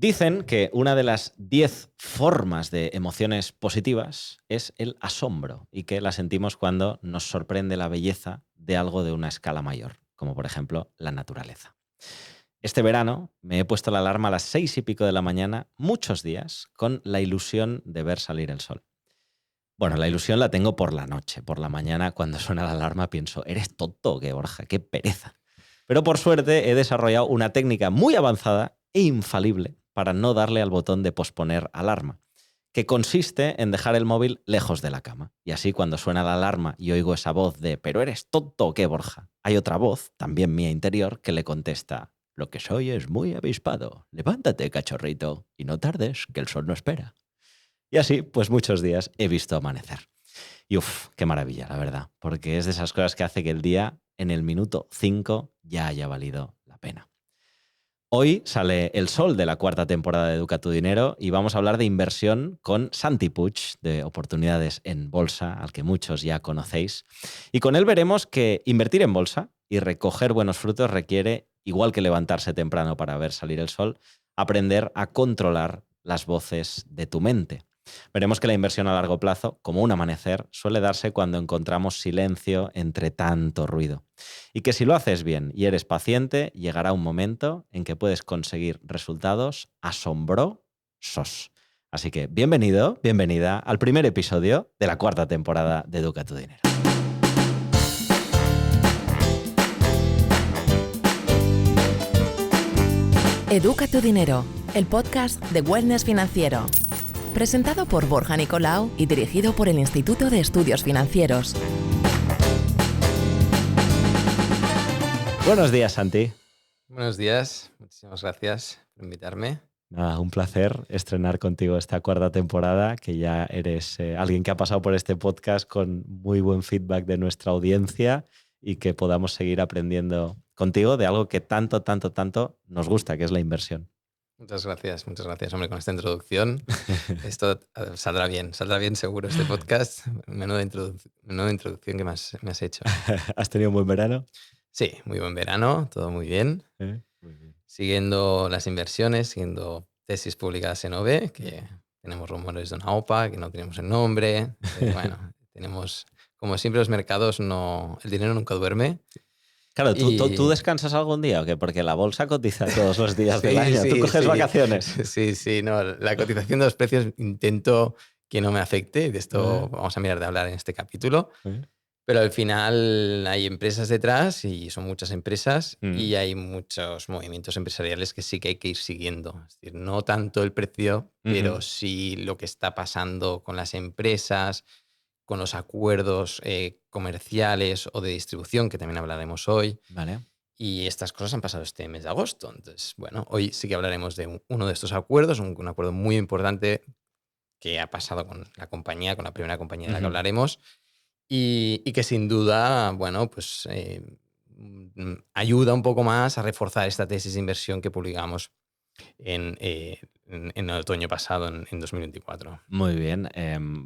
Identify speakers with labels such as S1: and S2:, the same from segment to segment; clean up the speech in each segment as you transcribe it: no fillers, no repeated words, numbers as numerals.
S1: Dicen que una de las 10 formas de emociones positivas es el asombro y que la sentimos cuando nos sorprende la belleza de algo de una escala mayor, como por ejemplo la naturaleza. Este verano me he puesto la alarma a las 6:00 de la mañana muchos días con la ilusión de ver salir el sol. Bueno, la ilusión la tengo por la noche. Por la mañana, cuando suena la alarma, pienso, ¿eres tonto o qué, Borja? ¡Qué pereza! Pero por suerte he desarrollado una técnica muy avanzada e infalible para no darle al botón de posponer alarma, que consiste en dejar el móvil lejos de la cama. Y así cuando suena la alarma y oigo esa voz de ¿pero eres tonto o qué, Borja? Hay otra voz, también mía interior, que le contesta, lo que soy es muy avispado. Levántate, cachorrito, y no tardes, que el sol no espera. Y así, pues muchos días he visto amanecer. Y qué maravilla, la verdad, porque es de esas cosas que hace que el día, en el minuto 5, ya haya valido la pena. Hoy sale el sol de la 4ª temporada de Educa tu Dinero y vamos a hablar de inversión con Santi Puig, de Oportunidades en Bolsa, al que muchos ya conocéis. Y con él veremos que invertir en bolsa y recoger buenos frutos requiere, igual que levantarse temprano para ver salir el sol, aprender a controlar las voces de tu mente. Veremos que la inversión a largo plazo, como un amanecer, suele darse cuando encontramos silencio entre tanto ruido. Y que si lo haces bien y eres paciente, llegará un momento en que puedes conseguir resultados asombrosos. Así que bienvenido, bienvenida al primer episodio de la 4ª temporada de Educa tu Dinero.
S2: Educa tu Dinero, el podcast de Wellness Financiero. Presentado por Borja Nicolau y dirigido por el Instituto de Estudios Financieros.
S1: Buenos días, Santi.
S3: Buenos días, muchísimas gracias por invitarme.
S1: Nada, un placer estrenar contigo esta 4ª temporada, que ya eres alguien que ha pasado por este podcast con muy buen feedback de nuestra audiencia y que podamos seguir aprendiendo contigo de algo que tanto nos gusta, que es la inversión.
S3: Muchas gracias, hombre, con esta introducción. Esto saldrá bien seguro este podcast. Menuda introducción que me has hecho.
S1: ¿Has tenido un buen verano?
S3: Sí, muy buen verano, todo muy bien.
S1: Muy bien.
S3: Siguiendo las inversiones, siguiendo tesis publicadas en OVE, que tenemos rumores de una OPA, que no tenemos el nombre. Bueno, tenemos, como siempre, los mercados, el dinero nunca duerme.
S1: Claro, ¿tú descansas algún día o qué? Porque la bolsa cotiza todos los días del año. ¿Tú coges vacaciones?
S3: Sí, no. La cotización de los precios intento que no me afecte. De esto vamos a mirar de hablar en este capítulo. Pero al final hay empresas detrás y son muchas empresas y hay muchos movimientos empresariales que sí que hay que ir siguiendo. Es decir, no tanto el precio, pero sí lo que está pasando con las empresas, con los acuerdos comerciales o de distribución, que también hablaremos hoy.
S1: Vale.
S3: Y estas cosas han pasado este mes de agosto. Entonces, bueno, hoy sí que hablaremos de uno de estos acuerdos, un acuerdo muy importante que ha pasado con la compañía, con la primera compañía de la que hablaremos, y que sin duda, bueno, pues ayuda un poco más a reforzar esta tesis de inversión que publicamos en el otoño pasado, en 2024.
S1: Muy bien.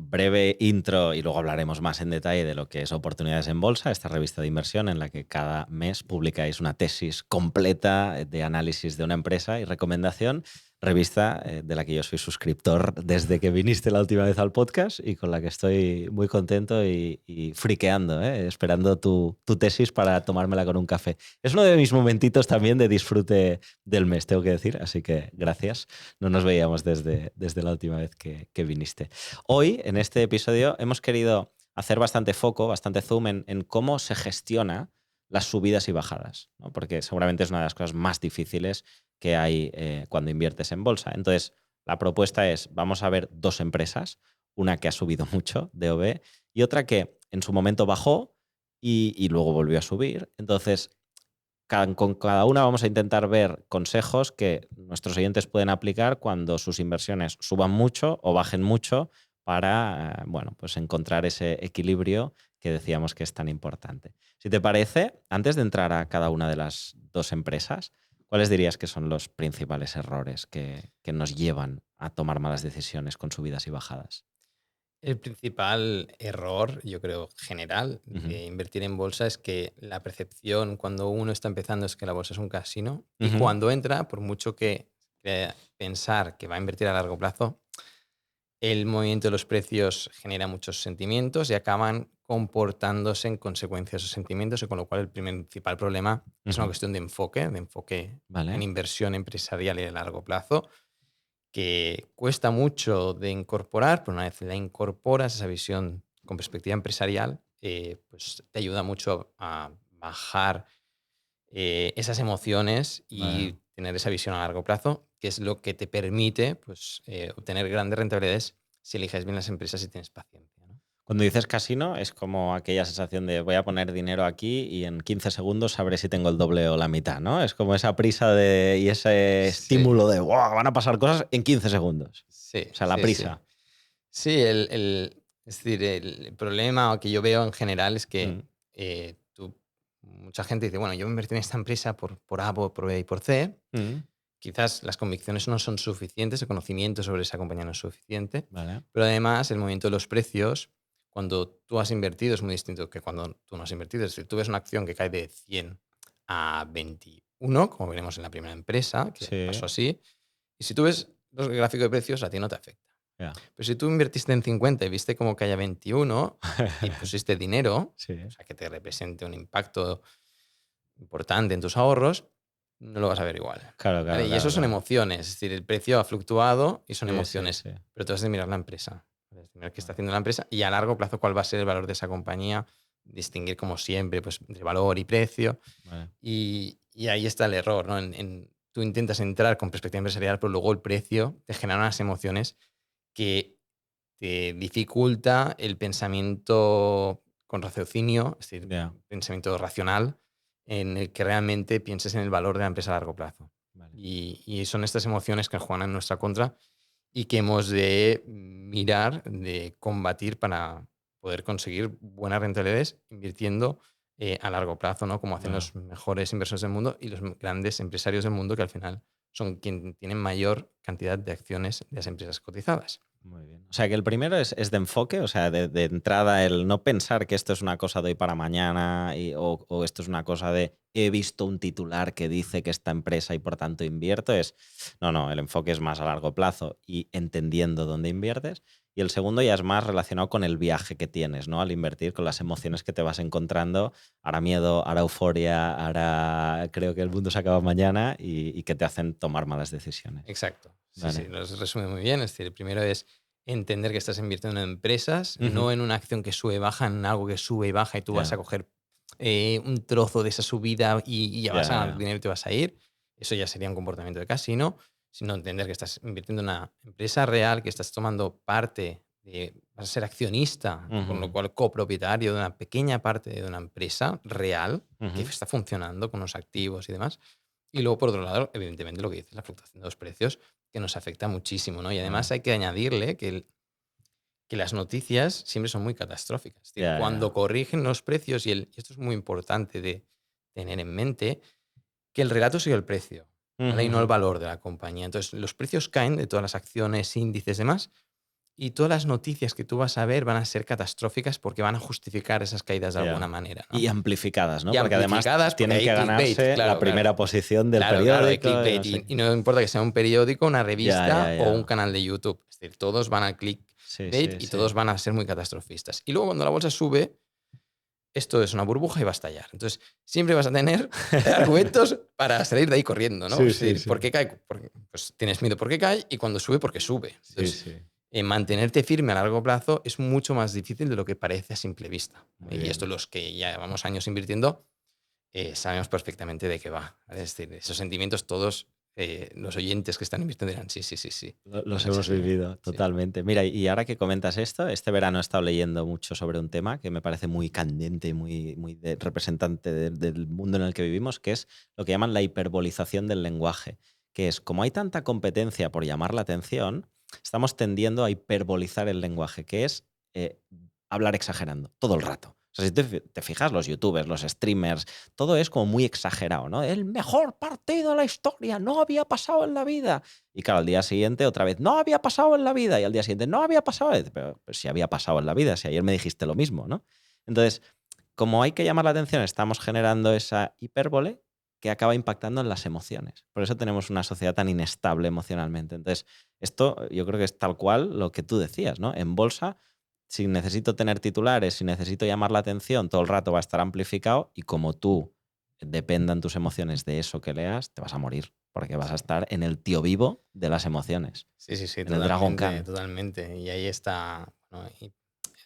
S1: Breve intro y luego hablaremos más en detalle de lo que es Oportunidades en Bolsa, esta revista de inversión en la que cada mes publicáis una tesis completa de análisis de una empresa y recomendación. Revista de la que yo soy suscriptor desde que viniste la última vez al podcast y con la que estoy muy contento y friqueando, esperando tu tesis para tomármela con un café. Es uno de mis momentitos también de disfrute del mes, tengo que decir, así que gracias. No nos veíamos desde la última vez que viniste. Hoy, en este episodio, hemos querido hacer bastante foco, bastante zoom en cómo se gestiona las subidas y bajadas, ¿no? Porque seguramente es una de las cosas más difíciles que hay cuando inviertes en bolsa. Entonces, la propuesta es, vamos a ver dos empresas, una que ha subido mucho, DOB, y otra que en su momento bajó y luego volvió a subir. Entonces, con cada una vamos a intentar ver consejos que nuestros oyentes pueden aplicar cuando sus inversiones suban mucho o bajen mucho para pues encontrar ese equilibrio que decíamos que es tan importante. Si te parece, antes de entrar a cada una de las dos empresas, ¿cuáles dirías que son los principales errores que nos llevan a tomar malas decisiones con subidas y bajadas?
S3: El principal error, yo creo, general de invertir en bolsa es que la percepción cuando uno está empezando es que la bolsa es un casino y cuando entra, por mucho que pensar que va a invertir a largo plazo, el movimiento de los precios genera muchos sentimientos y acaban comportándose en consecuencia de esos sentimientos, y con lo cual el principal problema es una cuestión de enfoque
S1: Vale.
S3: en inversión empresarial y de largo plazo, que cuesta mucho de incorporar, pero una vez la incorporas, esa visión con perspectiva empresarial, pues te ayuda mucho a bajar esas emociones y
S1: Vale.
S3: tener esa visión a largo plazo, que es lo que te permite pues, obtener grandes rentabilidades si eliges bien las empresas y tienes paciencia, ¿no?
S1: Cuando dices casino, es como aquella sensación de voy a poner dinero aquí y en 15 segundos sabré si tengo el doble o la mitad, ¿no? Es como esa prisa y ese
S3: Sí,
S1: estímulo de wow, van a pasar cosas en 15 segundos.
S3: sí,
S1: O sea, la
S3: sí, sí.
S1: prisa.
S3: Sí, es decir, el problema que yo veo en general es que
S1: Mm,
S3: mucha gente dice, bueno, yo invertí en esta empresa por A, por B y por C.
S1: mm,
S3: Quizás las convicciones no son suficientes, el conocimiento sobre esa compañía no es suficiente,
S1: vale.
S3: pero además el movimiento de los precios, cuando tú has invertido, es muy distinto que cuando tú no has invertido. Es decir, tú ves una acción que cae de 100 a 21, como veremos en la primera empresa, que
S1: Sí,
S3: pasó así, y si tú ves los gráficos de precios, a ti no te afecta.
S1: ya.
S3: Pero si tú invertiste en 50 y viste cómo cae a 21 y pusiste dinero, o
S1: Sí,
S3: sea, que te represente un impacto importante en tus ahorros, no lo vas a ver igual.
S1: claro,
S3: ¿Vale?
S1: claro,
S3: Y eso
S1: claro,
S3: son
S1: claro.
S3: emociones, es decir, el precio ha fluctuado y son
S1: Sí, sí,
S3: emociones,
S1: sí.
S3: pero tú has de mirar la empresa, has de mirar qué está
S1: Vale.
S3: haciendo la empresa y a largo plazo cuál va a ser el valor de esa compañía, distinguir como siempre pues, entre valor y precio,
S1: Vale.
S3: y ahí está el error, ¿no? Tú intentas entrar con perspectiva empresarial, pero luego el precio te genera unas emociones que te dificulta el pensamiento con raciocinio, es decir,
S1: Ya.
S3: pensamiento racional, en el que realmente pienses en el valor de la empresa a largo plazo.
S1: Vale.
S3: Y son estas emociones que juegan en nuestra contra y que hemos de mirar, de combatir para poder conseguir buenas rentabilidades invirtiendo a largo plazo, ¿no? Como hacen
S1: Vale.
S3: los mejores inversores del mundo y los grandes empresarios del mundo, que al final son quienes tienen mayor cantidad de acciones de las empresas cotizadas.
S1: Muy bien. O sea, que el primero es de enfoque, o sea, de entrada el no pensar que esto es una cosa de hoy para mañana o esto es una cosa de he visto un titular que dice que esta empresa y por tanto invierto. No, el enfoque es más a largo plazo y entendiendo dónde inviertes. Y el segundo ya es más relacionado con el viaje que tienes, ¿no? Al invertir, con las emociones que te vas encontrando. Ahora miedo, ahora euforia, ahora creo que el mundo se acaba mañana y que te hacen tomar malas decisiones.
S3: Exacto. Sí, sí,
S1: Vale.
S3: lo resume muy bien. Es decir, el primero es entender que estás invirtiendo en empresas,
S1: Ujú.
S3: no en una acción que sube y baja, en algo que sube y baja y tú vas a
S1: Ya,
S3: coger un trozo de esa subida y ya vas a ganar
S1: ya.
S3: dinero y te vas a ir. Eso ya sería un comportamiento de casino, sino entender que estás invirtiendo en una empresa real, que estás tomando parte vas a ser accionista, con lo
S1: Ujú,
S3: cual copropietario de una pequeña parte de una empresa real que
S1: ujú.
S3: está funcionando con los activos y demás. Y luego, por otro lado, evidentemente, lo que dices, la fluctuación de los precios, que nos afecta muchísimo, ¿no? Y además
S1: Vale.
S3: hay que añadirle que las noticias siempre son muy catastróficas. Es decir,
S1: Ya,
S3: cuando
S1: ya.
S3: corrigen los precios, y esto es muy importante de tener en mente, que el relato sigue el precio, ¿vale? Y no el
S1: Ujujú.
S3: valor de la compañía. Entonces, los precios caen de todas las acciones, índices, demás, y todas las noticias que tú vas a ver van a ser catastróficas porque van a justificar esas caídas de alguna
S1: Ya.
S3: manera, ¿no?
S1: Y amplificadas, ¿no?
S3: Y
S1: Porque además
S3: amplificadas porque
S1: tienen
S3: hay
S1: que
S3: clickbait,
S1: ganarse la
S3: claro,
S1: primera
S3: claro.
S1: posición del
S3: Claro, claro, hay
S1: periódico y no
S3: clickbait.
S1: sé
S3: Y
S1: qué.
S3: no importa que sea un periódico, una
S1: Ya,
S3: revista
S1: ya,
S3: o un
S1: ya.
S3: canal de YouTube. Es decir, todos van a
S1: Sí,
S3: clickbait
S1: sí,
S3: y
S1: sí.
S3: todos van a ser muy catastrofistas. Y luego cuando la bolsa sube, esto es una burbuja y va a estallar. Entonces, siempre vas a tener argumentos para salir de ahí corriendo, ¿no?
S1: Sí,
S3: Es
S1: sí,
S3: decir, ¿por
S1: sí.
S3: qué cae? Porque, pues tienes miedo porque cae y cuando sube porque sube.
S1: Sí,
S3: Entonces,
S1: sí.
S3: mantenerte firme a largo plazo es mucho más difícil de lo que parece a simple vista.
S1: Muy
S3: Y esto
S1: bien.
S3: los que ya llevamos años invirtiendo sabemos perfectamente de qué va, ¿vale? Es decir, esos sentimientos todos los oyentes que están invirtiendo dirán, sí, sí, sí, sí,
S1: Los
S3: es
S1: hemos
S3: así.
S1: vivido
S3: Sí.
S1: totalmente. Mira, y ahora que comentas esto, este verano he estado leyendo mucho sobre un tema que me parece muy candente y muy representante del mundo en el que vivimos, que es lo que llaman la hiperbolización del lenguaje, que es como hay tanta competencia por llamar la atención, estamos tendiendo a hiperbolizar el lenguaje, que es eh, hablar exagerando todo el rato. O sea, si te fijas, los youtubers, los streamers, todo es como muy exagerado, ¿no? El mejor partido de la historia, no había pasado en la vida. Y claro, al día siguiente otra vez, no había pasado en la vida. Y al día siguiente, no había pasado. Pero si había pasado en la vida, si ayer me dijiste lo mismo, ¿no? Entonces, como hay que llamar la atención, estamos generando esa hipérbole que acaba impactando en las emociones. Por eso tenemos una sociedad tan inestable emocionalmente. Entonces, esto yo creo que es tal cual lo que tú decías, ¿no? En bolsa, si necesito tener titulares, si necesito llamar la atención, todo el rato va a estar amplificado y como tú dependan tus emociones de eso que leas, te vas a morir, porque vas a estar en el tío vivo de las emociones,
S3: Sí,
S1: en el Dragon Khan.
S3: totalmente. Y ahí está, bueno,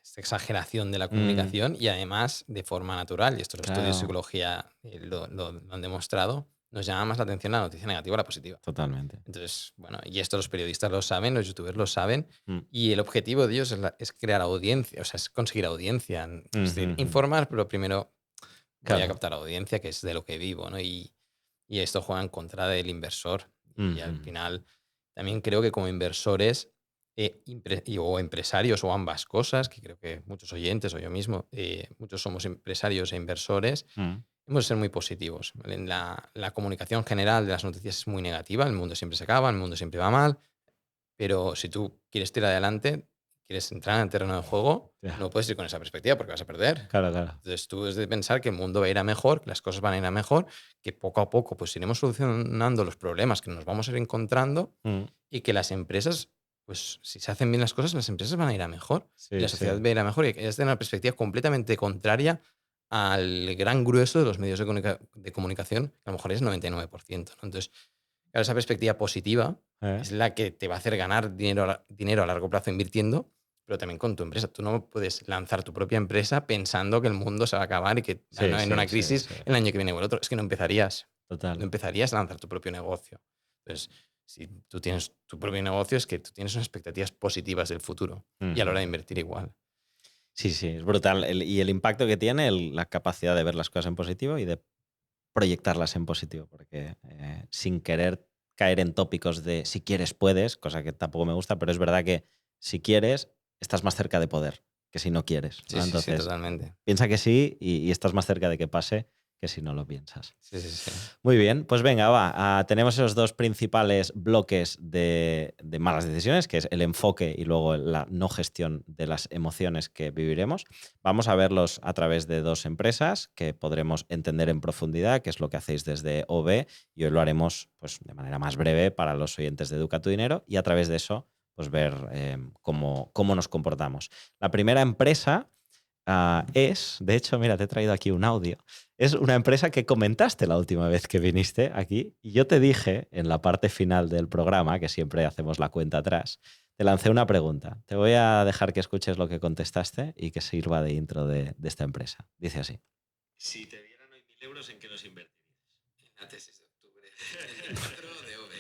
S3: esta exageración de la
S1: Mm,
S3: comunicación y además de forma natural, y estos estudios de
S1: claro,
S3: psicología lo han demostrado, nos llama más la atención la noticia negativa a la positiva.
S1: totalmente.
S3: Entonces, bueno, y esto los periodistas lo saben, los youtubers lo saben,
S1: Mm,
S3: y el objetivo de ellos es crear audiencia, o sea, es conseguir audiencia. Es
S1: ujú,
S3: decir,
S1: ujú.
S3: informar, pero primero voy a
S1: Claro.
S3: captar audiencia, que es de lo que vivo, ¿no? Y esto juega en contra del inversor. Y al
S1: Ujú,
S3: final, también creo que como inversores o empresarios o ambas cosas, que creo que muchos oyentes o yo mismo, muchos somos empresarios e inversores,
S1: mm,
S3: hemos de ser muy positivos. ¿Vale? La comunicación general de las noticias es muy negativa, el mundo siempre se acaba, el mundo siempre va mal, pero si tú quieres tirar adelante, quieres entrar en el terreno de juego,
S1: ya.
S3: no puedes ir con esa perspectiva porque vas a perder.
S1: Claro, claro.
S3: Entonces tú debes de pensar que el mundo va a ir a mejor, que las cosas van a ir a mejor, que poco a poco pues iremos solucionando los problemas que nos vamos a ir encontrando
S1: Mm,
S3: y que las empresas, pues si se hacen bien las cosas, las empresas van a ir a mejor y la
S1: sí,
S3: sociedad
S1: sí.
S3: va a ir a mejor. Y es de una perspectiva completamente contraria al gran grueso de los medios de comunicación, que a lo mejor es 99%, ¿no? Entonces, claro, esa perspectiva positiva
S1: ¿Eh?
S3: es la que te va a hacer ganar dinero a largo plazo invirtiendo, pero también con tu empresa. Tú no puedes lanzar tu propia empresa pensando que el mundo se va a acabar y que
S1: Sí,
S3: en
S1: sí,
S3: una
S1: sí,
S3: crisis
S1: sí.
S3: el año que viene o el otro. Es que no empezarías. No
S1: Total.
S3: empezarías a lanzar tu propio negocio. Entonces, si tú tienes tu propio negocio, es que tú tienes unas expectativas positivas del futuro. Y a la hora de
S1: Ujú.
S3: invertir igual.
S1: Sí, sí, es brutal. Y el impacto que tiene, la capacidad de ver las cosas en positivo y de proyectarlas en positivo, porque sin querer caer en tópicos de si quieres puedes, cosa que tampoco me gusta, pero es verdad que si quieres estás más cerca de poder que si no quieres,
S3: Sí,
S1: ¿no?
S3: sí, sí,
S1: Entonces,
S3: totalmente.
S1: piensa que sí y estás más cerca de que pase que si no lo piensas.
S3: Sí, sí, sí.
S1: Muy bien, pues venga, va. Tenemos esos dos principales bloques de malas decisiones, que es el enfoque y luego la no gestión de las emociones que viviremos. Vamos a verlos a través de dos empresas que podremos entender en profundidad, que es lo que hacéis desde OB, y hoy lo haremos pues, de manera más breve para los oyentes de Educa tu Dinero, y a través de eso pues, ver cómo nos comportamos. La primera empresa de hecho, mira, te he traído aquí un audio. Es una empresa que comentaste la última vez que viniste aquí y yo te dije en la parte final del programa, que siempre hacemos la cuenta atrás, te lancé una pregunta. Te voy a dejar que escuches lo que contestaste y que sirva de intro de esta empresa. Dice así. Si te dieran hoy 1.000 euros, ¿en qué los invertirías?
S3: En la tesis de octubre del 24 de OV.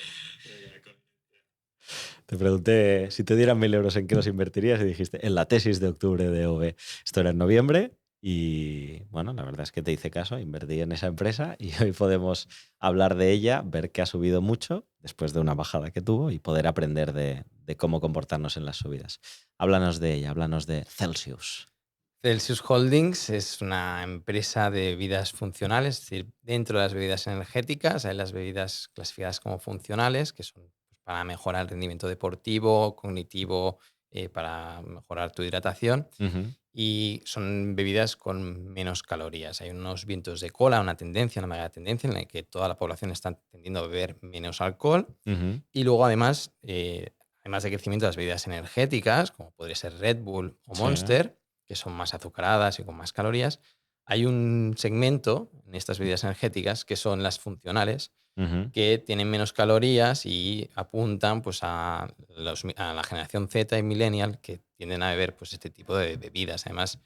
S1: Te pregunté si te dieran 1.000 euros en qué los invertirías y dijiste en la tesis de octubre de OV. Esto era en noviembre y bueno, la verdad es que te hice caso, invertí en esa empresa y hoy podemos hablar de ella, ver que ha subido mucho después de una bajada que tuvo y poder aprender de cómo comportarnos en las subidas. Háblanos de ella, háblanos de Celsius.
S3: Celsius Holdings es una empresa de bebidas funcionales, es decir, dentro de las bebidas energéticas hay las bebidas clasificadas como funcionales, que son pues, para mejorar el rendimiento deportivo, cognitivo, para mejorar tu hidratación,
S1: Ujú,
S3: y son bebidas con menos calorías. Hay unos vientos de cola, una tendencia, una mega tendencia en la que toda la población está tendiendo a beber menos alcohol,
S1: ujú,
S3: y luego además, además de crecimiento de las bebidas energéticas, como podría ser Red Bull o
S1: sí,
S3: Monster, que son más azucaradas y con más calorías, hay un segmento en estas bebidas energéticas que son las funcionales,
S1: ujú,
S3: que tienen menos calorías y apuntan pues, a la generación Z y millennial que tienden a beber pues, este tipo de bebidas. Además,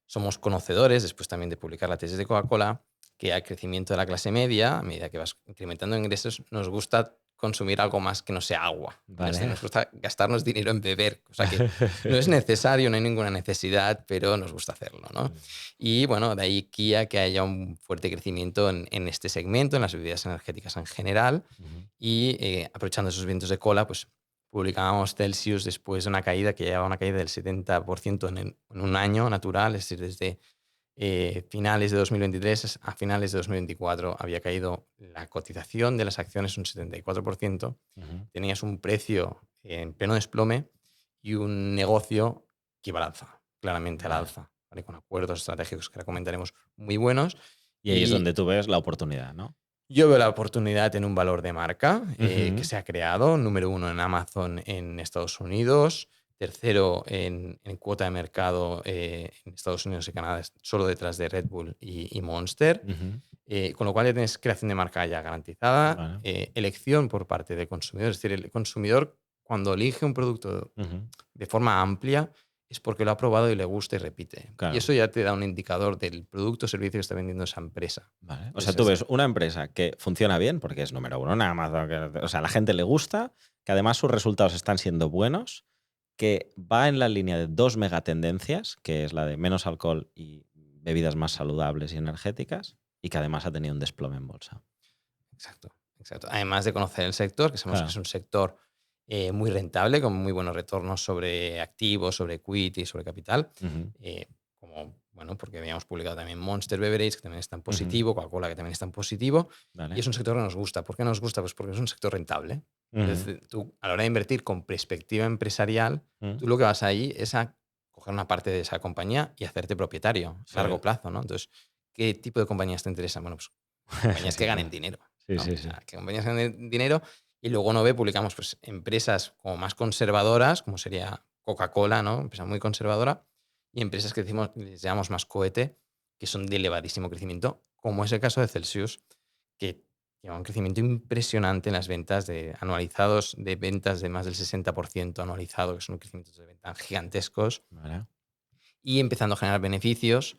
S3: somos conocedores, después también de publicar la tesis de Coca-Cola, que al crecimiento de la clase media, a medida que vas incrementando ingresos, nos gusta consumir algo más que no sea agua. ¿Vale? Es decir,
S1: vale.
S3: nos gusta gastarnos dinero en beber, cosa que no es necesario, no hay ninguna necesidad, pero nos gusta hacerlo, ¿no? Y bueno, de ahí Kia que haya un fuerte crecimiento en este segmento, en las bebidas energéticas en general,
S1: Ujú,
S3: y aprovechando esos vientos de cola, pues publicábamos Celsius después de una caída que llevaba una caída del 70% en un año natural, es decir, desde finales de 2023 a finales de 2024 había caído la cotización de las acciones un 74%,
S1: ujú.
S3: tenías un precio en pleno desplome y un negocio que iba al alza, claramente al
S1: Vale.
S3: alza, ¿vale? Con acuerdos estratégicos que ahora comentaremos muy buenos.
S1: Y ahí es
S3: Y
S1: donde tú ves la oportunidad, ¿no?
S3: Yo veo la oportunidad en un valor de marca que se ha creado, número 1 en Amazon en Estados Unidos, tercero en cuota de mercado en Estados Unidos y Canadá, solo detrás de Red Bull y Monster. Con lo cual ya tienes creación de marca ya garantizada,
S1: Vale.
S3: elección por parte del consumidor. Es decir, el consumidor cuando elige un producto de forma amplia es porque lo ha probado y le gusta y repite.
S1: Claro.
S3: Y eso ya te da un indicador del producto o servicio que está vendiendo esa empresa.
S1: Vale. O sea, tú ves una empresa que funciona bien, porque es número 1 en Amazon, o sea, a la gente le gusta, que además sus resultados están siendo buenos, que va en la línea de 2 megatendencias, que es la de menos alcohol y bebidas más saludables y energéticas, y que además ha tenido un desplome en bolsa.
S3: Exacto. Además de conocer el sector, que sabemos que es un sector muy rentable, con muy buenos retornos sobre activos, sobre equity, sobre capital. Porque habíamos publicado también Monster Beverage, que también está en positivo, Coca-Cola, que también está en positivo.
S1: Vale.
S3: Y es un sector que nos gusta. ¿Por qué nos gusta? Pues porque es un sector rentable. Entonces, tú, a la hora de invertir con perspectiva empresarial, tú lo que vas ahí es a coger una parte de esa compañía y hacerte propietario a largo plazo, ¿no? Entonces, ¿qué tipo de compañías te interesan? Bueno, pues compañías que ganen dinero. ¿no?
S1: Sí.
S3: O sea, que compañías que ganen dinero. Y luego publicamos pues, empresas como más conservadoras, como sería Coca-Cola, ¿no? Empresa muy conservadora. Y empresas que les llamamos más cohete, que son de elevadísimo crecimiento, como es el caso de Celsius, que lleva un crecimiento impresionante en las ventas anualizados, de ventas de más del 60% anualizado, que son crecimientos de ventas gigantescos.
S1: Vale.
S3: Y empezando a generar beneficios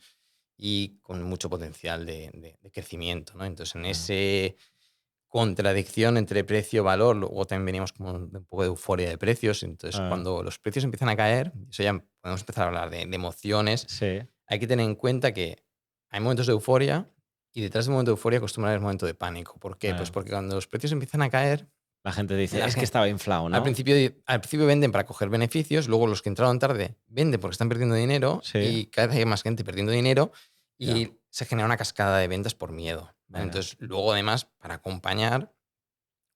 S3: y con mucho potencial de crecimiento, ¿no? Entonces, en ese contradicción entre precio y valor, luego también veníamos como un poco de euforia de precios. Entonces, cuando los precios empiezan a caer, eso ya podemos empezar a hablar de emociones.
S1: Sí.
S3: Hay que tener en cuenta que hay momentos de euforia y detrás de un momento de euforia acostumbra haber un momento de pánico. ¿Por qué? Pues porque cuando los precios empiezan a caer,
S1: la gente dice, es que estaba inflado, ¿no?
S3: Al principio venden para coger beneficios, luego los que entraron tarde venden porque están perdiendo dinero y cada vez hay más gente perdiendo dinero y se genera una cascada de ventas por miedo. Vale. Entonces, luego además, para acompañar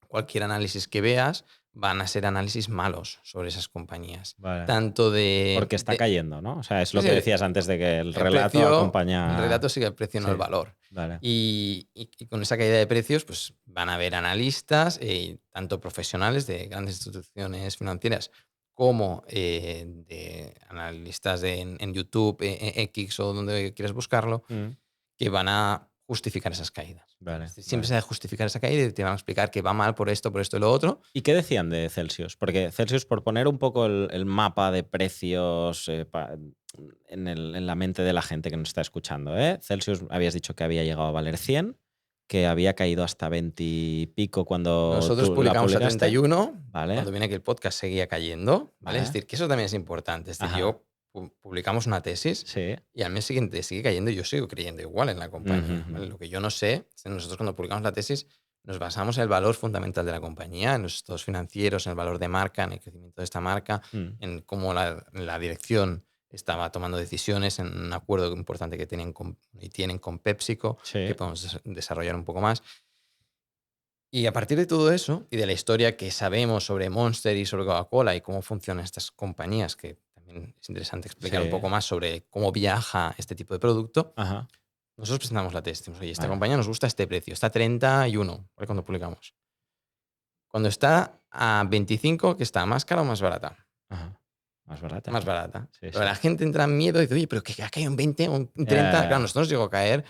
S3: cualquier análisis que veas, van a ser análisis malos sobre esas compañías.
S1: Vale.
S3: Tanto
S1: porque está cayendo, ¿no? O sea, es lo que decías antes de que el relato
S3: precio,
S1: acompaña...
S3: El relato sigue el precio, no el valor.
S1: Vale.
S3: Y con esa caída de precios, pues van a haber analistas, tanto profesionales de grandes instituciones financieras como de analistas en YouTube, X o donde quieras buscarlo, que van a justificar esas caídas.
S1: Vale,
S3: Siempre se va a justificar esa caída y te van a explicar que va mal por esto y lo otro.
S1: ¿Y qué decían de Celsius? Porque Celsius, por poner un poco el mapa de precios en la mente de la gente que nos está escuchando, Celsius habías dicho que había llegado a valer 100, que había caído hasta 20 y pico cuando
S3: nosotros publicamos a 31,
S1: vale.
S3: Cuando viene que el podcast seguía cayendo, ¿vale? Es decir, que eso también es importante. Es decir, yo publicamos una tesis y al mes siguiente sigue cayendo y yo sigo creyendo igual en la compañía. ¿Vale? Lo que yo no sé es que nosotros cuando publicamos la tesis nos basamos en el valor fundamental de la compañía, en los estados financieros, en el valor de marca, en el crecimiento de esta marca, en cómo la dirección estaba tomando decisiones, en un acuerdo importante que tienen con PepsiCo, que podemos desarrollar un poco más. Y a partir de todo eso y de la historia que sabemos sobre Monster y sobre Coca-Cola y cómo funcionan estas compañías, que también es interesante explicar un poco más sobre cómo viaja este tipo de producto, nosotros presentamos la tesis. Oye, esta compañía nos gusta este precio, está a 31, ¿vale? Cuando publicamos. Cuando está a 25, ¿qué está? ¿Más cara o más barata?
S1: Más barata.
S3: Más barata.
S1: Sí,
S3: pero la gente entra en miedo y dice, oye, pero que ha caído un 20, un 30. Claro, nosotros llegó a caer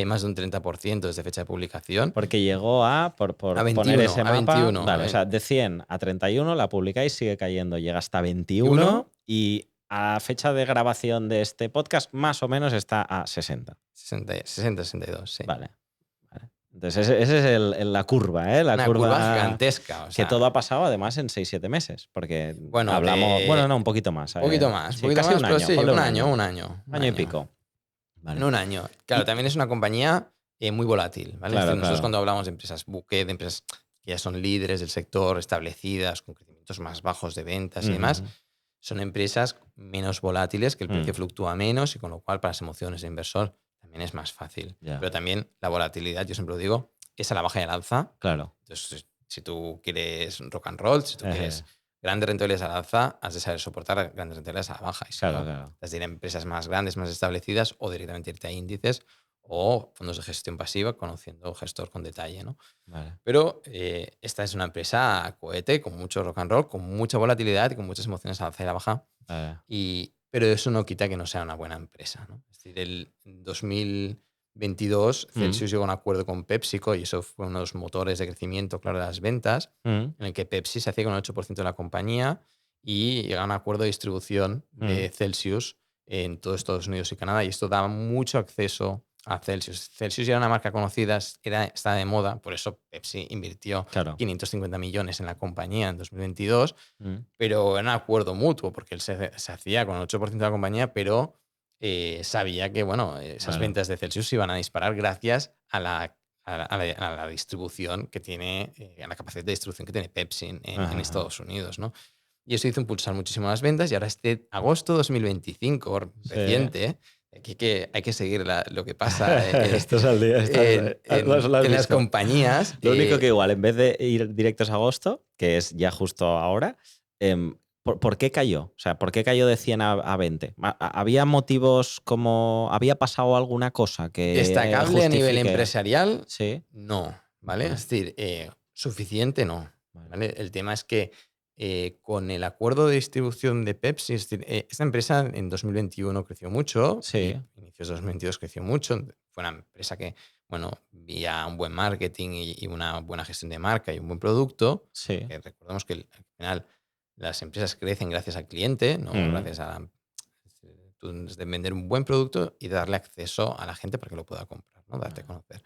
S3: más de un 30% desde fecha de publicación.
S1: Porque llegó por
S3: a 21,
S1: poner ese mapa.
S3: 21,
S1: vale, o sea, de 100 a 31 la publicáis, sigue cayendo, llega hasta 21 y a fecha de grabación de este podcast más o menos está a 60.
S3: 62, sí.
S1: Vale. Entonces, esa es la curva, La
S3: Una curva gigantesca.
S1: Que todo ha pasado además en 6-7 meses. Porque hablamos. Bueno, no, un poquito más.
S3: Un poquito más.
S1: Sí, casi un año.
S3: Sí, un año.
S1: Año y pico.
S3: Vale. En un año. Claro, también es una compañía muy volátil. ¿Vale?
S1: Claro,
S3: nosotros cuando hablamos de empresas buque, de empresas que ya son líderes del sector, establecidas, con crecimientos más bajos de ventas y demás, son empresas menos volátiles, que el precio fluctúa menos y con lo cual para las emociones de inversor también es más fácil. Pero también la volatilidad, yo siempre lo digo, es a la baja y al alza.
S1: Claro.
S3: Entonces, si tú quieres rock and roll, si tú quieres grandes rentabilidades al alza, has de saber soportar grandes rentabilidades a la baja. Y si
S1: claro.
S3: Has de ir a empresas más grandes, más establecidas, o directamente irte a índices o fondos de gestión pasiva, conociendo gestor con detalle, ¿no?
S1: Vale.
S3: Pero esta es una empresa a cohete, con mucho rock and roll, con mucha volatilidad y con muchas emociones a la alza y a la baja.
S1: Vale.
S3: Pero eso no quita que no sea una buena empresa, ¿no? Es decir, en 2022 Celsius llegó a un acuerdo con PepsiCo y eso fue uno de los motores de crecimiento, claro, de las ventas, en el que Pepsi se hacía con el 8% de la compañía y llegaba a un acuerdo de distribución de Celsius en todo Estados Unidos y Canadá, y esto daba mucho acceso a Celsius. Celsius ya era una marca conocida, estaba de moda, por eso Pepsi invirtió
S1: Claro.
S3: 550 millones en la compañía en 2022, pero era un acuerdo mutuo, porque él se hacía con el 8% de la compañía, pero sabía que bueno, esas ventas de Celsius se iban a disparar gracias a la distribución que tiene, a la capacidad de distribución que tiene Pepsi en Estados Unidos, ¿no? Y eso hizo impulsar muchísimo las ventas, y ahora agosto 2025, reciente, hay que seguir lo que pasa
S1: Estás al día.
S3: en las compañías.
S1: Lo único que igual, en vez de ir directos a agosto, que es ya justo ahora, ¿por qué cayó? O sea, ¿por qué cayó de 100 a 20? ¿Había motivos como... ¿Había pasado alguna cosa que
S3: destacable a nivel
S1: justifique?
S3: empresarial?
S1: Sí.
S3: No, ¿vale? Es decir, suficiente no. ¿Vale? El tema es que con el acuerdo de distribución de Pepsi, es decir, esta empresa en 2021 creció mucho,
S1: Sí.
S3: inicios de 2022 creció mucho, fue una empresa que, bueno, vía un buen marketing y una buena gestión de marca y un buen producto.
S1: Sí.
S3: Recordemos que al final las empresas crecen gracias al cliente, no gracias a de vender un buen producto y darle acceso a la gente para que lo pueda comprar, ¿no? Darte a conocer.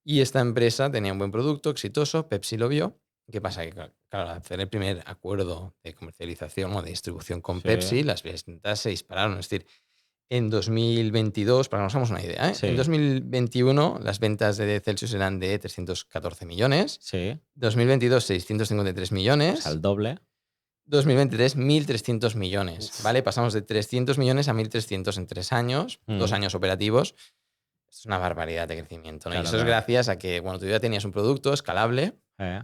S3: Y esta empresa tenía un buen producto, exitoso, Pepsi lo vio. ¿Qué pasa? Que, claro, al hacer el primer acuerdo de comercialización o de distribución con Pepsi, las ventas se dispararon. Es decir, en 2022, para que nos hagamos una idea, en 2021 las ventas de Celsius eran de 314 millones.
S1: Sí.
S3: 2022, 653 millones.
S1: O sea, el doble.
S3: 2023, 1.300 millones. ¿Vale? Pasamos de 300 millones a 1.300 en 3 años, 2 años operativos. Es una barbaridad de crecimiento, ¿no?
S1: Claro,
S3: y eso es gracias a que, bueno, tú ya tenías un producto escalable,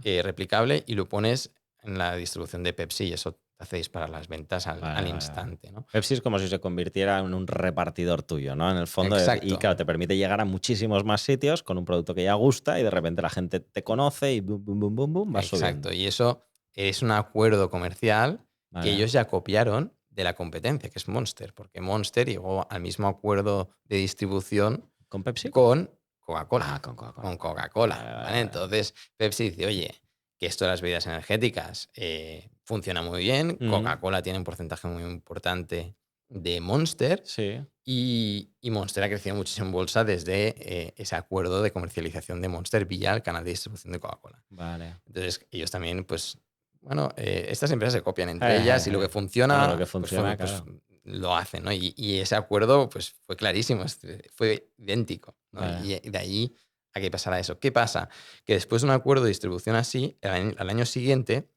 S3: replicable, y lo pones en la distribución de Pepsi y eso te hace disparar las ventas al instante, ¿no?
S1: Pepsi es como si se convirtiera en un repartidor tuyo, ¿no? En el fondo.
S3: Exacto.
S1: Y claro, te permite llegar a muchísimos más sitios con un producto que ya gusta y de repente la gente te conoce y boom, boom, boom, boom, boom, va subiendo.
S3: Exacto. Y eso es un acuerdo comercial que ellos ya copiaron de la competencia, que es Monster, porque Monster llegó al mismo acuerdo de distribución
S1: ¿Con Pepsi?
S3: Con Coca-Cola.
S1: Ah, con Coca-Cola.
S3: Con Coca-Cola. ¿Vale? Entonces, Pepsi dice, oye, que esto de las bebidas energéticas funciona muy bien. Coca-Cola tiene un porcentaje muy importante de Monster.
S1: Sí.
S3: Y Monster ha crecido muchísimo en bolsa desde ese acuerdo de comercialización de Monster vía el canal de distribución de Coca-Cola.
S1: Vale.
S3: Entonces, ellos también, pues, bueno, estas empresas se copian entre ellas y lo que funciona,
S1: bueno, lo que funciona,
S3: pues, lo hacen, ¿no? Y ese acuerdo pues, fue clarísimo, fue idéntico, ¿no? Y de ahí a que pasara eso. ¿Qué pasa? Que después de un acuerdo de distribución así, al año siguiente,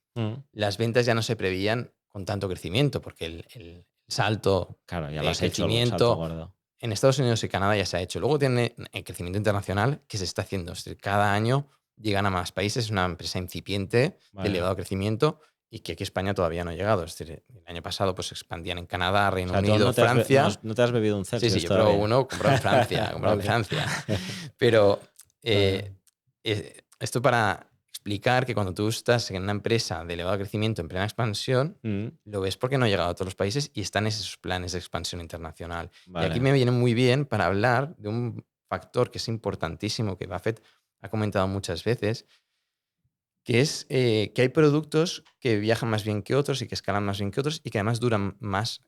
S3: las ventas ya no se prevían con tanto crecimiento, porque el salto
S1: claro, ya
S3: de
S1: lo has hecho,
S3: crecimiento en Estados Unidos y Canadá ya se ha hecho. Luego tiene el crecimiento internacional que se está haciendo. Es decir, cada año llegan a más países, es una empresa incipiente de elevado crecimiento y que aquí España todavía no ha llegado. Es decir, el año pasado pues, se expandían en Canadá, Reino Unido, Francia.
S1: ¿No te has bebido un Celsius?
S3: Sí, yo probé uno, comprado en Francia. En Francia. Pero esto para explicar que cuando tú estás en una empresa de elevado crecimiento en plena expansión, lo ves porque no ha llegado a todos los países y están esos planes de expansión internacional. Y aquí me viene muy bien para hablar de un factor que es importantísimo, que Buffett ha comentado muchas veces, que es que hay productos que viajan más bien que otros y que escalan más bien que otros y que además duran más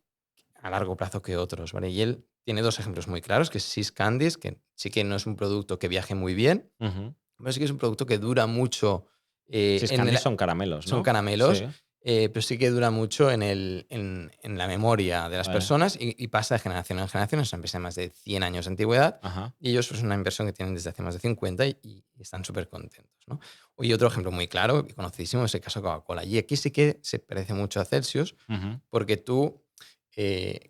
S3: a largo plazo que otros, ¿vale? Y él tiene 2 ejemplos muy claros, que es See's Candies, que sí que no es un producto que viaje muy bien, pero sí que es un producto que dura mucho.
S1: See's Candies son caramelos, ¿no?
S3: Son caramelos, pero sí que dura mucho en la memoria de las personas y pasa de generación en generación. Es una empresa de más de 100 años de antigüedad y ellos es una inversión que tienen desde hace más de 50 y están súper contentos, ¿no? Y otro ejemplo muy claro y conocidísimo es el caso de Coca-Cola. Y aquí sí que se parece mucho a Celsius porque tú,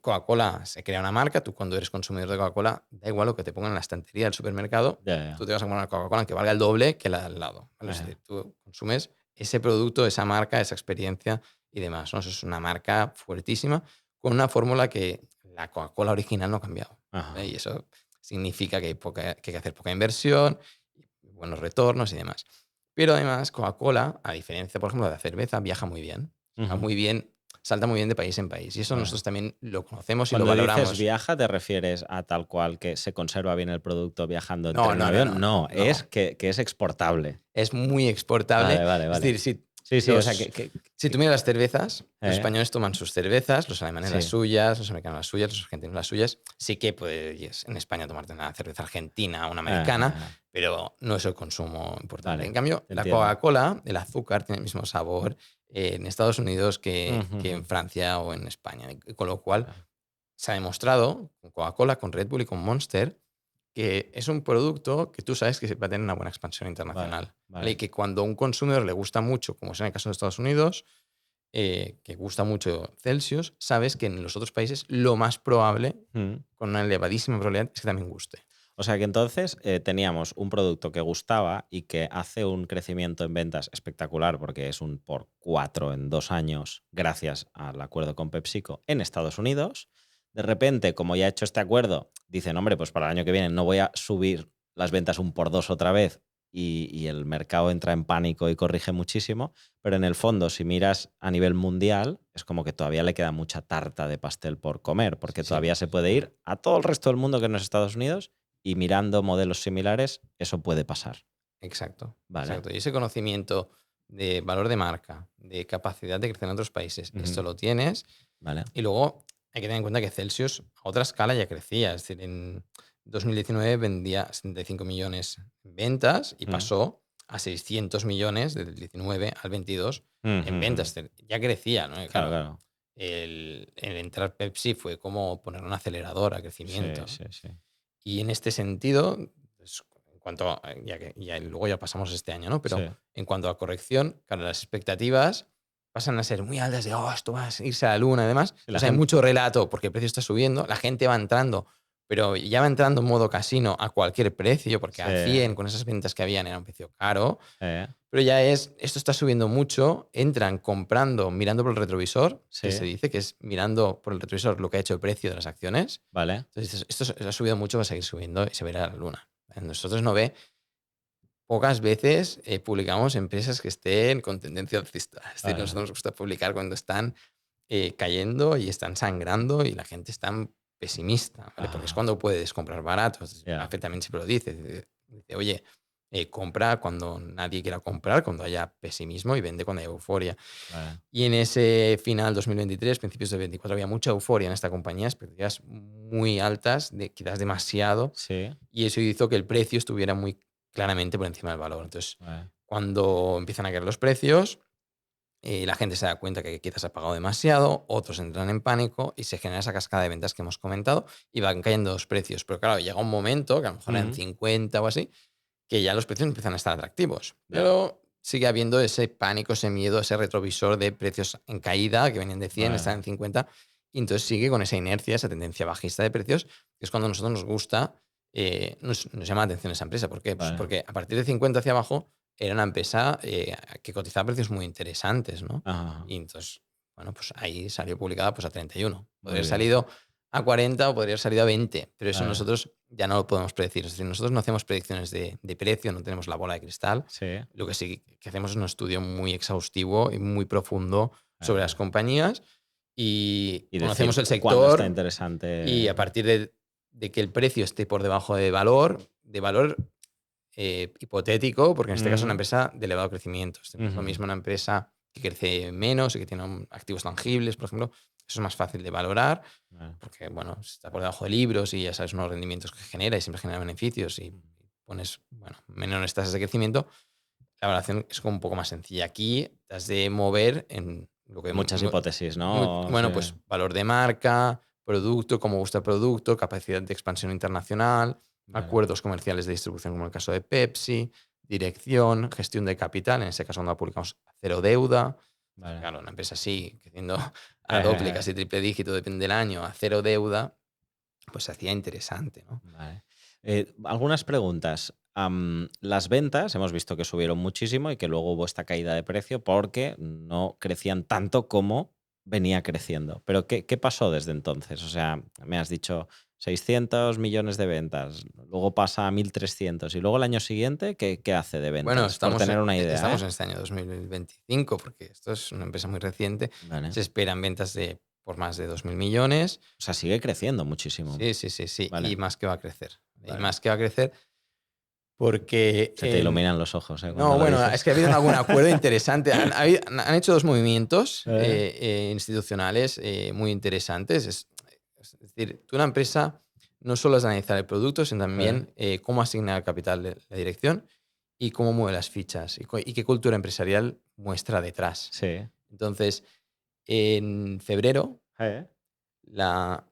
S3: Coca-Cola se crea una marca, tú cuando eres consumidor de Coca-Cola, da igual lo que te pongan en la estantería del supermercado, tú te vas a comprar una Coca-Cola que valga el doble que la de al lado, ¿vale? Es decir, tú consumes ese producto, esa marca, esa experiencia y demás, ¿no? Eso es una marca fuertísima con una fórmula que la Coca-Cola original no ha cambiado. Y eso significa que hay que hacer poca inversión, buenos retornos y demás. Pero además, Coca-Cola, a diferencia, por ejemplo, de la cerveza, viaja muy bien. Va muy bien, salta muy bien de país en país. Y eso
S1: Vale.
S3: nosotros también lo conocemos y lo
S1: Cuando dices
S3: valoramos.
S1: viaja, ¿te refieres a tal cual que se conserva bien el producto viajando en
S3: No,
S1: tren o
S3: no, no,
S1: avión?
S3: no,
S1: Es
S3: no.
S1: que es exportable.
S3: Es muy exportable.
S1: Vale.
S3: Es decir,
S1: Sí, o sea,
S3: si tú miras las cervezas, los
S1: eh,
S3: españoles toman sus cervezas, los alemanes las
S1: sí.
S3: suyas, los americanos las suyas, los argentinos las suyas. Sí que puedes en España tomarte una cerveza argentina o una americana, pero no es el consumo importante.
S1: Vale,
S3: En cambio,
S1: te
S3: la
S1: entiendo.
S3: Coca-Cola, el azúcar, tiene el mismo sabor en Estados Unidos que
S1: Ujú.
S3: en Francia o en España. Y con lo cual,
S1: Vale.
S3: se ha demostrado con Coca-Cola, con Red Bull y con Monster que es un producto que tú sabes que va a tener una buena expansión internacional. ¿Vale? Y que cuando a un consumidor le gusta mucho, como es en el caso de Estados Unidos, que gusta mucho Celsius, sabes que en los otros países lo más probable,
S1: Mm.
S3: con una elevadísima probabilidad, es que también guste.
S1: O sea que entonces teníamos un producto que gustaba y que hace un crecimiento en ventas espectacular porque es un por 4 en 2 años gracias al acuerdo con PepsiCo en Estados Unidos. De repente, como ya ha hecho este acuerdo, dicen, hombre, pues para el año que viene no voy a subir las ventas un por 2 otra vez y el mercado entra en pánico y corrige muchísimo. Pero en el fondo, si miras a nivel mundial, es como que todavía le queda mucha tarta de pastel por comer porque
S3: Sí,
S1: todavía se puede ir a todo el resto del mundo que no es Estados Unidos y mirando modelos similares, eso puede pasar.
S3: Exacto,
S1: Vale.
S3: exacto. Y ese conocimiento de valor de marca, de capacidad de crecer en otros países, esto lo tienes.
S1: Vale.
S3: Y luego hay que tener en cuenta que Celsius a otra escala ya crecía. Es decir, en 2019 vendía 75 millones en ventas y pasó a 600 millones del 19 al 22 en ventas. Es decir, ya crecía, ¿no? Y
S1: Claro.
S3: el entrar Pepsi fue como poner un acelerador a crecimiento.
S1: Sí.
S3: Y en este sentido, pues, en cuanto a, luego ya pasamos este año, ¿no? Pero
S1: Sí.
S3: en cuanto a corrección, claro, las expectativas pasan a ser muy altas de, esto va a irse a la luna, además.
S1: La
S3: Hay mucho relato porque el precio está subiendo, la gente va entrando, pero ya va entrando en modo casino a cualquier precio, porque a 100, con esas ventas que habían, era un precio caro. Pero ya esto está subiendo mucho, entran comprando, mirando por el retrovisor, que se dice que es mirando por el retrovisor lo que ha hecho el precio de las acciones.
S1: Vale.
S3: Entonces, esto ha subido mucho, va a seguir subiendo y se verá a la luna. Nosotros pocas veces publicamos empresas que estén con tendencia alcista. Es decir, nosotros nos gusta publicar cuando están cayendo y están sangrando y la gente está pesimista, ¿vale? Porque es cuando puedes comprar barato. Buffett también siempre lo dice. Dice, oye, compra cuando nadie quiera comprar, cuando haya pesimismo y vende cuando haya euforia.
S1: Vale.
S3: Y en ese final 2023, principios de 2024, había mucha euforia en esta compañía, expectativas muy altas, quizás demasiado,
S1: Sí.
S3: y eso hizo que el precio estuviera muy claramente por encima del valor. Entonces, cuando empiezan a caer los precios, la gente se da cuenta que quizás ha pagado demasiado, otros entran en pánico y se genera esa cascada de ventas que hemos comentado y van cayendo los precios. Pero claro, llega un momento, que a lo mejor eran 50 o así, que ya los precios empiezan a estar atractivos. Pero sigue habiendo ese pánico, ese miedo, ese retrovisor de precios en caída, que venían de 100, están en 50, y entonces sigue con esa inercia, esa tendencia bajista de precios, que es cuando a nosotros nos gusta, nos llama la atención esa empresa. ¿Por qué? Pues porque a partir de 50 hacia abajo era una empresa que cotizaba precios muy interesantes, ¿no? Y entonces, bueno, pues ahí salió publicada pues a 31. Podría haber salido a 40 o podría haber salido a 20, pero eso nosotros ya no lo podemos predecir. Es decir, nosotros no hacemos predicciones de precio, no tenemos la bola de cristal. Lo que sí que hacemos es un estudio muy exhaustivo y muy profundo sobre las compañías y conocemos el sector.
S1: Está interesante.
S3: Y a partir de que el precio esté por debajo de valor hipotético, porque en este caso es una empresa de elevado crecimiento. Es lo mismo una empresa que crece menos y que tiene activos tangibles, por ejemplo. Eso es más fácil de valorar, porque bueno, está por debajo de libros y ya sabes unos rendimientos que genera y siempre genera beneficios y pones menores tasas de crecimiento. La valoración es como un poco más sencilla. Aquí te has de mover en lo que...
S1: Muchas hipótesis, ¿no?
S3: Pues valor de marca, producto, cómo gusta el producto, capacidad de expansión internacional, acuerdos comerciales de distribución como el caso de Pepsi, dirección, gestión de capital, en ese caso cuando publicamos cero deuda. Claro, una empresa así, creciendo a doble, casi triple dígito, depende del año, a cero deuda, pues se hacía interesante, ¿no?
S1: Algunas preguntas. Las ventas hemos visto que subieron muchísimo y que luego hubo esta caída de precio porque no crecían tanto como venía creciendo. Pero ¿qué pasó desde entonces? O sea, me has dicho 600 millones de ventas, luego pasa a 1.300 y luego el año siguiente, ¿qué hace de ventas?
S3: Bueno,
S1: por tener una idea.
S3: Estamos en este año 2025, porque esto es una empresa muy reciente.
S1: Vale.
S3: Se esperan ventas por más de 2.000 millones.
S1: O sea, sigue creciendo muchísimo.
S3: Sí.
S1: Vale.
S3: Y más que va a crecer.
S1: Vale.
S3: Y más que va a crecer porque...
S1: Se te iluminan los ojos.
S3: No, bueno, es que ha habido algún acuerdo interesante. Han hecho 2 movimientos institucionales muy interesantes. Es decir, tú una empresa no solo es analizar el producto, sino también cómo asignar el capital de la dirección y cómo mueve las fichas y qué cultura empresarial muestra detrás.
S1: Sí.
S3: Entonces, en febrero, la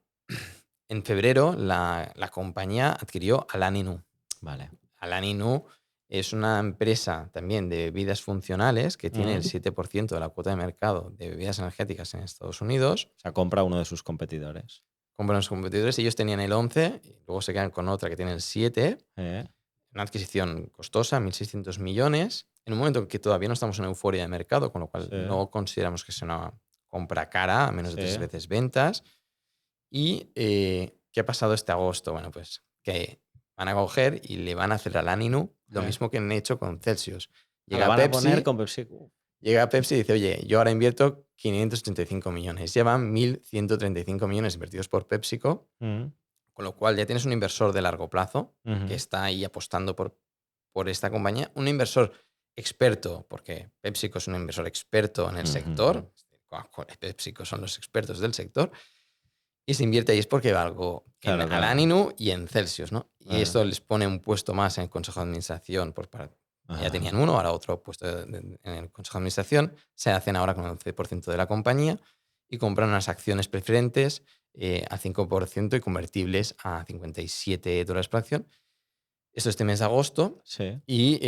S3: compañía adquirió Alaninu.
S1: Vale.
S3: Alaninu es una empresa también de bebidas funcionales que tiene el 7% de la cuota de mercado de bebidas energéticas en Estados Unidos.
S1: O sea, compra uno de sus competidores.
S3: Compran los competidores. Ellos tenían el 11, y luego se quedan con otra que tiene el 7. Una adquisición costosa, 1.600 millones. En un momento en que todavía no estamos en euforia de mercado, con lo cual no consideramos que sea una compra cara, a menos de 3 veces ventas. ¿Y qué ha pasado este agosto? Bueno, pues que van a coger y le van a hacer a Alaninu lo mismo que han hecho con Celsius.
S1: Llega Pepsi, a poner con Pepsi.
S3: Llega Pepsi y dice, oye, yo ahora invierto 585 millones. Llevan 1.135 millones invertidos por PepsiCo, con lo cual ya tienes un inversor de largo plazo que está ahí apostando por esta compañía. Un inversor experto, porque PepsiCo es un inversor experto en el sector. Coca-Cola y PepsiCo son los expertos del sector. Y se invierte ahí es porque va algo en Alaninu y en Celsius, ¿no? Y esto les pone un puesto más en el Consejo de Administración ya tenían uno, ahora otro puesto en el Consejo de Administración. Se hacen ahora con el 11% de la compañía y compran unas acciones preferentes al 5% y convertibles a $57 por acción. Esto este mes de agosto.
S1: Sí.
S3: Y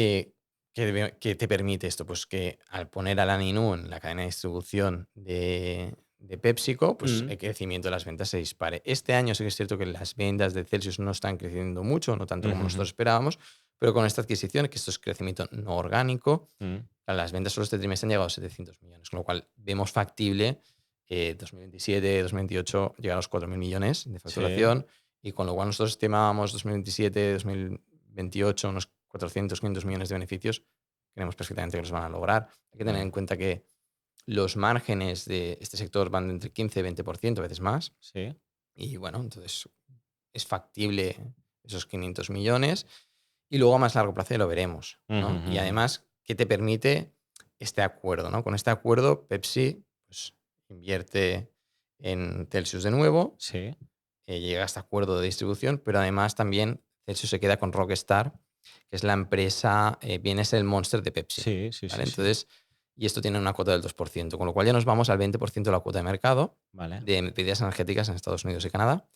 S3: ¿qué te permite esto? Pues que al poner Alaninu en la cadena de distribución de PepsiCo, pues el crecimiento de las ventas se dispare. Este año sí que es cierto que las ventas de Celsius no están creciendo mucho, no tanto como nosotros esperábamos, pero con esta adquisición, que esto es crecimiento no orgánico, las ventas solo este trimestre han llegado a 700 millones, con lo cual vemos factible 2027, 2028 llegar a los 4.000 millones de facturación, y con lo cual nosotros estimábamos 2027, 2028 unos 400, 500 millones de beneficios. Creemos perfectamente que los van a lograr. Hay que tener en cuenta que los márgenes de este sector van de entre 15 y 20%, a veces más.
S1: Sí.
S3: Y bueno, entonces es factible esos 500 millones. Y luego a más largo plazo ya lo veremos, ¿no? Y además, ¿qué te permite este acuerdo, ¿no? Con este acuerdo, Pepsi pues, invierte en Celsius de nuevo.
S1: Sí.
S3: Llega a este acuerdo de distribución, pero además también Celsius se queda con Rockstar, que es la empresa, viene a ser el Monster de Pepsi.
S1: Sí.
S3: ¿vale? Entonces, y esto tiene una cuota del 2%, con lo cual ya nos vamos al 20% de la cuota de mercado de bebidas energéticas en Estados Unidos y Canadá.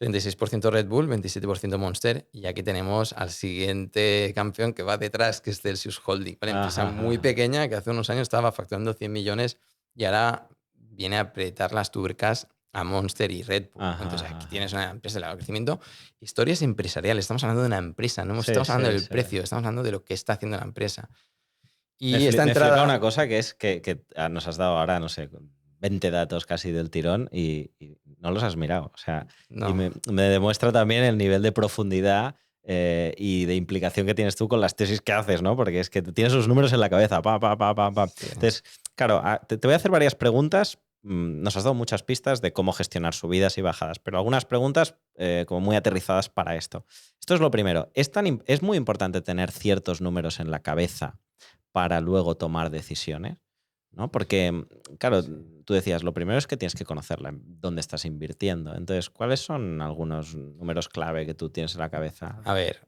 S3: 36% Red Bull, 27% Monster, y aquí tenemos al siguiente campeón que va detrás, que es Celsius Holding. Una empresa muy pequeña que hace unos años estaba facturando 100 millones y ahora viene a apretar las tuercas a Monster y Red Bull. Entonces aquí tienes una empresa de largo crecimiento. Historias empresariales, estamos hablando de una empresa, no estamos hablando del precio, estamos hablando de lo que está haciendo la empresa. Y esta entrada...
S1: Me flipa una cosa que es que nos has dado ahora, no sé, 20 datos casi del tirón y no los has mirado. O sea,
S3: no.
S1: Y me demuestra también el nivel de profundidad y de implicación que tienes tú con las tesis que haces, ¿no? Porque es que tienes los números en la cabeza. Sí. Entonces, claro, te voy a hacer varias preguntas. Nos has dado muchas pistas de cómo gestionar subidas y bajadas, pero algunas preguntas como muy aterrizadas para esto. Esto es lo primero. Es muy importante tener ciertos números en la cabeza para luego tomar decisiones, ¿no? Porque, claro, tú decías, lo primero es que tienes que conocerla, dónde estás invirtiendo. Entonces, ¿cuáles son algunos números clave que tú tienes en la cabeza?
S3: A ver,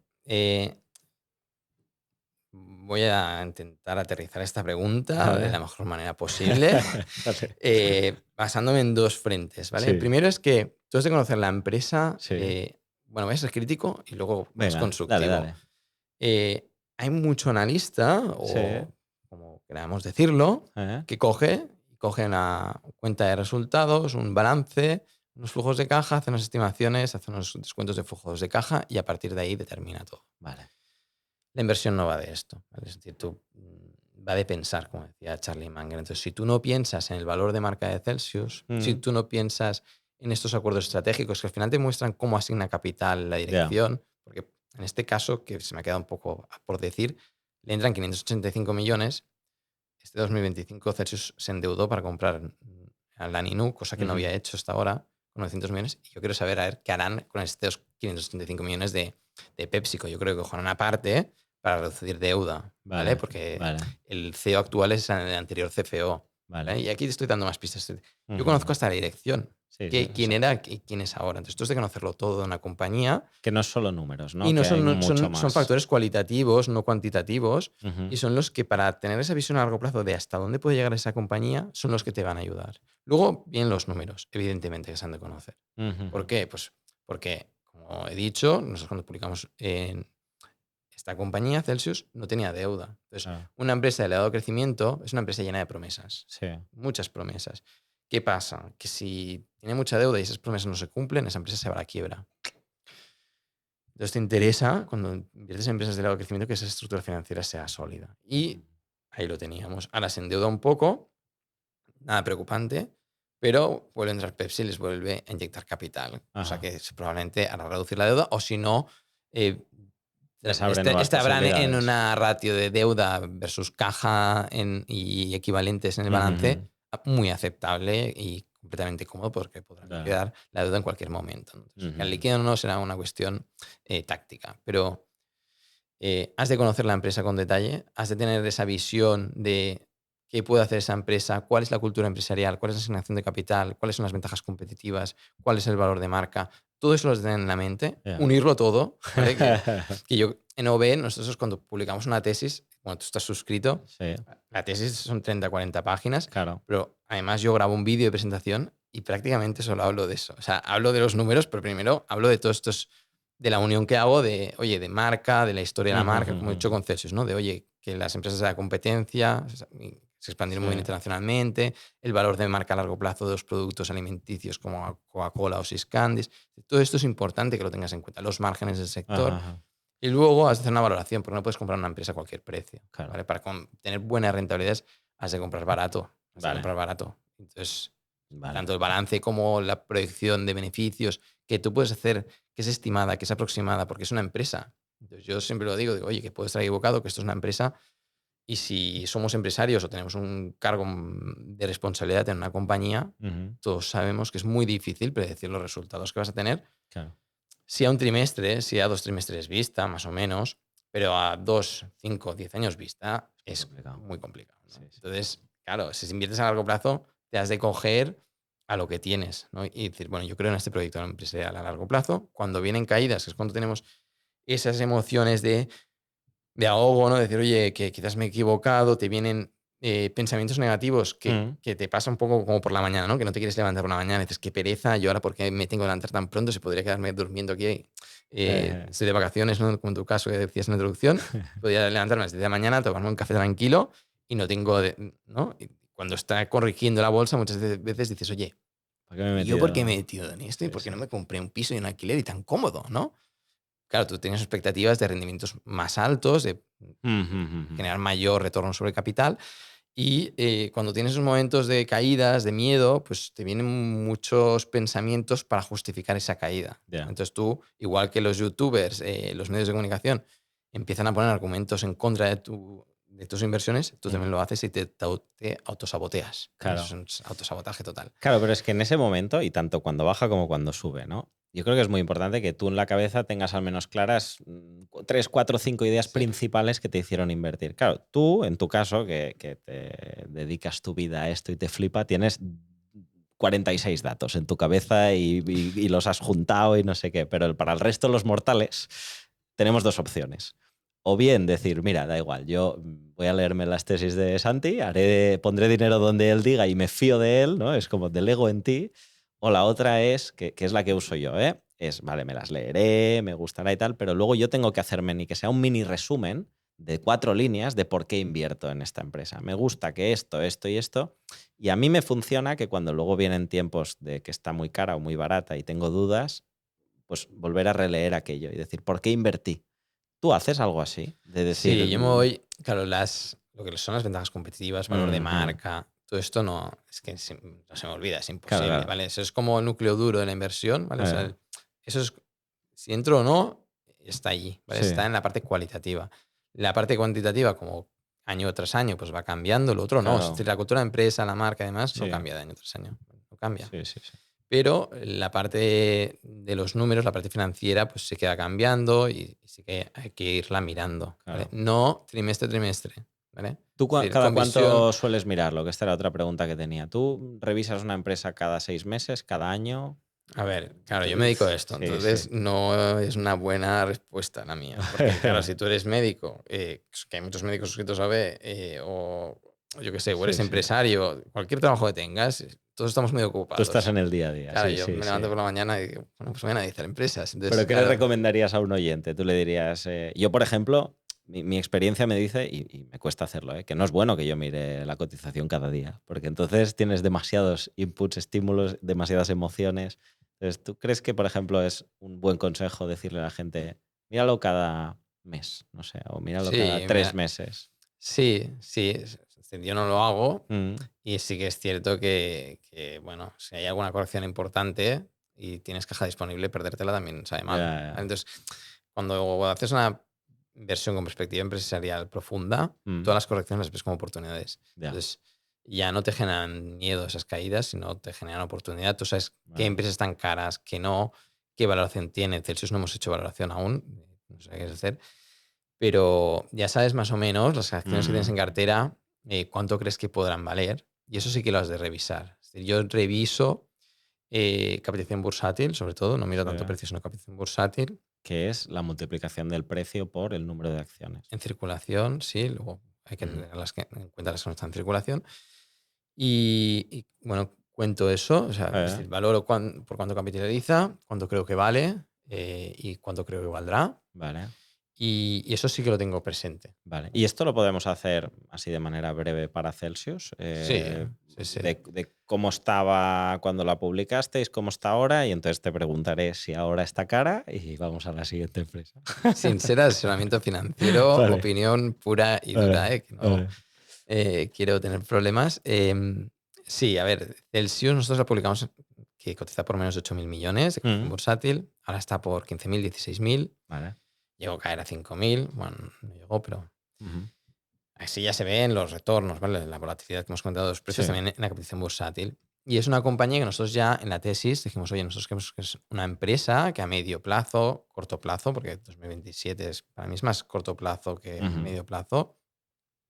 S3: voy a intentar aterrizar esta pregunta de la mejor manera posible, basándome en dos frentes, ¿vale? El primero es que tú has de conocer la empresa, bueno, voy a ser crítico y luego más constructivo.
S1: Dale.
S3: Hay mucho analista, o como queramos decirlo, que coge una cuenta de resultados, un balance, unos flujos de caja, hace unas estimaciones, hace unos descuentos de flujos de caja y a partir de ahí determina todo.
S1: Vale.
S3: La inversión no va de esto, ¿vale? Es decir, va de pensar, como decía Charlie Munger. Entonces, si tú no piensas en el valor de marca de Celsius, si tú no piensas en estos acuerdos estratégicos, que al final te muestran cómo asigna capital la dirección, porque en este caso, que se me ha quedado un poco por decir, le entran 585 millones. Este 2025 Celsius se endeudó para comprar a la Ninu, cosa que no había hecho hasta ahora, con 900 millones. Y yo quiero saber a ver qué harán con estos 585 millones de PepsiCo. Yo creo que cogerán una parte para reducir deuda, ¿vale? Porque el CEO actual es el anterior CFO. ¿vale? Y aquí te estoy dando más pistas. Yo conozco hasta la dirección. ¿Quién era y quién es ahora? Entonces, tú has de conocerlo todo de una compañía.
S1: Que no es solo números, ¿no?
S3: Y no
S1: que
S3: son factores cualitativos, no cuantitativos, y son los que, para tener esa visión a largo plazo de hasta dónde puede llegar esa compañía, son los que te van a ayudar. Luego vienen los números, evidentemente, que se han de conocer. ¿Por qué? Pues porque, como he dicho, nosotros cuando publicamos en esta compañía, Celsius, no tenía deuda. Entonces, una empresa de elevado crecimiento es una empresa llena de promesas. Muchas promesas. ¿Qué pasa? Que si tiene mucha deuda y esas promesas no se cumplen, esa empresa se va a la quiebra. Entonces te interesa, cuando inviertes en empresas de elevado crecimiento, que esa estructura financiera sea sólida. Y ahí lo teníamos. Ahora se endeuda un poco, nada preocupante, pero vuelve a entrar Pepsi y les vuelve a inyectar capital. O sea que probablemente hará reducir la deuda, o si no, estarán en una ratio de deuda versus caja y equivalentes en el balance muy aceptable y completamente cómodo, porque podrán liquidar la deuda en cualquier momento. Entonces, que el líquido no será una cuestión táctica, pero has de conocer la empresa con detalle, has de tener esa visión de qué puede hacer esa empresa, cuál es la cultura empresarial, cuál es la asignación de capital, cuáles son las ventajas competitivas, cuál es el valor de marca. Todo eso lo has de tener en la mente, unirlo todo. ¿vale? que yo en OB, nosotros cuando publicamos una tesis, cuando tú estás suscrito, la tesis son 30, 40 páginas, pero además yo grabo un vídeo de presentación y prácticamente solo hablo de eso. O sea, hablo de los números, pero primero hablo de todos estos, de la unión que hago de, oye, de marca, de la historia de la marca, como he hecho con Celsius, ¿no? De, oye, que las empresas de la competencia se expanden muy bien internacionalmente, el valor de marca a largo plazo de los productos alimenticios como Coca-Cola o Siscandis. Todo esto es importante que lo tengas en cuenta, los márgenes del sector. Y luego has de hacer una valoración, porque no puedes comprar una empresa a cualquier precio. ¿vale? Para tener buenas rentabilidades has de comprar barato. Entonces, tanto el balance como la proyección de beneficios que tú puedes hacer, que es estimada, que es aproximada, porque es una empresa. Entonces, yo siempre lo digo, oye, que puedo estar equivocado, que esto es una empresa. Y si somos empresarios o tenemos un cargo de responsabilidad en una compañía, todos sabemos que es muy difícil predecir los resultados que vas a tener. Si a un trimestre, si a 2 trimestres vista, más o menos, pero a 2, 5, 10 años vista es muy complicado. ¿no? Entonces, claro, si inviertes a largo plazo, te has de coger a lo que tienes, ¿no? Y decir, bueno, yo creo en este proyecto empresarial a largo plazo. Cuando vienen caídas, que es cuando tenemos esas emociones de ahogo, ¿no? Decir, oye, que quizás me he equivocado, te vienen pensamientos negativos que te pasa un poco como por la mañana, ¿no? Que no te quieres levantar por la mañana, dices, qué pereza, yo ahora por qué me tengo que levantar tan pronto, si podría quedarme durmiendo aquí, estoy de vacaciones, ¿no? Como en tu caso que decías en la introducción, podría levantarme a las 10 de la mañana, tomarme un café tranquilo y no tengo, ¿no? Y cuando está corrigiendo la bolsa, muchas veces dices, oye, ¿yo por qué me he metido en esto? ¿Y por qué no me compré un piso y un alquiler y tan cómodo, ¿no? Claro, tú tienes expectativas de rendimientos más altos, de generar mayor retorno sobre el capital. Y cuando tienes esos momentos de caídas, de miedo, pues te vienen muchos pensamientos para justificar esa caída. Entonces tú, igual que los youtubers, los medios de comunicación, empiezan a poner argumentos en contra de tus inversiones, tú también lo haces y te autosaboteas.
S1: Claro.
S3: Es un autosabotaje total.
S1: Claro, pero es que en ese momento, y tanto cuando baja como cuando sube, ¿no? Yo creo que es muy importante que tú en la cabeza tengas al menos claras 3, 4, 5 ideas principales que te hicieron invertir. Claro, tú, en tu caso, que te dedicas tu vida a esto y te flipa, tienes 46 datos en tu cabeza y los has juntado y no sé qué. Pero para el resto de los mortales tenemos 2 opciones. O bien decir, mira, da igual, yo voy a leerme las tesis de Santi, pondré dinero donde él diga y me fío de él, ¿no? Es como delego en ti. O la otra es, que es la que uso yo, es, vale, me las leeré, me gustará y tal, pero luego yo tengo que hacerme ni que sea un mini resumen de 4 líneas de por qué invierto en esta empresa. Me gusta que esto y esto. Y a mí me funciona que cuando luego vienen tiempos de que está muy cara o muy barata y tengo dudas, pues volver a releer aquello y decir, ¿por qué invertí? ¿Tú haces algo así? De decir,
S3: sí, yo me voy, claro, lo que son las ventajas competitivas, valor de marca, todo esto no se me olvida, es imposible,
S1: Claro.
S3: ¿vale? Eso es como el núcleo duro de la inversión, ¿vale? O sea, eso es, si entro o no, está allí, ¿vale?
S1: Sí.
S3: Está en la parte cualitativa. La parte cuantitativa, como año tras año, pues va cambiando, lo otro no.
S1: Claro.
S3: Es decir, la cultura de empresa, la marca, además, no
S1: Sí.
S3: cambia de año tras año, no cambia.
S1: Sí.
S3: Pero la parte de los números, la parte financiera, pues se queda cambiando y sí que hay que irla mirando, ¿vale?
S1: Claro.
S3: No trimestre a trimestre, ¿vale?
S1: ¿Tú
S3: Es decir,
S1: cada
S3: con
S1: cuánto
S3: visión-
S1: sueles mirarlo? Que esta era otra pregunta que tenía. ¿Tú revisas una empresa cada 6 meses, cada año?
S3: A ver, claro, yo me dedico a esto,
S1: Sí,
S3: entonces
S1: sí.
S3: no es una buena respuesta la mía. Porque, claro, si tú eres médico, que hay muchos médicos suscritos a B, o yo qué sé, o eres
S1: Sí, sí.
S3: empresario, cualquier trabajo que tengas, todos estamos muy
S1: Tú
S3: ocupados.
S1: estás en el día a día.
S3: Claro,
S1: Sí,
S3: yo
S1: sí,
S3: me
S1: sí.
S3: levanto por la mañana y digo, bueno, pues voy a analizar empresas. Entonces,
S1: ¿Pero qué le
S3: claro,
S1: recomendarías a un oyente? Tú le dirías, yo por ejemplo, mi experiencia me dice, y me cuesta hacerlo, que no es bueno que yo mire la cotización cada día, porque entonces tienes demasiados inputs, estímulos, demasiadas emociones. Entonces, ¿tú crees que, por ejemplo, es un buen consejo decirle a la gente, míralo cada mes, no sé, o míralo cada
S3: sí,
S1: 3
S3: mira,
S1: meses?
S3: sí. Es decir, yo no lo hago
S1: Mm,
S3: y sí que es cierto que, bueno, si hay alguna corrección importante y tienes caja disponible, perdértela también sabe mal.
S1: ya,
S3: Entonces, cuando haces una inversión con perspectiva empresarial profunda,
S1: mm,
S3: todas las correcciones las ves como oportunidades.
S1: ya,
S3: Entonces, ya no te generan miedo esas caídas, sino te generan oportunidad. Tú sabes qué
S1: vale.
S3: empresas están caras, qué no, qué valoración tiene. Celsius no hemos hecho valoración aún, no sé qué hacer, pero ya sabes más o menos las acciones que tienes en
S1: Mm,
S3: cartera, cuánto crees que podrán valer, y eso sí que lo has de revisar. Es decir, yo reviso capitalización bursátil, sobre todo, no miro
S1: sí.
S3: tanto precio, sino capitalización bursátil.
S1: Que es la multiplicación del precio por el número de acciones.
S3: En circulación, sí, luego hay que
S1: Ujú.
S3: tener en cuenta las que no están en circulación. Bueno, cuento eso, o sea, es decir, valoro por cuánto capitaliza, cuánto creo que vale, y cuánto creo que valdrá.
S1: Vale,
S3: Y eso sí que lo tengo presente.
S1: vale. ¿Y esto lo podemos hacer así de manera breve para Celsius?
S3: Sí, sí.
S1: De cómo estaba cuando la publicasteis, cómo está ahora, y entonces te preguntaré si ahora está cara y vamos a la siguiente empresa.
S3: Sin ser asesoramiento financiero,
S1: Vale,
S3: opinión pura y dura,
S1: vale,
S3: que no
S1: vale.
S3: quiero tener problemas. Sí, a ver, Celsius nosotros la publicamos que cotiza por menos de 8.000 millones de capitalización
S1: Mm,
S3: bursátil, ahora está por 15.000, 16.000,
S1: vale.
S3: llegó a caer a 5.000, bueno, no llegó, pero
S1: Ujú.
S3: así ya se ve en los retornos, ¿vale? La volatilidad que hemos comentado de los precios
S1: Sí.
S3: también en la capitalización bursátil. Y es una compañía que nosotros ya en la tesis dijimos, oye, nosotros creemos que es una empresa que a medio plazo, corto plazo, porque 2027 para mí es más corto plazo que
S1: Ujú.
S3: medio plazo,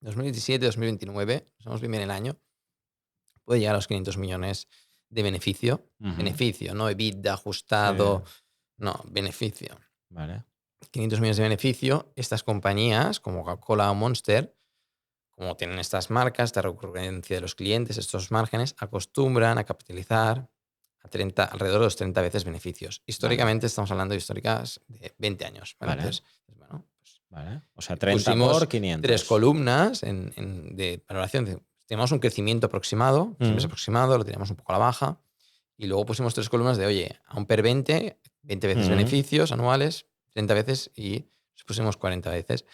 S3: 2027, 2029, sabemos bien el año, puede llegar a los 500 millones de beneficio.
S1: Ujú.
S3: Beneficio, no EBITDA
S1: Sí,
S3: ajustado, no, beneficio.
S1: vale.
S3: 500 millones de beneficio. Estas compañías, como Coca-Cola o Monster, como tienen estas marcas, esta recurrencia de los clientes, estos márgenes, acostumbran a capitalizar alrededor de los 30 veces beneficios. Históricamente estamos hablando de históricas de 20 años. ¿Vale?
S1: Vale.
S3: Entonces, bueno, pues
S1: Vale. O sea, 30
S3: pusimos
S1: por 500.
S3: 3 columnas de valoración. Tenemos un crecimiento aproximado, siempre es
S1: Mm,
S3: aproximado, lo tiramos un poco a la baja. Y luego pusimos 3 columnas de, oye, a un PER 20 veces
S1: mm,
S3: beneficios anuales, 30 veces y pusimos 40 veces.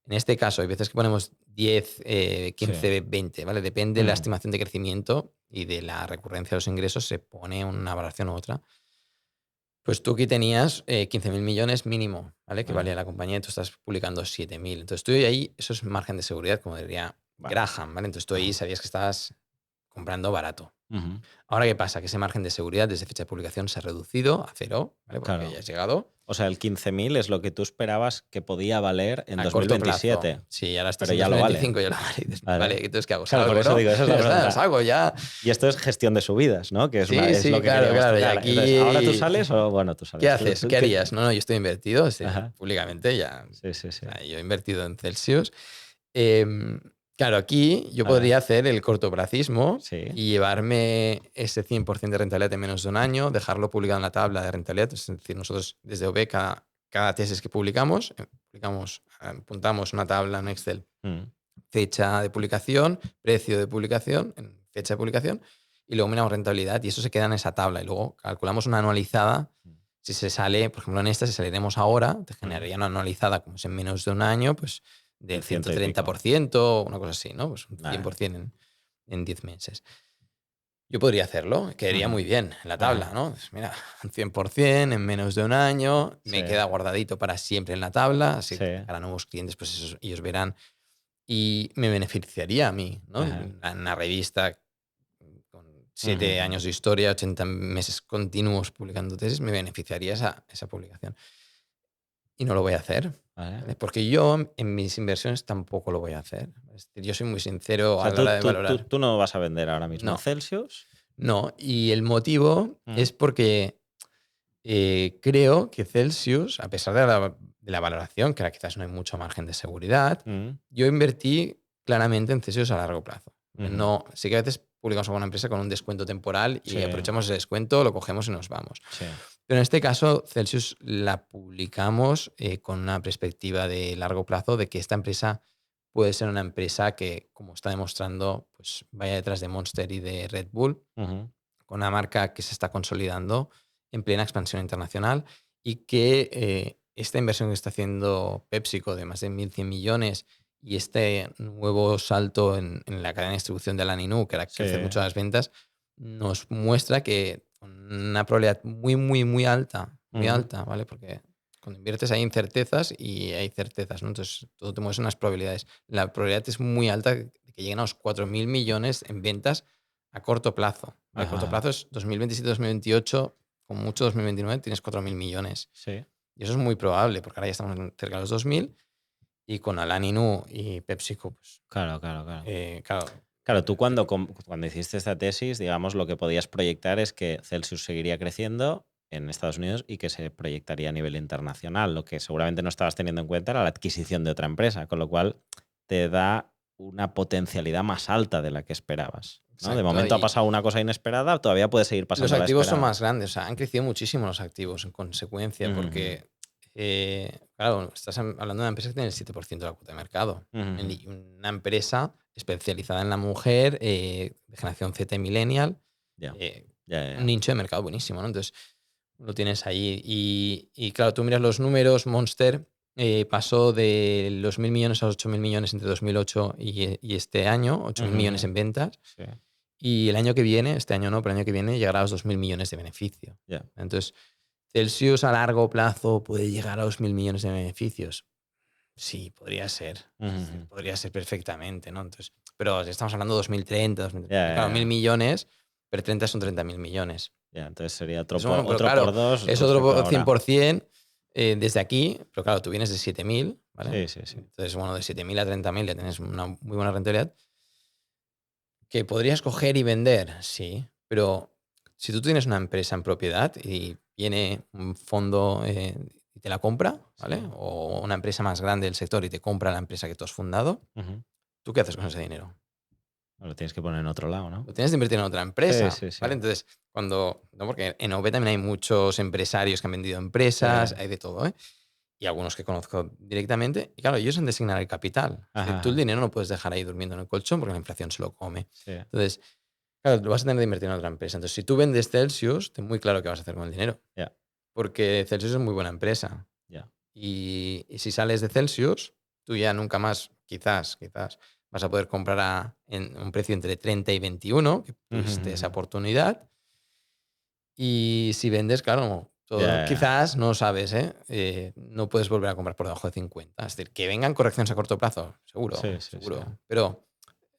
S3: En este caso, hay veces que ponemos 10, 15, 20, ¿vale? Depende de la
S1: mm.
S3: estimación de crecimiento y de la recurrencia de los ingresos, se pone una valoración u otra. Pues tú aquí tenías 15.000 millones mínimo, ¿vale? Que
S1: Vale.
S3: valía la compañía y tú estás publicando 7.000. Entonces tú ahí, eso es margen de seguridad, como diría
S1: Vale.
S3: Graham, ¿vale? Entonces tú ahí sabías que estabas comprando barato.
S1: Ujú.
S3: Ahora, ¿qué pasa? Que ese margen de seguridad desde fecha de publicación se ha reducido a cero, ¿vale? Porque
S1: Claro.
S3: ya has llegado
S1: O sea, el 15.000 es lo que tú esperabas que podía valer en
S3: a corto
S1: 2027.
S3: plazo. Sí, ahora estás
S1: Pero
S3: en
S1: ya lo vale.
S3: 2025, ya lo vale. Y dices,
S1: Vale.
S3: vale, entonces ¿qué hago?
S1: Claro, por
S3: ¿Salgo,
S1: eso
S3: no?
S1: digo, esa es la
S3: Ya está,
S1: pregunta.
S3: salgo ya.
S1: Y esto es gestión de subidas, ¿no? Que es,
S3: Sí,
S1: es
S3: sí,
S1: lo que
S3: claro,
S1: queríamos
S3: claro. Y
S1: tocar.
S3: aquí,
S1: Entonces, ¿ahora tú sales o bueno, tú sales?
S3: ¿qué haces? ¿Qué harías? No, yo estoy invertido,
S1: Ajá.
S3: públicamente ya.
S1: Sí, sí, sí.
S3: O sea, yo he invertido en Celsius. Claro, aquí yo
S1: A ver.
S3: podría hacer el cortoplacismo
S1: Sí.
S3: y llevarme ese 100% de rentabilidad en menos de un año, dejarlo publicado en la tabla de rentabilidad. Es decir, nosotros desde OB, cada tesis que publicamos, apuntamos una tabla en Excel,
S1: Mm,
S3: fecha de publicación, precio de publicación, en fecha de publicación, y luego miramos rentabilidad y eso se queda en esa tabla. Y luego calculamos una anualizada. Si se sale, por ejemplo, en esta, si saliremos ahora, te generaría una anualizada, como es en menos de un año, pues del
S1: El 100 y pico.
S3: 130%, una cosa así, ¿no? Pues un
S1: Vale.
S3: 100% en 10 meses. Yo podría hacerlo, quedaría muy bien en la tabla, ¿no? Pues mira, un 100% en menos de un año, me queda guardadito para siempre en la tabla, así que para nuevos clientes, pues ellos verán y me beneficiaría a mí, ¿no? Una revista con 7 años de historia, 80 meses continuos publicando tesis, me beneficiaría esa publicación. Y no lo voy a hacer, ¿vale? Porque yo en mis inversiones tampoco lo voy a hacer. Es decir, yo soy muy sincero a la hora de valorar.
S1: Tú no vas a vender ahora mismo
S3: No.
S1: Celsius.
S3: No, y el motivo es porque creo que Celsius, a pesar de la valoración, que ahora quizás no hay mucho margen de seguridad, yo invertí claramente en Celsius a largo plazo. No, sí que a veces publicamos alguna empresa con un descuento temporal y aprovechamos el descuento, lo cogemos y nos vamos.
S1: Sí.
S3: Pero en este caso, Celsius la publicamos con una perspectiva de largo plazo de que esta empresa puede ser una empresa que, como está demostrando, pues vaya detrás de Monster y de Red Bull, con una marca que se está consolidando en plena expansión internacional y que esta inversión que está haciendo PepsiCo de más de 1.100 millones y este nuevo salto en la cadena de distribución de Alani Nu, que ahora crece mucho las ventas, nos muestra que con una probabilidad muy, muy, muy alta, ¿vale? Porque cuando inviertes hay incertezas y hay certezas, ¿no? Entonces todo te muestra unas probabilidades. La probabilidad es muy alta de que lleguen a los 4.000 millones en ventas a corto plazo. A corto plazo es 2027-2028, con mucho 2029 tienes 4.000 millones.
S1: Sí.
S3: Y eso es muy probable, porque ahora ya estamos cerca de los 2.000 y con Alani Nu y PepsiCo, pues...
S1: Claro.
S3: Claro.
S1: Claro, tú cuando hiciste esta tesis, digamos, lo que podías proyectar es que Celsius seguiría creciendo en Estados Unidos y que se proyectaría a nivel internacional. Lo que seguramente no estabas teniendo en cuenta era la adquisición de otra empresa, con lo cual te da una potencialidad más alta de la que esperabas, ¿no?
S3: Exacto,
S1: de momento ha pasado una cosa inesperada, todavía puede seguir pasando.
S3: Los activos son más grandes, o sea, han crecido muchísimo los activos en consecuencia, porque, claro, estás hablando de una empresa que tiene el 7% de la cuota de mercado. Una empresa especializada en la mujer, de generación Z y millennial, un nicho de mercado buenísimo, ¿no? Entonces, lo tienes ahí. Y claro, tú miras los números, Monster pasó de los 1.000 millones a los 8.000 millones entre 2008 y este año, 8.000 millones en ventas.
S1: Sí.
S3: Y el año que viene, este año no, pero el año que viene llegará a los 2.000 millones de beneficio. Entonces, ¿Celsius a largo plazo puede llegar a los 1.000 millones de beneficios? Sí, podría ser. Podría ser perfectamente, ¿no? Entonces, pero estamos hablando de 2030, claro, 1.000 millones, pero 30 son 30.000 millones.
S1: Entonces sería otro,
S3: claro,
S1: por dos.
S3: Es otro 100% desde aquí, pero claro, tú vienes de 7.000, ¿vale?
S1: Sí.
S3: Entonces, bueno, de 7.000 a 30.000 ya tienes una muy buena rentabilidad. ¿Que podrías coger y vender? Sí, pero si tú tienes una empresa en propiedad y viene un fondo y te la compra, ¿vale? Sí. O una empresa más grande del sector y te compra la empresa que tú has fundado, ¿tú qué haces con ese dinero?
S1: Lo tienes que poner en otro lado, ¿no?
S3: Lo tienes que invertir en otra empresa,
S1: sí.
S3: ¿vale? Entonces, no, porque en OV también hay muchos empresarios que han vendido empresas, hay de todo, ¿eh? Y algunos que conozco directamente. Y claro, ellos han designado el capital. Es decir, tú el dinero no puedes dejar ahí durmiendo en el colchón porque la inflación se lo come. Sí. Entonces, claro, lo vas a tener que invertir en otra empresa. Entonces, si tú vendes Celsius, ten muy claro qué vas a hacer con el dinero. Porque Celsius es muy buena empresa. Y si sales de Celsius, tú ya nunca más, quizás, vas a poder comprar en un precio entre 30 y 21, que tuviste esa oportunidad. Y si vendes, claro, quizás no sabes, no puedes volver a comprar por debajo de 50. Es decir, que vengan correcciones a corto plazo, seguro. Sí. Pero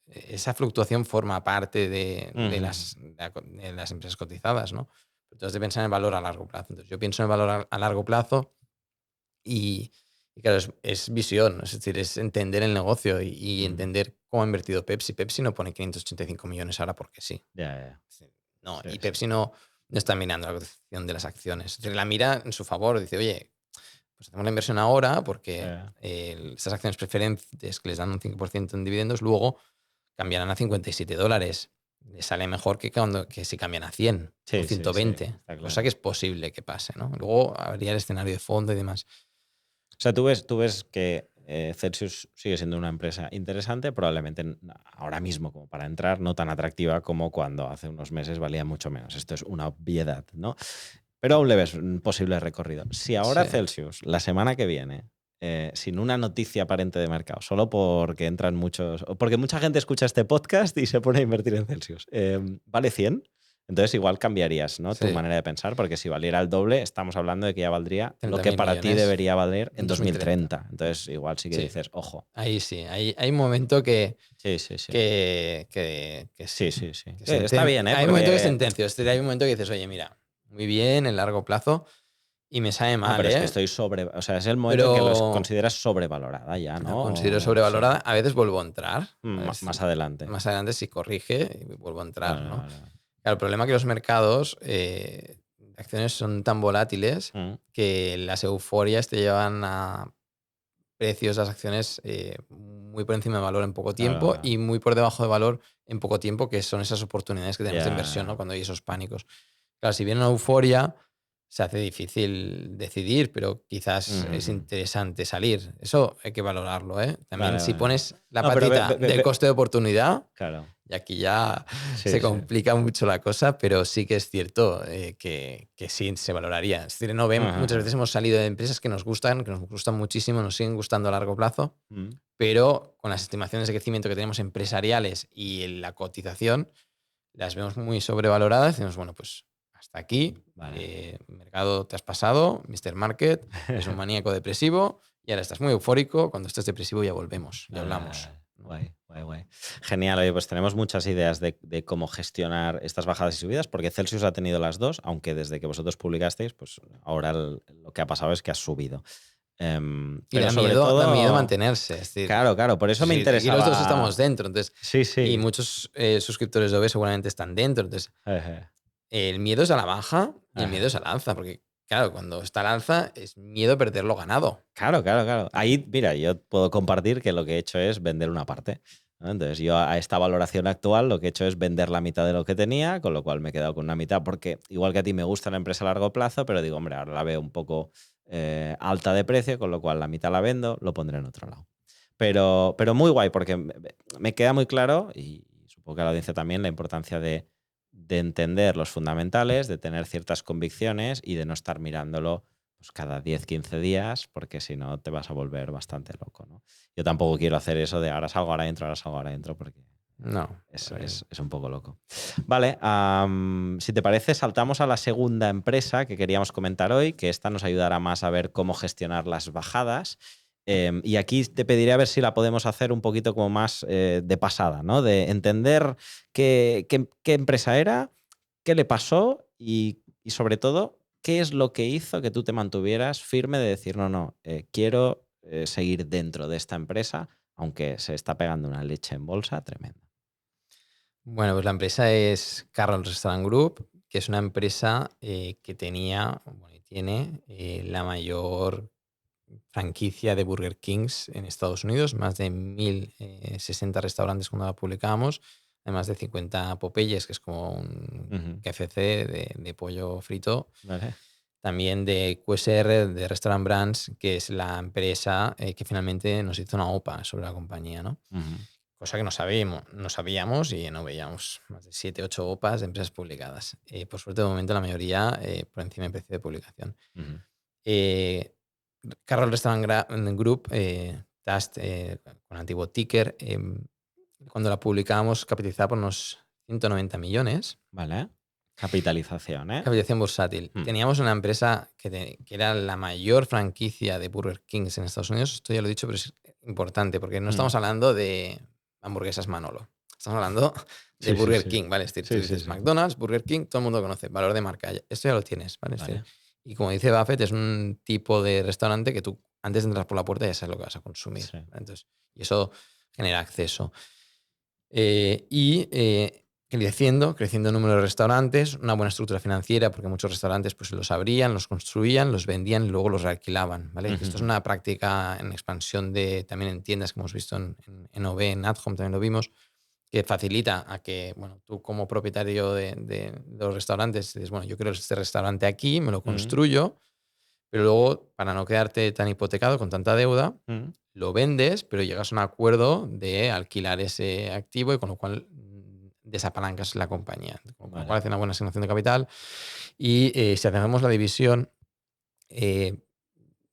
S3: esa fluctuación forma parte de las empresas cotizadas, ¿no? Pero tú has de pensar en el valor a largo plazo. Entonces, yo pienso en el valor a largo plazo y claro, es visión, es decir, es entender el negocio y entender cómo ha invertido Pepsi. Pepsi no pone 585 millones ahora porque sí. No, y Pepsi no está mirando la cotización de las acciones. Es decir, la mira en su favor. Dice, oye, pues hacemos la inversión ahora porque estas acciones preferentes que les dan un 5% en dividendos, luego cambiarán a $57. Les sale mejor que si cambian a 100 o 120. Claro. Cosa que es posible que pase, ¿no? Luego habría el escenario de fondo y demás.
S1: O sea, tú ves que Celsius sigue siendo una empresa interesante, probablemente ahora mismo como para entrar, no tan atractiva como cuando hace unos meses valía mucho menos. Esto es una obviedad, ¿no? Pero aún le ves un posible recorrido. Si ahora Celsius, la semana que viene, sin una noticia aparente de mercado, solo porque entran muchos, o porque mucha gente escucha este podcast y se pone a invertir en Celsius. ¿Vale 100? Entonces igual cambiarías, ¿no? Tu
S3: Sí.
S1: manera de pensar, porque si valiera el doble, estamos hablando de que ya valdría lo
S3: 30.000
S1: que para ti
S3: millones
S1: debería valer en
S3: en
S1: 2030. Entonces igual sí que
S3: Sí.
S1: dices, ojo.
S3: Ahí sí, hay un momento que,
S1: Sí.
S3: que
S1: Sí.
S3: que
S1: Está bien, ¿eh?
S3: Hay un momento que
S1: Porque-
S3: sentencio. Hay un momento que dices, oye, mira, muy bien, en largo plazo, y me sabe mal,
S1: pero es que
S3: ¿eh?
S1: estoy o sea, es el momento en que los
S3: Pero
S1: consideras sobrevalorada ya,
S3: la
S1: ¿no?
S3: considero
S1: O
S3: sobrevalorada.
S1: sí.
S3: A veces vuelvo a entrar. ¿vale?
S1: Más adelante.
S3: Más adelante si corrige, vuelvo a entrar, ¿no?
S1: Vale.
S3: Claro, el problema es que los mercados de acciones son tan volátiles que las euforias te llevan a precios de las acciones muy por encima de valor en poco tiempo
S1: Claro.
S3: y muy por debajo de valor en poco tiempo, que son esas oportunidades que tenemos de inversión,
S1: Ya.
S3: ¿no? Cuando hay esos pánicos. Claro, si viene una euforia, se hace difícil decidir, pero quizás es interesante salir. Eso hay que valorarlo, ¿eh? También
S1: Vale,
S3: si
S1: vale.
S3: pones la
S1: No, pero
S3: patita del coste de oportunidad,
S1: Claro.
S3: y aquí ya
S1: Sí,
S3: se
S1: sí.
S3: complica mucho la cosa, pero sí que es cierto que sí se valoraría. Es decir, muchas veces hemos salido de empresas que nos gustan muchísimo, nos siguen gustando a largo plazo, pero con las estimaciones de crecimiento que tenemos empresariales y en la cotización, las vemos muy sobrevaloradas y decimos, bueno, pues hasta aquí,
S1: Vale.
S3: mercado te has pasado, Mr. Market, es un maníaco depresivo y ahora estás muy eufórico, cuando estés depresivo ya volvemos, ya hablamos.
S1: Guay. Genial, oye, pues tenemos muchas ideas de cómo gestionar estas bajadas y subidas, porque Celsius ha tenido las dos, aunque desde que vosotros publicasteis, pues ahora lo que ha pasado es que ha subido.
S3: Y
S1: Pero
S3: da
S1: sobre
S3: miedo,
S1: todo,
S3: da miedo mantenerse. Es decir,
S1: claro, por eso me
S3: sí, aquí
S1: interesaba.
S3: los dos estamos dentro, entonces,
S1: Sí.
S3: y muchos suscriptores de OV seguramente están dentro. Entonces,
S1: Ejé.
S3: el miedo es a la baja y el miedo es al alza, porque, claro, cuando está al alza es miedo a perder lo ganado.
S1: Claro. Ahí, mira, yo puedo compartir que lo que he hecho es vender una parte, ¿no? Entonces, yo a esta valoración actual lo que he hecho es vender la mitad de lo que tenía, con lo cual me he quedado con una mitad, porque igual que a ti me gusta la empresa a largo plazo, pero digo, hombre, ahora la veo un poco alta de precio, con lo cual la mitad la vendo, lo pondré en otro lado. Pero muy guay, porque me queda muy claro, y supongo que a la audiencia también, la importancia de entender los fundamentales, de tener ciertas convicciones y de no estar mirándolo pues cada 10, 15 días, porque si no te vas a volver bastante loco, ¿no? Yo tampoco quiero hacer eso de ahora salgo, ahora entro, porque
S3: No.
S1: es un poco loco. Vale, si te parece, saltamos a la segunda empresa que queríamos comentar hoy, que esta nos ayudará más a ver cómo gestionar las bajadas. Y aquí te pediré a ver si la podemos hacer un poquito como más de pasada, ¿no? De entender qué empresa era, qué le pasó y sobre todo, qué es lo que hizo que tú te mantuvieras firme de decir, no, quiero seguir dentro de esta empresa, aunque se está pegando una leche en bolsa tremenda.
S3: Bueno, pues la empresa es Carroll Restaurant Group, que es una empresa que tenía, bueno, y tiene la mayor franquicia de Burger Kings en Estados Unidos, más de 1.060 restaurantes cuando la publicábamos, además de 50 Popeyes, que es como un KFC de pollo frito.
S1: Vale.
S3: También de QSR, de Restaurant Brands, que es la empresa que finalmente nos hizo una OPA sobre la compañía, ¿no? Cosa que no sabíamos y no veíamos más de 7, 8 OPAs de empresas publicadas. Por suerte, de momento, la mayoría por encima del precio de publicación. Carroll Restaurant Group, Trust, con antiguo ticker, cuando la publicábamos capitalizaba por unos 190 millones.
S1: Vale. Capitalización, ¿eh?
S3: Capitalización bursátil. Teníamos una empresa que era la mayor franquicia de Burger Kings en Estados Unidos. Esto ya lo he dicho, pero es importante porque no estamos hablando de hamburguesas Manolo. Estamos hablando de Burger King, ¿vale? Es decir, tú dices McDonald's, Burger King, todo el mundo lo conoce. Valor de marca. Esto ya lo tienes, ¿vale?
S1: Vale.
S3: Y como dice Buffett, es un tipo de restaurante que tú, antes de entrar por la puerta, ya sabes lo que vas a consumir.
S1: Sí.
S3: Entonces, y eso genera acceso. Creciendo el número de restaurantes, una buena estructura financiera, porque muchos restaurantes pues los abrían, los construían, los vendían y luego los realquilaban, ¿vale? Esto es una práctica en expansión también en tiendas que hemos visto en OV, en At Home también lo vimos, que facilita a que, bueno, tú como propietario de los restaurantes dices, bueno, yo quiero este restaurante aquí, me lo construyo, pero luego, para no quedarte tan hipotecado con tanta deuda, lo vendes, pero llegas a un acuerdo de alquilar ese activo y con lo cual desapalancas la compañía. Con lo cual hace una buena asignación de capital. Y si hacemos la división,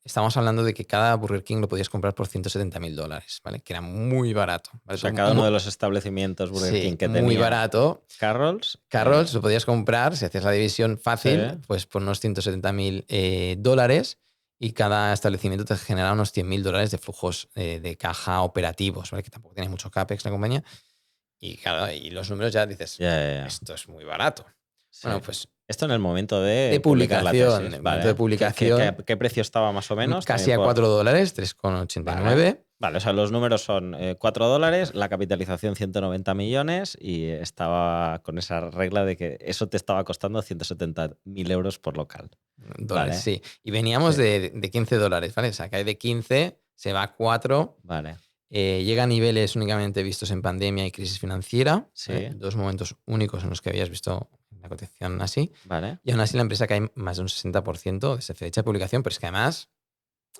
S3: estamos hablando de que cada Burger King lo podías comprar por $170.000, ¿vale? Que era muy barato. ¿vale?
S1: O sea, cada uno de los establecimientos Burger King que tenía
S3: muy barato.
S1: Carroll's.
S3: Carroll's lo podías comprar, si hacías la división fácil,
S1: Sí.
S3: pues por unos $170.000 y cada establecimiento te generaba unos $100.000 de flujos de caja operativos, ¿vale? Que tampoco tiene mucho CAPEX la compañía. Y claro, y los números ya dices,
S1: Ya.
S3: esto es muy barato.
S1: Sí.
S3: Bueno, pues
S1: esto en el momento de
S3: publicación.
S1: publicar la tesis.
S3: En el momento de publicación.
S1: ¿Qué precio estaba más o menos?
S3: Casi a $4, 3,89.
S1: Vale, o sea, los números son $4, la capitalización 190 millones y estaba con esa regla de que eso te estaba costando 170.000 euros por local.
S3: Dólares,
S1: Vale.
S3: sí. Y veníamos de $15, ¿vale? O sea, cae de 15, se va a 4.
S1: Vale.
S3: Llega a niveles únicamente vistos en pandemia y crisis financiera.
S1: Sí.
S3: ¿vale? 2 momentos únicos en los que habías visto la cotización así.
S1: Vale.
S3: Y aún así la empresa cae más de un 60% desde fecha de publicación, pero es que además,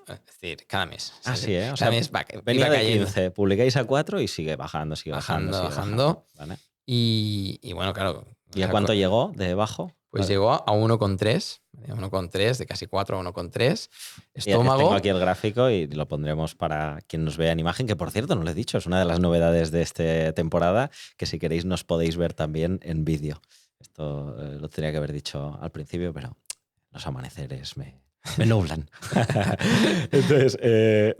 S3: es decir, cada mes.
S1: Así, ¿eh? O
S3: cada
S1: sea,
S3: mes
S1: venía
S3: iba
S1: de
S3: cayendo.
S1: 15, publicáis a 4 y sigue bajando, sigue bajando.
S3: Bajando.
S1: Vale.
S3: Y bueno, claro.
S1: ¿Y a cuánto llegó de bajo?
S3: Pues llegó a 1,3, ¿vale? 1,3, de casi 4 a 1,3.
S1: Estómago. Tengo aquí el gráfico y lo pondremos para quien nos vea en imagen, que por cierto, no lo he dicho, es una de las novedades de esta temporada, que si queréis nos podéis ver también en vídeo. Esto lo tenía que haber dicho al principio, pero los amaneceres me nublan. Entonces,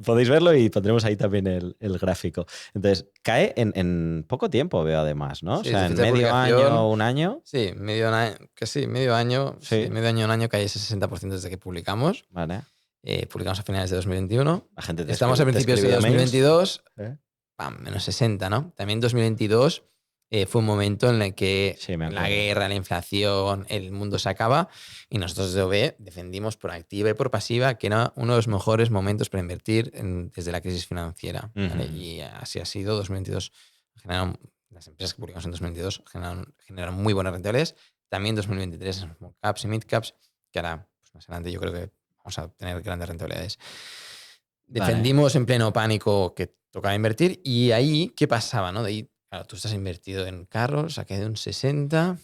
S1: podéis verlo y pondremos ahí también el gráfico. Entonces, cae en poco tiempo, veo además, ¿no?
S3: Sí,
S1: o sea, en medio año, un año.
S3: Sí, medio año, medio año.
S1: Sí.
S3: Sí, medio año, un año cae ese 60% desde que publicamos.
S1: Vale.
S3: Publicamos a finales de 2021.
S1: La gente
S3: Estamos a principios de 2022.
S1: ¿Eh?
S3: Menos 60, ¿no? También 2022 fue un momento en el que
S1: Sí,
S3: la guerra, la inflación, el mundo se acaba y nosotros de OB defendimos por activa y por pasiva que era uno de los mejores momentos para invertir desde la crisis financiera. ¿vale? Y así ha sido. 2022 las empresas que publicamos en 2022 generaron muy buenas rentabilidades. También 2023 en small caps y mid caps, que ahora pues más adelante yo creo que vamos a tener grandes rentabilidades. Defendimos en pleno pánico que tocaba invertir y ahí, ¿qué pasaba? ¿no? De ahí, claro, tú estás invertido en Carroll's, ha caído un 60.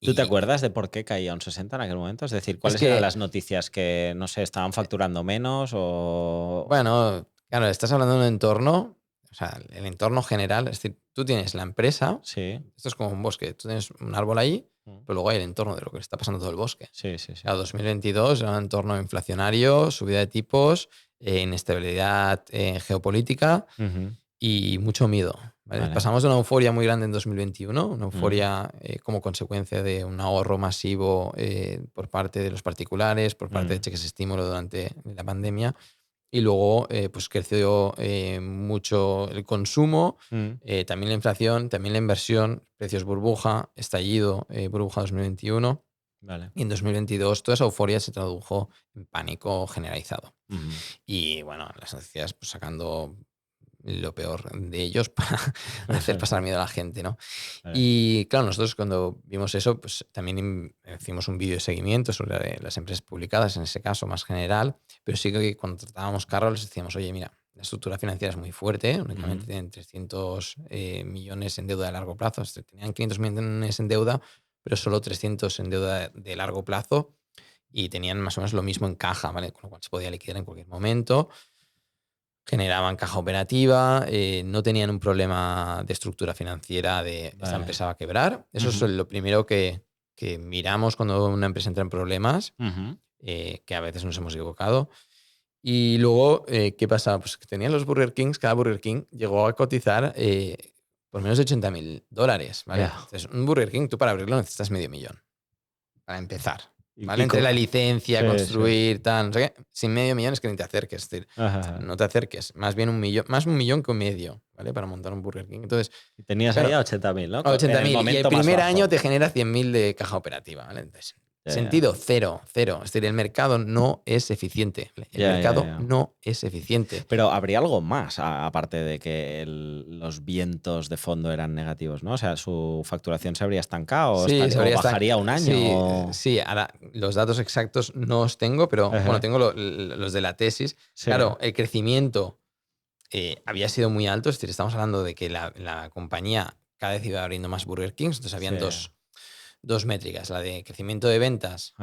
S1: ¿Tú te acuerdas de por qué caía un 60 en aquel momento? Es decir, ¿cuáles eran las noticias que, no sé, estaban facturando menos o...?
S3: Bueno, claro, estás hablando de un entorno, o sea, el entorno general, es decir, tú tienes la empresa,
S1: sí.
S3: Esto es como un bosque, tú tienes un árbol ahí, pero luego hay el entorno de lo que está pasando todo el bosque.
S1: Sí.
S3: Claro, 2022 era un entorno inflacionario, subida de tipos, inestabilidad geopolítica y mucho miedo. ¿vale? Pasamos de una euforia muy grande en 2021, una euforia como consecuencia de un ahorro masivo por parte de los particulares, por parte de cheques estímulo durante la pandemia. Y luego pues creció mucho el consumo, también la inflación, también la inversión, precios burbuja, estallido, burbuja 2021.
S1: Vale.
S3: Y en 2022 toda esa euforia se tradujo en pánico generalizado. Y bueno, las noticias pues, sacando lo peor de ellos para hacer pasar miedo a la gente, ¿no? Vale. Y claro, nosotros cuando vimos eso, pues también hicimos un vídeo de seguimiento sobre las empresas publicadas, en ese caso más general, pero sí que cuando tratábamos Carroll's decíamos, oye, mira, la estructura financiera es muy fuerte, únicamente tienen 300 millones en deuda de largo plazo, tenían 500 millones en deuda, pero solo 300 en deuda de largo plazo y tenían más o menos lo mismo en caja, ¿vale? Con lo cual se podía liquidar en cualquier momento. Generaban caja operativa, no tenían un problema de estructura financiera de esta empresa va a quebrar. Eso es lo primero que miramos cuando una empresa entra en problemas, que a veces nos hemos equivocado. Y luego, ¿qué pasa? Pues que tenían los Burger Kings, cada Burger King llegó a cotizar por menos de $80.000. ¿vale? Entonces, un Burger King, tú para abrirlo necesitas $500,000 para empezar. ¿Vale? Entre la licencia, construir, tal, no sé qué. Sin $500,000 es que ni te acerques. Es decir, no te acerques. Más bien más un millón que un medio, ¿vale? Para montar un Burger King. Entonces,
S1: tenías ahí a 80.000, ¿no?
S3: A 80.000. Y el primer año te genera 100.000 de caja operativa, ¿vale? Entonces, sentido cero. Es decir, el mercado no es eficiente. El mercado no es eficiente.
S1: Pero habría algo más, aparte de que los vientos de fondo eran negativos, ¿no? O sea, su facturación se habría estancado o bajaría un año.
S3: Sí, ahora los datos exactos no os tengo, pero bueno, tengo los de la tesis. Sí. Claro, el crecimiento había sido muy alto. Es decir, estamos hablando de que la compañía cada vez iba abriendo más Burger Kings, entonces habían dos métricas, la de crecimiento de ventas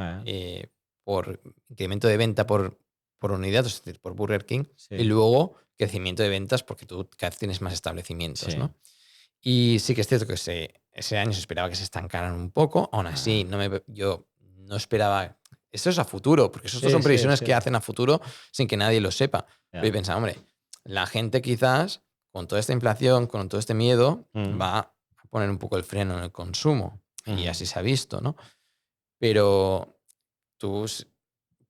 S3: por incremento de venta por por unidad, es decir, por Burger King,
S1: Sí.
S3: y luego crecimiento de ventas porque tú cada vez tienes más establecimientos,
S1: Sí.
S3: ¿no? Y sí que es cierto que ese año se esperaba que se estancaran un poco, aún así yo no esperaba... Esto es a futuro, porque estos
S1: Sí,
S3: son
S1: sí,
S3: previsiones
S1: sí.
S3: que hacen a futuro sin que nadie lo sepa.
S1: Ya.
S3: Pero yo pensaba, hombre, la gente quizás con toda esta inflación, con todo este miedo, va a poner un poco el freno en el consumo. Y así se ha visto, ¿no? Pero tú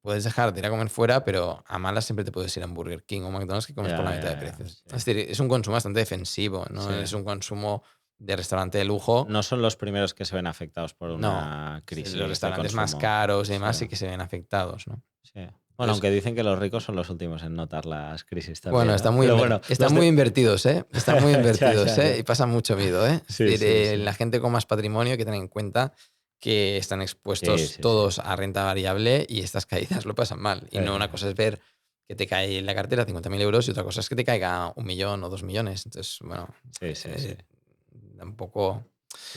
S3: puedes dejar de ir a comer fuera, pero a malas siempre te puedes ir a un Burger King o McDonald's que comes por la mitad de precios.
S1: Sí.
S3: Es decir, es un consumo bastante defensivo, no
S1: Sí.
S3: es un consumo de restaurante de lujo.
S1: No son los primeros que se ven afectados por
S3: No,
S1: una crisis.
S3: los restaurantes
S1: de
S3: más
S1: consumo.
S3: caros y demás
S1: Sí.
S3: sí que se ven afectados, ¿no?
S1: Sí. Bueno, aunque dicen que los ricos son los últimos en notar las crisis también.
S3: Bueno,
S1: ¿no?
S3: están muy,
S1: Pero bueno,
S3: están muy invertidos, ¿eh? Están muy invertidos,
S1: Ya.
S3: ¿eh? Y pasan mucho miedo, ¿eh?
S1: Sí,
S3: es decir,
S1: sí.
S3: la gente con más patrimonio hay que tener en cuenta que están expuestos
S1: Sí.
S3: todos a renta variable y estas caídas lo pasan mal. Y no una cosa es ver que te cae en la cartera 50.000 euros y otra cosa es que te caiga 1 millón o 2 millones. Entonces, bueno,
S1: Sí.
S3: tampoco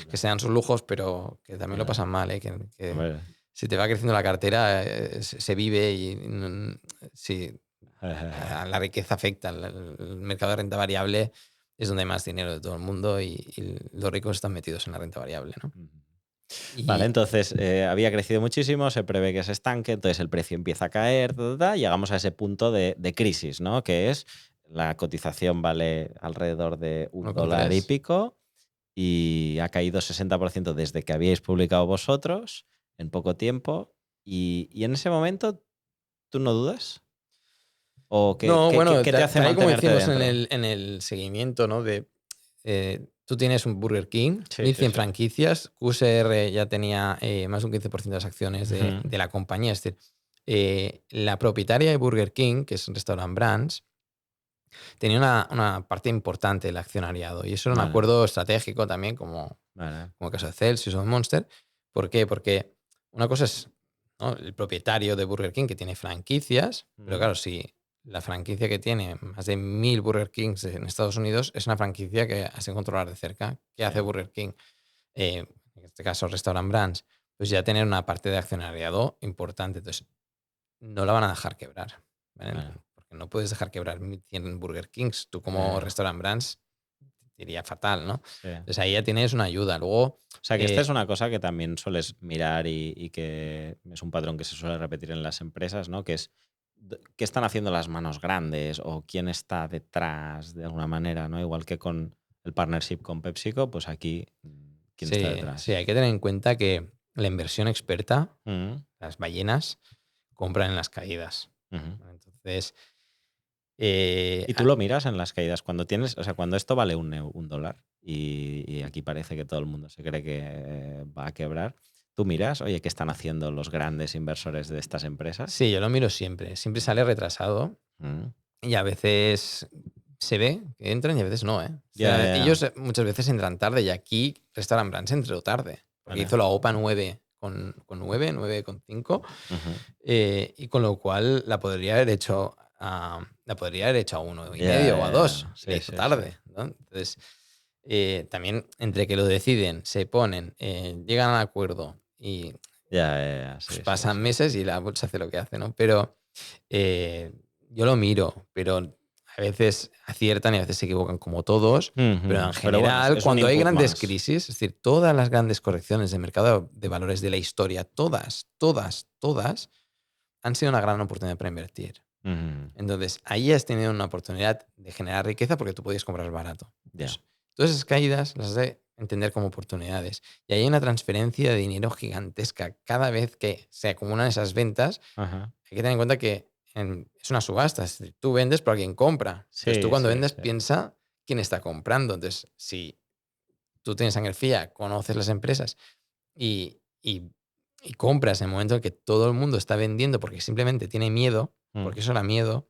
S3: que sean sus lujos, pero que también lo pasan mal, ¿eh? Que
S1: Hombre.
S3: si te va creciendo la cartera, se vive y sí, la riqueza afecta. El mercado de renta variable es donde hay más dinero de todo el mundo y los ricos están metidos en la renta variable, ¿no?
S1: Vale, entonces había crecido muchísimo, se prevé que se estanque, entonces el precio empieza a caer, llegamos a ese punto de crisis, ¿no? Que es la cotización vale alrededor de $1 y pico y ha caído 60% desde que habíais publicado vosotros en poco tiempo y en ese momento, ¿tú no dudas? ¿O qué,
S3: No, bueno,
S1: qué te hace
S3: tal y como
S1: mantenerte
S3: decimos
S1: dentro?
S3: en el seguimiento, ¿no? Tú tienes un Burger King,
S1: Sí,
S3: 1.100
S1: sí.
S3: franquicias, QSR ya tenía más de un 15% de las acciones de la compañía. Es decir, la propietaria de Burger King, que es un Restaurant Brands, tenía una parte importante del accionariado. Y eso era un acuerdo estratégico también, como el caso de Celsius o de Monster. ¿Por qué? Porque una cosa es, ¿no?, el propietario de Burger King que tiene franquicias, pero claro, si la franquicia que tiene más de 1.000 Burger Kings en Estados Unidos es una franquicia que has de controlar de cerca. ¿Qué hace Burger King? En este caso, Restaurant Brands, pues ya tener una parte de accionariado importante. Entonces, no la van a dejar quebrar, ¿vale? Porque no puedes dejar quebrar 1.100 Burger Kings. Tú como Restaurant Brands te iría fatal, ¿no?
S1: Sí.
S3: Entonces ahí ya tienes una ayuda. Luego...
S1: O sea, que esta es una cosa que también sueles mirar y que es un patrón que se suele repetir en las empresas, ¿no? Que es qué están haciendo las manos grandes o quién está detrás de alguna manera, ¿no? Igual que con el partnership con PepsiCo, pues aquí, ¿quién está detrás?
S3: Sí, hay que tener en cuenta que la inversión experta, las ballenas, compran en las caídas. Entonces...
S1: ¿Y tú lo miras en las caídas? Cuando tienes, o sea, cuando esto vale $1 y aquí parece que todo el mundo se cree que va a quebrar, ¿tú miras, oye, qué están haciendo los grandes inversores de estas empresas?
S3: Sí, yo lo miro siempre. Siempre sale retrasado y a veces se ve que entran y a veces no, ¿eh? O sea, ellos muchas veces entran tarde y aquí Restaurant Brands entró tarde. Porque hizo la OPA 9 con 9,5 y con lo cual la podría haber hecho a 1,5 o a 2. La hizo tarde, ¿no? Entonces, también entre que lo deciden, se ponen, llegan al acuerdo y pues pasan meses y la bolsa hace lo que hace, ¿no? Pero yo lo miro, pero a veces aciertan y a veces se equivocan como todos, pero en general, cuando hay grandes crisis, es decir, todas las grandes correcciones del mercado de valores de la historia, todas, han sido una gran oportunidad para invertir. Entonces, ahí has tenido una oportunidad de generar riqueza porque tú podías comprar barato. Todas esas caídas las has de entender como oportunidades. Y hay una transferencia de dinero gigantesca. Cada vez que se acumulan esas ventas, hay que tener en cuenta que es una subasta. Es decir, tú vendes, pero alguien compra. Entonces, tú cuando vendes, piensa quién está comprando. Entonces, si tú tienes sangre fría, conoces las empresas y compras en el momento en que todo el mundo está vendiendo porque simplemente tiene miedo, porque eso era miedo,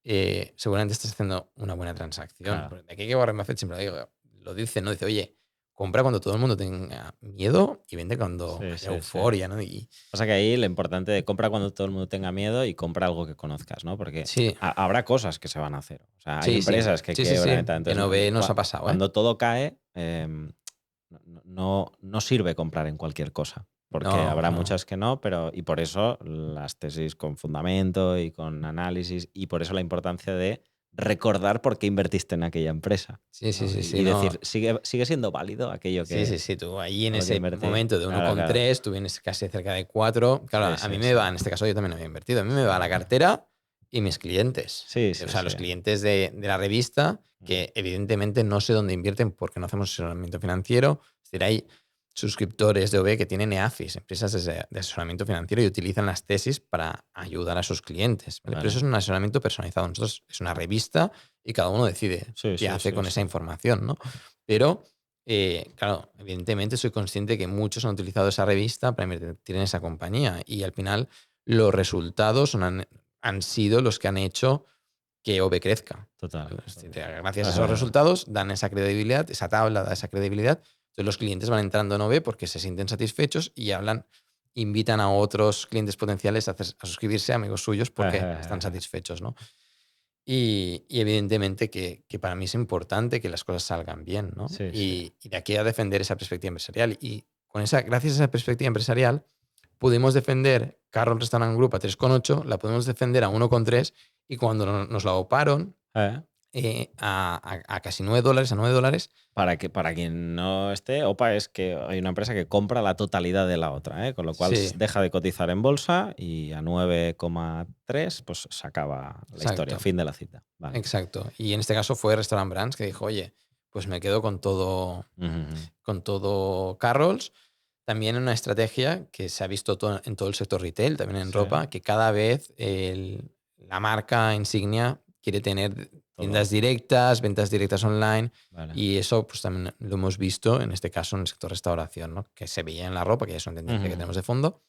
S3: seguramente estás haciendo una buena transacción.
S1: Claro.
S3: De aquí que Warren Buffett siempre lo dice, ¿no? Dice, oye, compra cuando todo el mundo tenga miedo y vende cuando haya euforia, ¿no?
S1: O sea que ahí lo importante de compra cuando todo el mundo tenga miedo y compra algo que conozcas, ¿no? Porque habrá cosas que se van a hacer. O sea, hay empresas que quiebran. Entonces,
S3: que no ve, nos ha pasado.
S1: Cuando todo cae, no sirve comprar en cualquier cosa. porque
S3: No,
S1: habrá
S3: no.
S1: muchas que no, pero y por eso las tesis con fundamento y con análisis, y por eso la importancia de recordar por qué invertiste en aquella empresa,
S3: Sí, sí,
S1: ¿no?
S3: sí, sí,
S1: Y
S3: no.
S1: decir, ¿sigue siendo válido aquello
S3: Sí, sí,
S1: que,
S3: sí, tú ahí en
S1: por lo que
S3: ese
S1: invertí?
S3: momento de
S1: Claro, claro.
S3: 1,3, tú vienes casi cerca de 4. Claro,
S1: Sí,
S3: a mí
S1: sí,
S3: me
S1: sí.
S3: va, en este caso yo también había invertido, a mí me va la cartera y mis clientes.
S1: Sí,
S3: O
S1: sí,
S3: sea,
S1: sí.
S3: los clientes de la revista, que evidentemente no sé dónde invierten porque no hacemos asesoramiento financiero. Es decir, hay suscriptores de OB que tienen EAFIs, empresas de asesoramiento financiero, y utilizan las tesis para ayudar a sus clientes, ¿vale? Pero eso es un asesoramiento personalizado. Nosotros es una revista y cada uno decide
S1: Sí,
S3: qué
S1: sí,
S3: hace
S1: sí,
S3: con
S1: sí.
S3: esa información, ¿no? Pero, claro, evidentemente soy consciente que muchos han utilizado esa revista para invertir en esa compañía y al final los resultados han sido los que han hecho que OB crezca.
S1: Total.
S3: ¿Vale? Es decir, gracias a esos resultados dan esa credibilidad, esa tabla da esa credibilidad. Entonces los clientes van entrando en OB porque se sienten satisfechos y invitan a otros clientes potenciales a suscribirse, amigos suyos, porque están satisfechos, ¿no? Y evidentemente que para mí es importante que las cosas salgan bien, ¿no?
S1: Sí, sí.
S3: Y de aquí a defender esa perspectiva empresarial. Y gracias a esa perspectiva empresarial, pudimos defender Carroll Restaurant Group a 3,8, la podemos defender a 1,3 y cuando nos la oparon a casi $9, a $9.
S1: Para quien no esté, OPA es que hay una empresa que compra la totalidad de la otra, ¿eh? Con lo cual
S3: Sí,
S1: deja de cotizar en bolsa y a 9,3 pues se acaba la historia,
S3: exacto,
S1: fin de la cita. Vale.
S3: exacto. Y en este caso fue Restaurant Brands que dijo, oye, pues me quedo
S1: Ujú.
S3: con todo Carrolls. También una estrategia que se ha visto en todo el sector retail, también en
S1: Sí,
S3: ropa, que cada vez la marca insignia quiere tener
S1: todo.
S3: tiendas directas, ventas directas online,
S1: Vale.
S3: y eso pues también lo hemos visto en este caso en el sector restauración, ¿no? Que se veía en la ropa, que ya es una tendencia que
S1: Ujú.
S3: tenemos de fondo.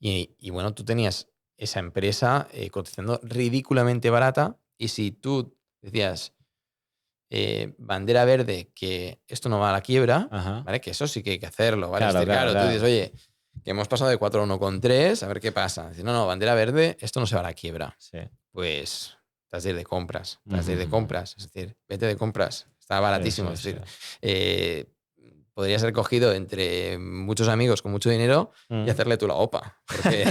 S3: Y bueno, tú tenías esa empresa cotizando ridículamente barata y si tú decías bandera verde, que esto no va a la quiebra,
S1: Ajá.
S3: ¿vale? Que eso sí que hay que hacerlo, ¿vale? Es
S1: Claro,
S3: decir,
S1: claro,
S3: claro, tú dices,
S1: claro.
S3: oye, que hemos pasado de 4 a 1,3, a ver qué pasa. Dices, no, no, bandera verde, esto no se va a la quiebra.
S1: Sí.
S3: Pues te has de ir de compras, te has de ir de
S1: Ujú.
S3: compras, es decir, vete de compras, está
S1: Sí,
S3: baratísimo,
S1: sí,
S3: es
S1: sí.
S3: decir, eh, podría ser cogido entre muchos amigos con mucho dinero y
S1: Mm.
S3: hacerle tú la OPA, porque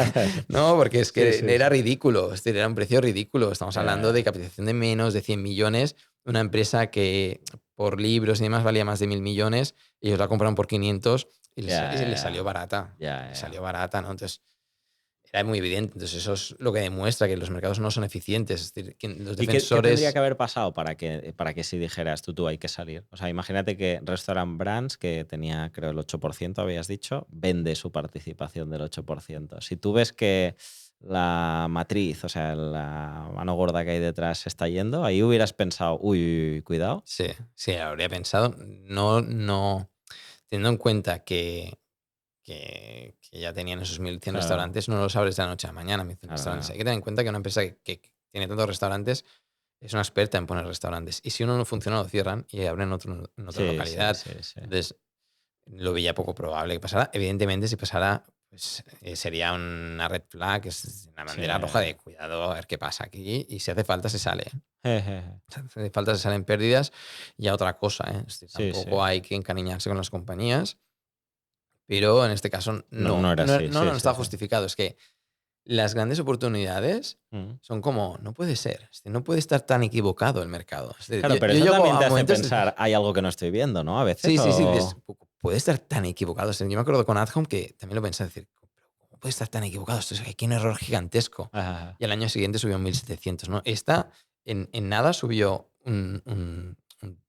S3: no, porque es
S1: Sí,
S3: que
S1: sí,
S3: era
S1: sí.
S3: ridículo, es decir, era un precio ridículo, estamos hablando de
S1: Ya,
S3: capitalización de menos de 100 millones, una empresa que por libros y demás valía más de 1.000 millones, ellos la compraron por 500 y
S1: ya,
S3: les salió barata,
S1: ya,
S3: les
S1: ya.
S3: salió barata, ¿no? Entonces, era muy evidente. Entonces, eso es lo que demuestra que los mercados no son eficientes. Es decir, que los
S1: ¿Y qué tendría
S3: defensores.
S1: que haber pasado para que si dijeras tú hay que salir? O sea, imagínate que Restaurant Brands, que tenía creo el 8%, habías dicho, vende su participación del 8%. Si tú ves que la matriz, o sea, la mano gorda que hay detrás se está yendo, ahí hubieras pensado, uy, cuidado.
S3: Sí, sí, habría pensado. No, no. Teniendo en cuenta que ya tenían esos 1.100
S1: Claro,
S3: restaurantes, no los abres de la noche a la mañana, 1.100
S1: claro,
S3: restaurantes. Hay
S1: claro.
S3: que tener en cuenta que una empresa que tiene tantos restaurantes es una experta en poner restaurantes. Y si uno no funciona, lo cierran y abren otro en otra
S1: Sí, sí,
S3: localidad.
S1: sí, sí.
S3: Entonces, lo veía poco probable que pasara. Evidentemente, si pasara, pues sería una red flag, es una
S1: Sí.
S3: bandera roja de cuidado, a ver qué pasa aquí. Y si hace falta, se sale.
S1: Jejeje.
S3: Si hace falta, se salen pérdidas. Y a otra cosa, ¿eh? Es decir,
S1: Sí, sí.
S3: tampoco hay que encariñarse con las compañías. Pero en este caso,
S1: No, no era así,
S3: no
S1: sí, sí,
S3: está
S1: sí.
S3: justificado. Es que las grandes oportunidades
S1: Mm.
S3: son como, no puede ser. Es decir, no puede estar tan equivocado el mercado. Es decir,
S1: Claro, pero
S3: yo
S1: eso
S3: llego
S1: también
S3: a
S1: te hace
S3: momentos de decir,
S1: pensar, hay algo que no estoy viendo, ¿no? A veces,
S3: sí, sí, sí, dices,
S1: o...
S3: puede estar tan equivocado. O sea, yo me acuerdo con Adhome que también lo pensé, decir, "Pero ¿cómo puede estar tan equivocado? Esto es aquí un error gigantesco".
S1: Ajá.
S3: Y al año siguiente subió un 1.700, ¿no? Esta en nada subió un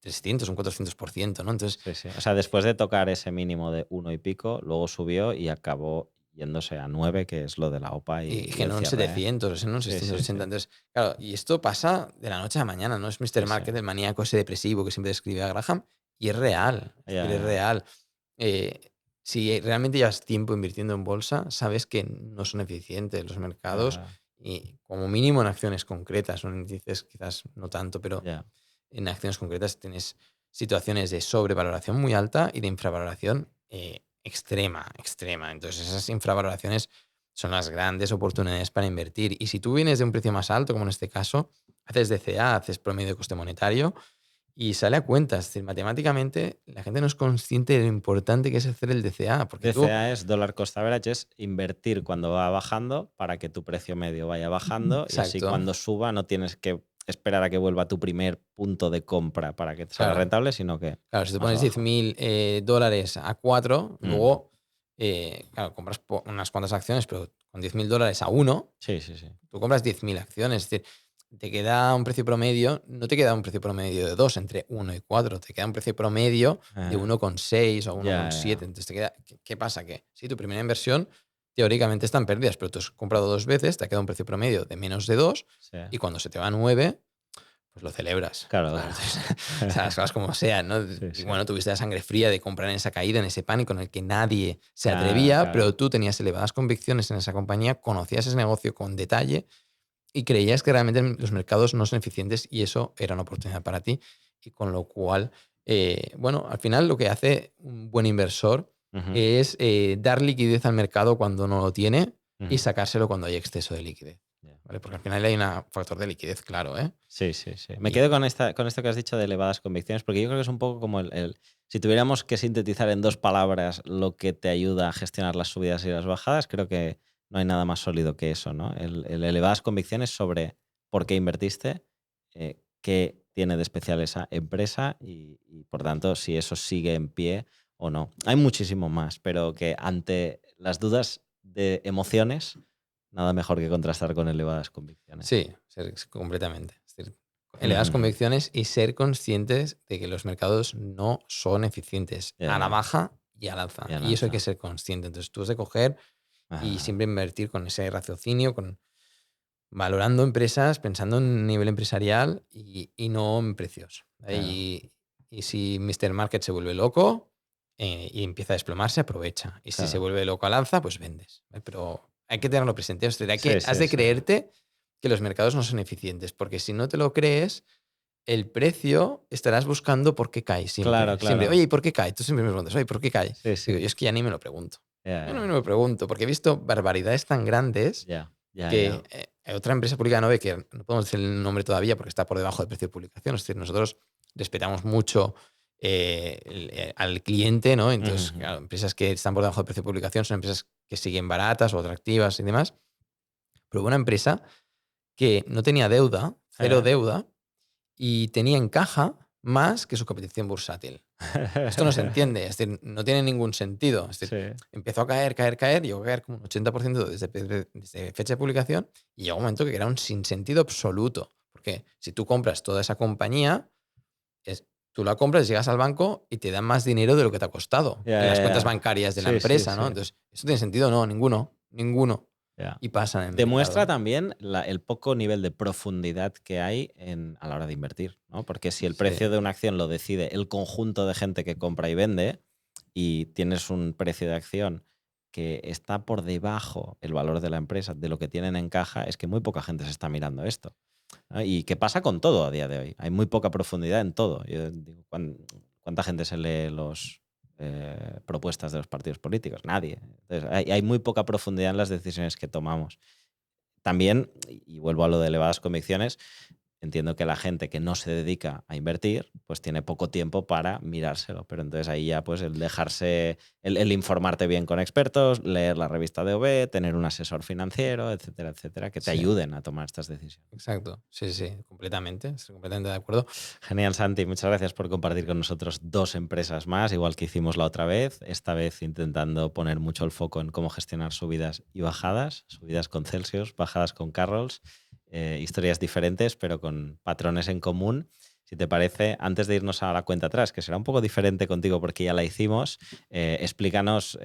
S3: 300, un 400%, ¿no? Entonces,
S1: Sí, sí. O sea, después de tocar ese mínimo de 1 y pico, luego subió y acabó yéndose a 9, que es lo de la OPA y
S3: generó
S1: el
S3: un
S1: cierre, ¿eh?
S3: 700, generó un
S1: Sí, sí, sí.
S3: 680. Entonces, claro, y esto pasa de la noche a la mañana, ¿no? Es Mr.
S1: Sí, sí.
S3: Market, el maníaco ese depresivo que siempre describe a Graham, y es real, es
S1: Ya,
S3: decir, es
S1: ya.
S3: real. Si realmente llevas tiempo invirtiendo en bolsa, sabes que no son eficientes los mercados
S1: Ajá.
S3: y como mínimo en acciones concretas, o en índices quizás no tanto, pero
S1: Ya.
S3: en acciones concretas tienes situaciones de sobrevaloración muy alta y de infravaloración extrema, extrema. Entonces esas infravaloraciones son las grandes oportunidades para invertir. Y si tú vienes de un precio más alto, como en este caso, haces DCA, haces promedio de coste monetario Y sale a cuenta. Es decir, matemáticamente la gente no es consciente de lo importante que es hacer el DCA. Porque tú,
S1: DCA es dollar cost average, es invertir cuando va bajando para que tu precio medio vaya bajando y así
S3: exacto,
S1: cuando suba no tienes que esperar a que vuelva tu primer punto de compra para que te salga
S3: claro,
S1: rentable, sino que
S3: claro, si te
S1: más
S3: pones
S1: abajo.
S3: $10.000 a 4,
S1: Mm.
S3: luego, claro, compras unas cuantas acciones, pero con $10.000 a 1,
S1: Sí, sí, sí.
S3: tú compras 10.000 acciones. Es decir, te queda un precio promedio, no te queda un precio promedio de 2 entre 1 y 4, te queda un precio promedio de
S1: Ajá.
S3: 1,6 o
S1: Ya,
S3: 1,7.
S1: ya.
S3: Entonces te queda, ¿qué pasa? Que sí, tu primera inversión teóricamente está en pérdidas, pero tú has comprado 2 veces, te ha quedado un precio promedio de menos de 2
S1: Sí.
S3: y cuando se te va a 9, pues lo celebras.
S1: Claro,
S3: ¿Sabes?
S1: claro.
S3: Entonces, o sea, las cosas como sean, ¿no?
S1: Sí,
S3: Y
S1: sí.
S3: bueno, tuviste la sangre fría de comprar en esa caída, en ese pánico en el que nadie se
S1: Claro,
S3: atrevía,
S1: claro.
S3: pero tú tenías elevadas convicciones en esa compañía, conocías ese negocio con detalle y creías que realmente los mercados no son eficientes y eso era una oportunidad para ti. Y con lo cual, bueno, al final lo que hace un buen inversor
S1: Ujú,
S3: es dar liquidez al mercado cuando no lo tiene y
S1: ujú.
S3: sacárselo cuando hay exceso de liquidez.
S1: Ya.
S3: ¿Vale? Porque al final hay un factor de liquidez, claro, ¿eh?
S1: Sí, sí, sí. Me quedo
S3: Y
S1: con esto que has dicho de elevadas convicciones, porque yo creo que es un poco como si tuviéramos que sintetizar en 2 palabras lo que te ayuda a gestionar las subidas y las bajadas, creo que no hay nada más sólido que eso, ¿no? El elevadas convicciones sobre por qué invertiste, qué tiene de especial esa empresa y, por tanto, si eso sigue en pie o no. Hay muchísimo más, pero que ante las dudas de emociones, nada mejor que contrastar con elevadas convicciones.
S3: sí, completamente. Es decir, elevadas convicciones y ser conscientes de que los mercados no son eficientes
S1: Ya,
S3: a la
S1: ya.
S3: baja y al alza.
S1: Y al
S3: Y eso hay que
S1: alza.
S3: ser consciente. Entonces tú has de coger y
S1: Ajá.
S3: siempre invertir con ese raciocinio, con valorando empresas, pensando en nivel empresarial y no en precios.
S1: Claro.
S3: Y si Mr. Market se vuelve loco y empieza a desplomarse, aprovecha. Y si se
S1: Claro.
S3: vuelve loco al alza, pues vendes. Pero hay que tenerlo presente. O sea,
S1: Sí,
S3: has
S1: sí,
S3: de
S1: sí.
S3: creerte que los mercados no son eficientes, porque si no te lo crees, el precio estarás buscando por qué cae
S1: Claro,
S3: siempre. Siempre,
S1: claro.
S3: oye, ¿y por qué cae? Tú siempre me preguntas, oye, ¿por qué cae?
S1: Sí,
S3: Digo,
S1: sí.
S3: yo es que ya ni me lo pregunto.
S1: Ya,
S3: Yo no
S1: ya.
S3: me lo pregunto, porque he visto barbaridades tan grandes
S1: Ya, ya,
S3: que
S1: ya.
S3: otra empresa pública no ve, que no podemos decir el nombre todavía porque está por debajo del precio de publicación. Es decir, nosotros respetamos mucho al cliente, ¿no?
S1: Ujú,
S3: Entonces,
S1: ujú.
S3: claro, empresas que están por debajo del precio de publicación son empresas que siguen baratas o atractivas y demás. Pero hubo una empresa que no tenía deuda, cero deuda, y tenía en caja más que su capitalización bursátil. Esto no se entiende, es decir, no tiene ningún sentido. Es decir,
S1: Sí.
S3: empezó a caer, caer, caer, llegó a caer como un 80% desde fecha de publicación y llegó un momento que era un sinsentido absoluto. Porque si tú compras toda esa compañía, es, tú la compras, llegas al banco y te dan más dinero de lo que te ha costado
S1: Ya,
S3: en las
S1: ya,
S3: cuentas
S1: ya.
S3: bancarias de la
S1: Sí, sí,
S3: empresa, ¿no?
S1: sí.
S3: Entonces, ¿eso tiene sentido? No, ninguno, ninguno.
S1: Ya.
S3: Y pasa en el
S1: Demuestra
S3: mercado.
S1: también el poco nivel de profundidad que hay a la hora de invertir, ¿no? Porque si el
S3: Sí,
S1: precio de una acción lo decide el conjunto de gente que compra y vende y tienes un precio de acción que está por debajo el valor de la empresa de lo que tienen en caja, es que muy poca gente se está mirando esto. ¿No? ¿Y qué pasa con todo a día de hoy? Hay muy poca profundidad en todo. Yo digo, ¿cuánta gente se lee los propuestas de los partidos políticos? Nadie. Entonces, hay muy poca profundidad en las decisiones que tomamos. También, y vuelvo a lo de elevadas convicciones, entiendo que la gente que no se dedica a invertir, pues tiene poco tiempo para mirárselo. Pero entonces ahí ya, pues el dejarse, el informarte bien con expertos, leer la revista de OB, tener un asesor financiero, etcétera, etcétera, que te
S3: sí,
S1: ayuden a tomar estas decisiones.
S3: exacto. Sí, sí, completamente. Estoy completamente de acuerdo.
S1: Genial, Santi. Muchas gracias por compartir con nosotros 2 empresas más, igual que hicimos la otra vez. Esta vez intentando poner mucho el foco en cómo gestionar subidas y bajadas, subidas con Celsius, bajadas con Carrolls, historias diferentes, pero con patrones en común. Si te parece, antes de irnos a la cuenta atrás, que será un poco diferente contigo porque ya la hicimos, explícanos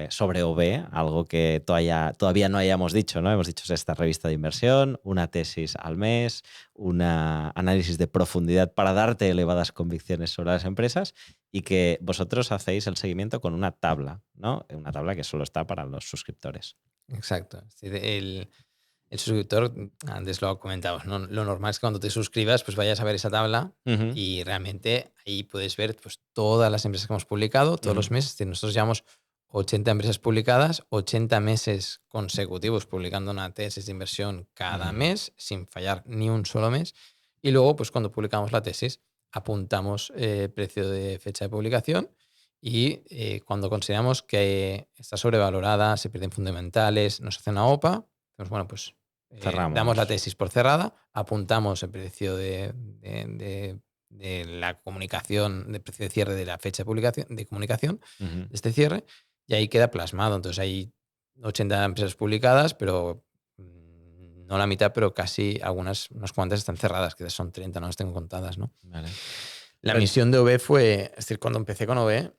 S1: sobre OB, algo que todavía no hayamos dicho, ¿no? Hemos dicho esta revista de inversión, una tesis al mes, un análisis de profundidad para darte elevadas convicciones sobre las empresas y que vosotros hacéis el seguimiento con una tabla, ¿no? Una tabla que solo está para los suscriptores.
S3: Exacto. Es decir, el suscriptor, antes lo comentabas, ¿no? Lo normal es que cuando te suscribas, pues vayas a ver esa tabla
S1: Ujú,
S3: y realmente ahí puedes ver pues, todas las empresas que hemos publicado todos
S1: ujú,
S3: los meses. Es decir, nosotros llevamos 80 empresas publicadas, 80 meses consecutivos publicando una tesis de inversión cada
S1: ujú.
S3: mes, sin fallar ni un solo mes. Y luego, pues cuando publicamos la tesis, apuntamos precio de fecha de publicación y cuando consideramos que está sobrevalorada, se pierden fundamentales, nos hace una OPA, pues bueno, pues damos la tesis por cerrada, apuntamos el precio de la comunicación, de precio de cierre de la fecha de publicación, de comunicación, de este cierre, y ahí queda plasmado. Entonces hay 80 empresas publicadas, pero no la mitad, pero casi unas cuantas están cerradas, que son 30, no las tengo contadas, ¿no?
S1: Vale.
S3: La misión de OB fue, es decir, cuando empecé con OB,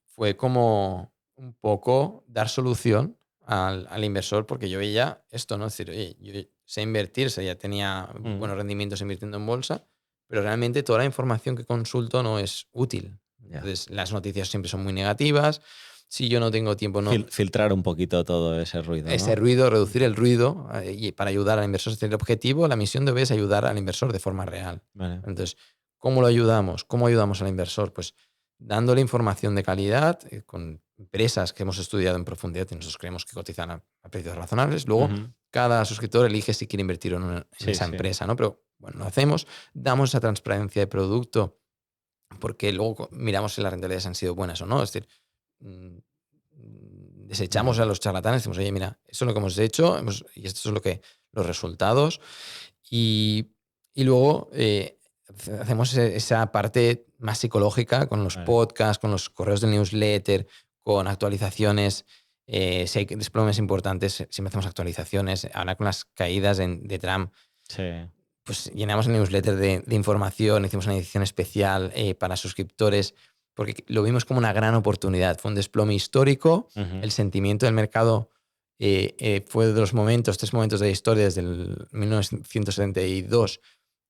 S3: fue como un poco dar solución al inversor, porque yo veía esto, ¿no? Es decir, oye, yo sé invertir, ya tenía buenos rendimientos invirtiendo en bolsa, pero realmente toda la información que consulto no es útil. Entonces, las noticias siempre son muy negativas. Si yo no tengo tiempo, no.
S1: Filtrar un poquito todo ese ruido.
S3: Ese ruido, reducir el ruido y para ayudar al inversor. El objetivo, la misión de OB es ayudar al inversor de forma real.
S1: Vale.
S3: Entonces, ¿cómo lo ayudamos? ¿Cómo ayudamos al inversor? Pues dándole información de calidad con empresas que hemos estudiado en profundidad y nosotros creemos que cotizan a precios razonables. Luego, cada suscriptor elige si quiere invertir o no en esa empresa, ¿no? Pero bueno, lo hacemos, damos esa transparencia de producto porque luego miramos si las rentabilidades han sido buenas o no. Es decir, desechamos a los charlatanes, decimos, oye, mira, esto es lo que hemos hecho y esto es los resultados. Y luego hacemos esa parte más psicológica con los podcasts, con los correos del newsletter, con actualizaciones. Si hay desplomes importantes, siempre hacemos actualizaciones. Ahora con las caídas de Trump, pues llenamos el newsletter de información, hicimos una edición especial para suscriptores, porque lo vimos como una gran oportunidad. Fue un desplome histórico, el sentimiento del mercado fue de los momentos, 3 momentos de la historia desde el 1972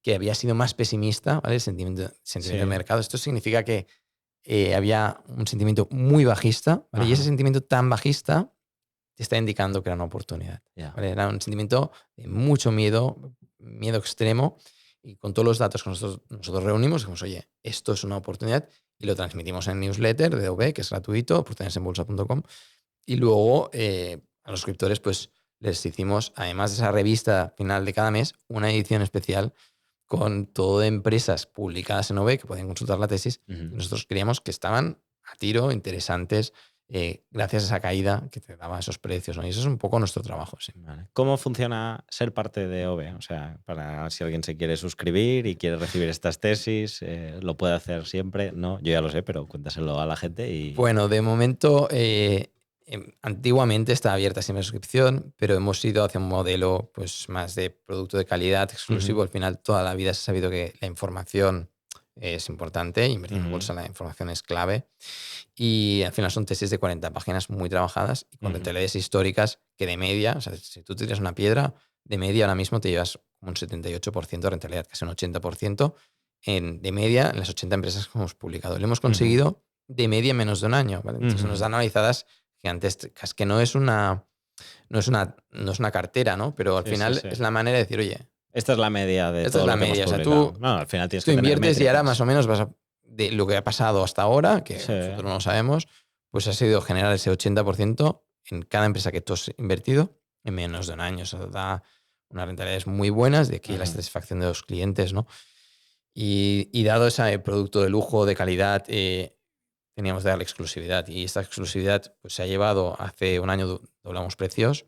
S3: que había sido más pesimista, ¿vale? El sentimiento del mercado. Esto significa que había un sentimiento muy bajista, ¿vale? Y ese sentimiento tan bajista te está indicando que era una oportunidad. ¿Vale? Era un sentimiento de mucho miedo extremo, y con todos los datos que nosotros reunimos, dijimos, oye, esto es una oportunidad, y lo transmitimos en newsletter de OB, que es gratuito, oportunidadesenbolsa.com, y luego a los suscriptores pues les hicimos, además de esa revista final de cada mes, una edición especial con todo de empresas publicadas en OB que pueden consultar la tesis. Y nosotros creíamos que estaban a tiro, interesantes, gracias a esa caída que te daba esos precios, ¿no? Y eso es un poco nuestro trabajo. Sí.
S1: Vale. ¿Cómo funciona ser parte de OB? O sea, para si alguien se quiere suscribir y quiere recibir estas tesis, ¿lo puede hacer siempre? No, yo ya lo sé, pero cuéntaselo a la gente.
S3: Bueno, de momento, antiguamente estaba abierta siempre la suscripción, pero hemos ido hacia un modelo pues, más de producto de calidad exclusivo. Al final, toda la vida se ha sabido que la información es importante, invertir en bolsa, la información es clave, y al final son tesis de 40 páginas muy trabajadas y con rentabilidades históricas que de media, o sea, si tú tiras una piedra, de media ahora mismo te llevas un 78% de rentabilidad, casi un 80% de media en las 80 empresas que hemos publicado. Lo hemos conseguido de media en menos de un año, ¿vale? Entonces nos dan analizadas gigantescas, que no es una cartera, ¿no? Pero al final es la manera de decir, oye,
S1: esta es la media de
S3: esta
S1: todo
S3: es la
S1: lo que
S3: media.
S1: hemos
S3: O sea,
S1: publicado.
S3: tú,
S1: no, al final tienes
S3: tú
S1: que tener
S3: inviertes y ahora
S1: métricas.
S3: más o menos de lo que ha pasado hasta ahora, que nosotros no lo sabemos, pues ha sido generar ese 80% en cada empresa que tú has invertido en menos de un año. Eso da unas rentabilidades muy buenas, de aquí la satisfacción de los clientes, ¿no? Y dado ese producto de lujo, de calidad, teníamos que darle exclusividad. Y esta exclusividad pues, se ha llevado, hace un año doblamos precios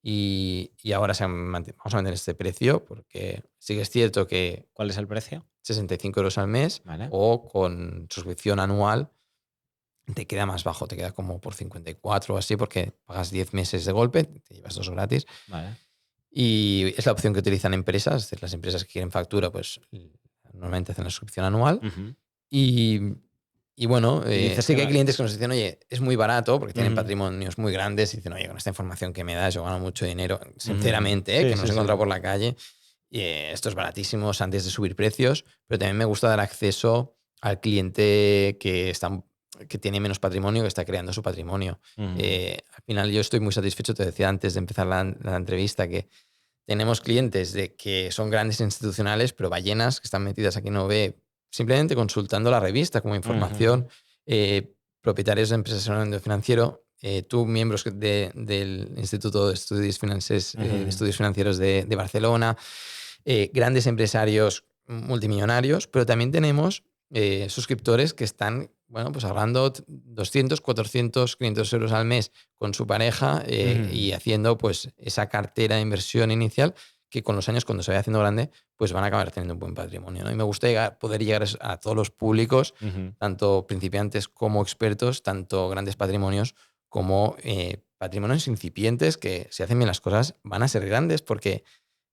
S3: y ahora vamos a mantener este precio, porque sí que es cierto que...
S1: ¿Cuál es el precio?
S3: 65 euros al mes, o con suscripción anual te queda más bajo, te queda como por 54 o así, porque pagas 10 meses de golpe, te llevas 2 gratis. Y es la opción que utilizan empresas, es decir, las empresas que quieren factura, pues normalmente hacen la suscripción anual. Y bueno, sí que hay clientes que nos dicen, oye, es muy barato, porque tienen patrimonios muy grandes, y dicen, oye, con esta información que me das yo gano mucho dinero, sinceramente, que nos he encontrado por la calle, y esto es baratísimo antes de subir precios, pero también me gusta dar acceso al cliente que tiene menos patrimonio, que está creando su patrimonio. Al final yo estoy muy satisfecho, te decía antes de empezar la entrevista, que tenemos clientes que son grandes institucionales, pero ballenas que están metidas aquí en OB, simplemente consultando la revista como información, propietarios de empresas en el mundo financiero, tú, miembros del Instituto de Estudios Financieros de Barcelona, grandes empresarios multimillonarios, pero también tenemos suscriptores que están, bueno, pues ahorrando 200, 400, 500 euros al mes con su pareja y haciendo pues esa cartera de inversión inicial que con los años, cuando se vaya haciendo grande, pues van a acabar teniendo un buen patrimonio, ¿no? Y me gusta poder llegar a todos los públicos, tanto principiantes como expertos, tanto grandes patrimonios como patrimonios incipientes que, si hacen bien las cosas, van a ser grandes, porque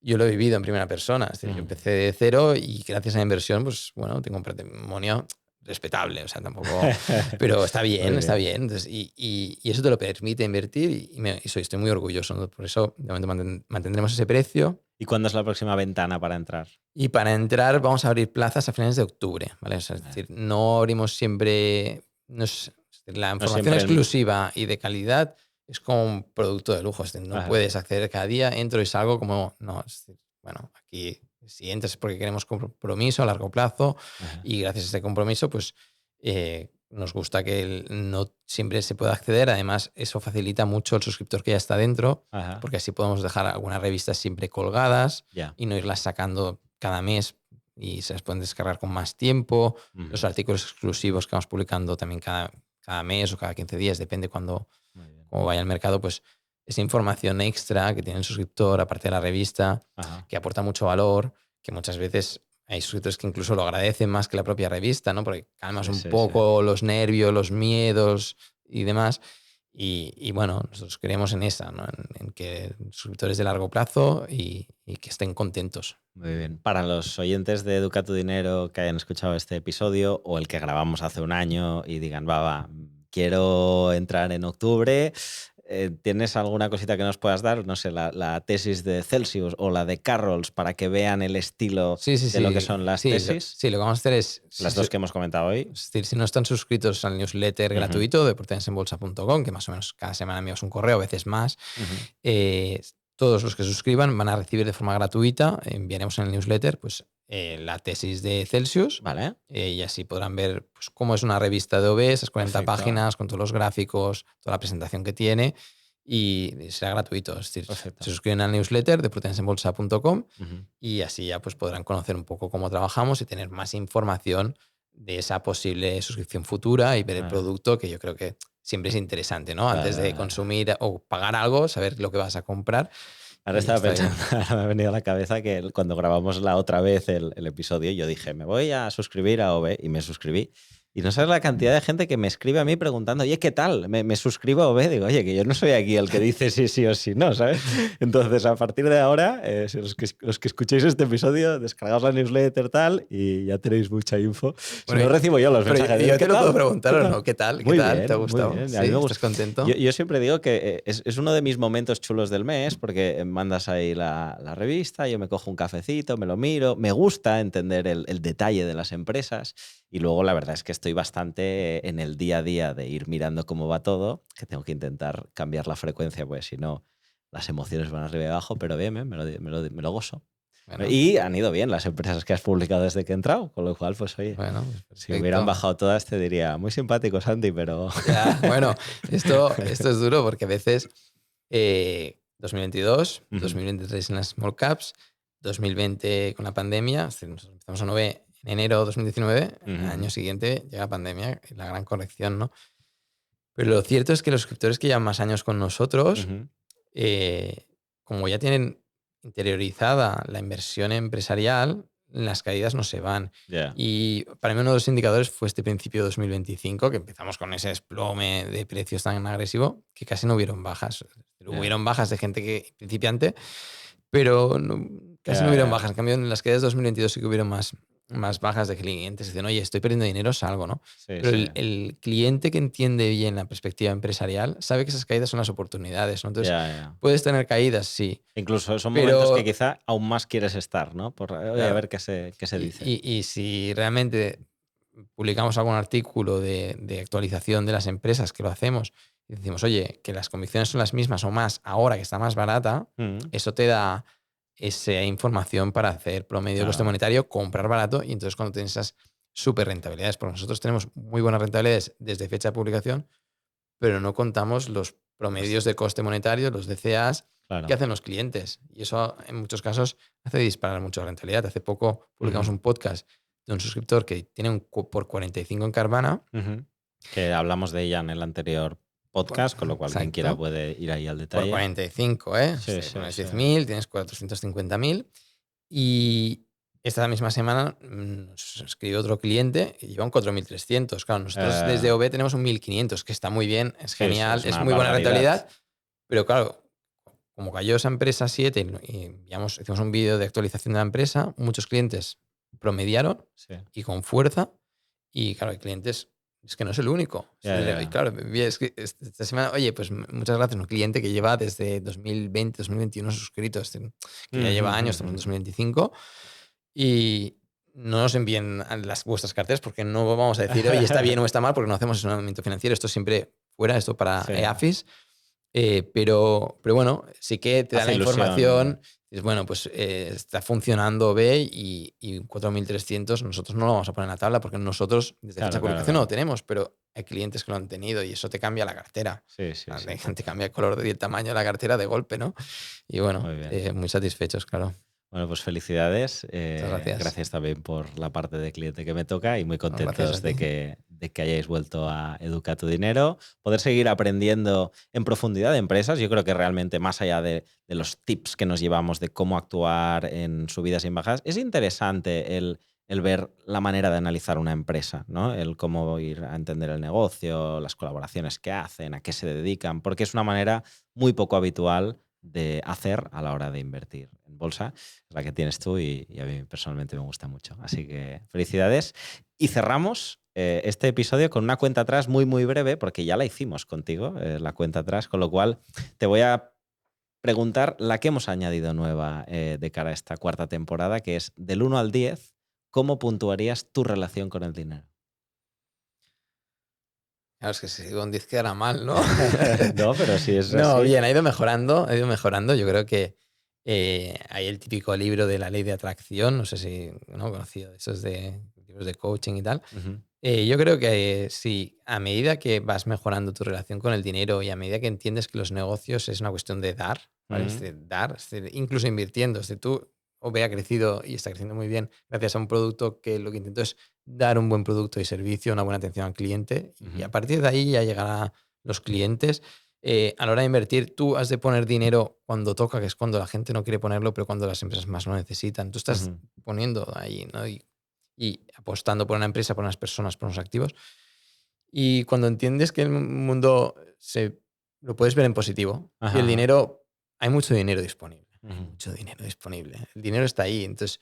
S3: yo lo he vivido en primera persona. Es decir, yo empecé de cero y gracias a la inversión, pues bueno, tengo un patrimonio respetable, o sea, tampoco... Pero está bien, está bien. Entonces, y eso te lo permite invertir y estoy muy orgulloso, ¿no? Por eso, de momento, mantendremos ese precio.
S1: ¿Y cuándo es la próxima ventana para entrar?
S3: Y para entrar vamos a abrir plazas a finales de octubre, ¿vale? O sea, es decir, no abrimos siempre... la información exclusiva y de calidad es como un producto de lujo. Es decir, no puedes acceder cada día, entro y salgo como... No, es decir, bueno, aquí si entras es porque queremos compromiso a largo plazo y gracias a este compromiso pues nos gusta que no siempre se pueda acceder. Además, eso facilita mucho al suscriptor que ya está dentro, porque así podemos dejar algunas revistas siempre colgadas y no irlas sacando cada mes y se las pueden descargar con más tiempo. Los artículos exclusivos que vamos publicando también cada mes o cada 15 días, depende cómo vaya el mercado, pues esa información extra que tiene el suscriptor, aparte de la revista, que aporta mucho valor, que muchas veces hay suscriptores que incluso lo agradecen más que la propia revista, ¿no? Porque calmas un poco los nervios, los miedos y demás. Y bueno, nosotros creemos en esa, ¿no? En que suscriptores de largo plazo y que estén contentos.
S1: Muy bien. Para los oyentes de Educa tu Dinero que hayan escuchado este episodio o el que grabamos hace un año y digan, va, quiero entrar en octubre, ¿tienes alguna cosita que nos puedas dar? No sé, la tesis de Celsius o la de Carrolls para que vean el estilo de lo que son las tesis.
S3: Lo que vamos a hacer es...
S1: Las dos que hemos comentado hoy.
S3: Es decir, si no están suscritos al newsletter gratuito de oportunidadesenbolsa.com, que más o menos cada semana enviamos un correo, a veces más, todos los que suscriban van a recibir de forma gratuita, enviaremos en el newsletter, pues la tesis de Celsius.
S1: Vale.
S3: Y así podrán ver pues, cómo es una revista de OB, esas 40 páginas, con todos los gráficos, toda la presentación que tiene, y será gratuito. Es decir, se suscriben al newsletter de oportunidadesenbolsa.com y así ya pues, podrán conocer un poco cómo trabajamos y tener más información de esa posible suscripción futura y ver el producto, que yo creo que siempre es interesante, ¿no? Antes de consumir o pagar algo, saber lo que vas a comprar.
S1: Ahora estaba pensando, ahora me ha venido a la cabeza que cuando grabamos la otra vez el episodio, yo dije, me voy a suscribir a OB y me suscribí. Y no sabes la cantidad de gente que me escribe a mí preguntando, oye, ¿qué tal? Me suscribo a OB. Digo, oye, que yo no soy aquí el que dice sí o sí no, ¿sabes? Entonces, a partir de ahora, los que escuchéis este episodio, descargaos la newsletter tal y ya tenéis mucha info.
S3: Bueno,
S1: si no recibo yo los mensajes.
S3: Yo te lo puedo preguntar o no. ¿Qué tal?
S1: Muy bien,
S3: ¿Te ha gustado?
S1: Muy bien.
S3: ¿Sí?
S1: A mí me gusta.
S3: ¿Estás contento?
S1: Yo siempre digo que es uno de mis momentos chulos del mes porque mandas ahí la revista, yo me cojo un cafecito, me lo miro, me gusta entender el detalle de las empresas y luego la verdad es que estoy bastante en el día a día de ir mirando cómo va todo, que tengo que intentar cambiar la frecuencia, pues si no las emociones van arriba y abajo, pero bien, me lo gozo. Bueno. Y han ido bien las empresas que has publicado desde que he entrado, con lo cual, pues oye, si hubieran bajado todas te diría, muy simpático, Santi, pero...
S3: Ya, bueno, esto es duro porque a veces 2022, 2023 en las small caps, 2020 con la pandemia, nosotros empezamos a 9 en enero de 2019, el año siguiente llega la pandemia, la gran corrección, ¿no? Pero lo cierto es que los suscriptores que llevan más años con nosotros, como ya tienen interiorizada la inversión empresarial, las caídas no se van. Y para mí uno de los indicadores fue este principio de 2025, que empezamos con ese desplome de precios tan agresivo que casi no hubieron bajas. Hubieron bajas de gente principiante, pero casi no hubieron bajas. En cambio, en las caídas de 2022 sí que hubieron más bajas de clientes. Dicen, oye, estoy perdiendo dinero, salgo, ¿no? Pero el cliente que entiende bien la perspectiva empresarial sabe que esas caídas son las oportunidades, ¿no? Entonces, puedes tener caídas, sí.
S1: Incluso son momentos que quizá aún más quieres estar, ¿no? A ver qué se dice.
S3: Y si realmente publicamos algún artículo de actualización de las empresas, que lo hacemos, y decimos, oye, que las condiciones son las mismas o más ahora que está más barata, eso te da esa información para hacer promedio de coste monetario, comprar barato, y entonces cuando tienes esas súper rentabilidades, porque nosotros tenemos muy buenas rentabilidades desde fecha de publicación, pero no contamos los promedios de coste monetario, los DCAs,
S1: Claro.
S3: ¿Qué hacen los clientes? Y eso en muchos casos hace disparar mucho la rentabilidad. Hace poco publicamos un podcast de un suscriptor que tiene por 45 en Carvana.
S1: Que hablamos de ella en el anterior podcast, con lo cual quien quiera puede ir ahí al detalle.
S3: Por 45, ¿eh?
S1: Sí,
S3: Pones 10.000, tienes 450.000. Y esta misma semana nos escribió otro cliente que lleva un 4.300. Claro, nosotros desde OB tenemos un 1.500, que está muy bien, es genial, es muy buena rentabilidad. Pero claro, como cayó esa empresa 7 y hicimos un vídeo de actualización de la empresa, muchos clientes promediaron y con fuerza. Y claro, hay clientes, es que no es el único. Y claro, es que esta semana, oye, pues muchas gracias, un cliente que lleva desde 2020, 2021 suscrito, que ya lleva años, estamos en 2025, y no nos envíen vuestras carteras porque no vamos a decir, oye, está bien o está mal, porque no hacemos asesoramiento financiero. Esto siempre fuera, esto para EAFIS. Pero bueno, sí que te da la información. Dices, bueno, pues está funcionando OB y 4.300 nosotros no lo vamos a poner en la tabla porque nosotros desde fecha de publicación no lo tenemos, pero hay clientes que lo han tenido y eso te cambia la cartera. Te cambia el color y el tamaño de la cartera de golpe, ¿no? Y bueno, muy satisfechos, claro.
S1: Bueno, pues felicidades.
S3: Gracias.
S1: Gracias también por la parte de cliente que me toca y muy contentos de que hayáis vuelto a Educa tu Dinero. Poder seguir aprendiendo en profundidad de empresas. Yo creo que realmente más allá de los tips que nos llevamos de cómo actuar en subidas y en bajadas, es interesante el ver la manera de analizar una empresa, ¿no? El cómo ir a entender el negocio, las colaboraciones que hacen, a qué se dedican, porque es una manera muy poco habitual de hacer a la hora de invertir en bolsa, la que tienes tú y a mí personalmente me gusta mucho. Así que felicidades. Y cerramos este episodio con una cuenta atrás muy, muy breve, porque ya la hicimos contigo, la cuenta atrás, con lo cual te voy a preguntar la que hemos añadido nueva de cara a esta cuarta temporada, que es del 1 al 10, ¿cómo puntuarías tu relación con el dinero?
S3: Claro, es que si digo un 10 quedará mal, ¿no?
S1: No, pero sí es
S3: No,
S1: así.
S3: bien, ha ido mejorando. Yo creo que hay el típico libro de la ley de atracción, no sé si no conocido, esos de libros de coaching y tal. Yo creo que sí, a medida que vas mejorando tu relación con el dinero y a medida que entiendes que los negocios es una cuestión de dar, ¿vale? Es decir, dar, es decir, incluso invirtiendo. Es decir, tú OB ha crecido y está creciendo muy bien gracias a un producto que lo que intento es dar un buen producto y servicio, una buena atención al cliente, y a partir de ahí ya llegarán los clientes. A la hora de invertir, tú has de poner dinero cuando toca, que es cuando la gente no quiere ponerlo, pero cuando las empresas más lo necesitan. Tú estás poniendo ahí, ¿no? Y apostando por una empresa, por unas personas, por unos activos. Y cuando entiendes que el mundo lo puedes ver en positivo, y el dinero, hay mucho dinero disponible. Mucho dinero disponible. El dinero está ahí. Entonces,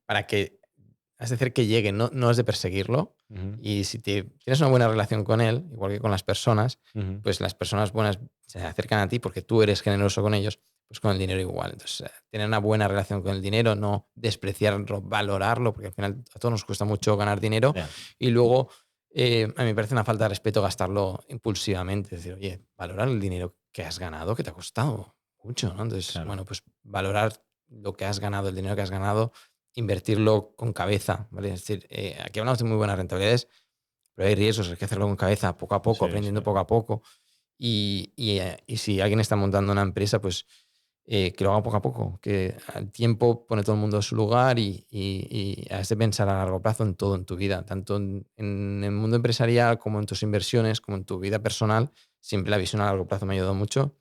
S3: para que has de hacer que llegue, no has de perseguirlo. Y si tienes una buena relación con él, igual que con las personas, pues las personas buenas se acercan a ti porque tú eres generoso con ellos, pues con el dinero igual. Entonces, tener una buena relación con el dinero, no despreciarlo, valorarlo, porque al final a todos nos cuesta mucho ganar dinero. Y luego, a mí me parece una falta de respeto gastarlo impulsivamente. Es decir, oye, valorar el dinero que has ganado, que te ha costado mucho, ¿no? Entonces, bueno, pues valorar lo que has ganado, el dinero que has ganado, invertirlo con cabeza, ¿vale? Es decir, aquí hablamos de muy buenas rentabilidades, pero hay riesgos, hay que hacerlo con cabeza, poco a poco, aprendiendo poco a poco. Y si alguien está montando una empresa, pues que lo haga poco a poco, que al tiempo pone todo el mundo a su lugar y has de pensar a largo plazo en todo en tu vida, tanto en el mundo empresarial como en tus inversiones, como en tu vida personal. Siempre la visión a largo plazo me ha ayudado mucho.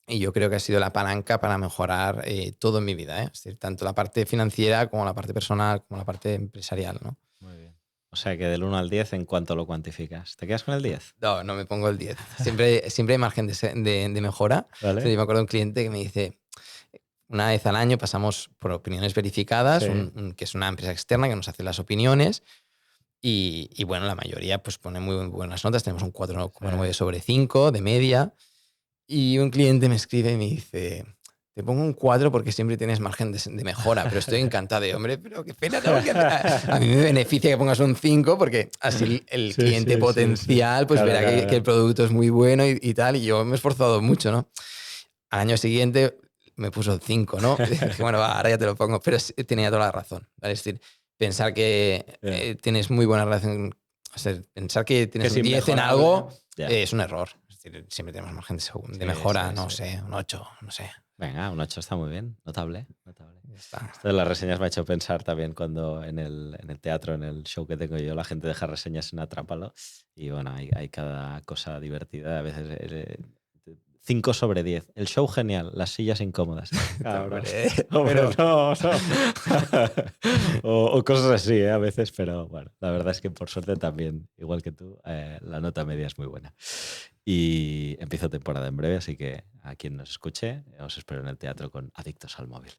S3: Y yo creo que ha sido la palanca para mejorar todo en mi vida, ¿eh? Es decir, tanto la parte financiera como la parte personal, como la parte empresarial, ¿no?
S1: Muy bien. O sea que del 1 al 10, ¿en cuánto lo cuantificas? ¿Te quedas con el 10?
S3: No me pongo el 10. Siempre hay margen de mejora.
S1: ¿Vale?
S3: O sea, yo me acuerdo de un cliente que me dice, una vez al año pasamos por opiniones verificadas, que es una empresa externa que nos hace las opiniones. Y bueno, la mayoría pues pone muy buenas notas. Tenemos un 4,9 sobre 5 de media. Y un cliente me escribe y me dice, te pongo un 4 porque siempre tienes margen de mejora, pero estoy encantado. De hombre, pero qué pena, ¿no? A mí me beneficia que pongas un 5 porque así el cliente potencial pues verá que el producto es muy bueno y tal. Y yo me he esforzado mucho, ¿no? Al año siguiente me puso el 5, ¿no? Y dije, bueno, va, ahora ya te lo pongo. Pero tenía toda la razón, ¿vale? Es decir, pensar que tienes muy buena relación, o sea, pensar que tienes un 10 en algo es un error. siempre tenemos margen de mejora,
S1: sí,
S3: no
S1: sí.
S3: sé, un 8, no sé.
S1: Venga, un 8 está muy bien, notable.
S3: Ya está.
S1: Esto de las reseñas me ha hecho pensar también cuando en el teatro, en el show que tengo yo, la gente deja reseñas en Atrápalo y bueno, hay cada cosa divertida. A veces 5 sobre 10. El show genial, las sillas incómodas. Cabrón.
S3: Pero
S1: No. o cosas así, a veces, pero bueno, la verdad es que por suerte también, igual que tú, la nota media es muy buena. Y empiezo temporada en breve, así que a quien nos escuche, os espero en el teatro con Adictos al Móvil.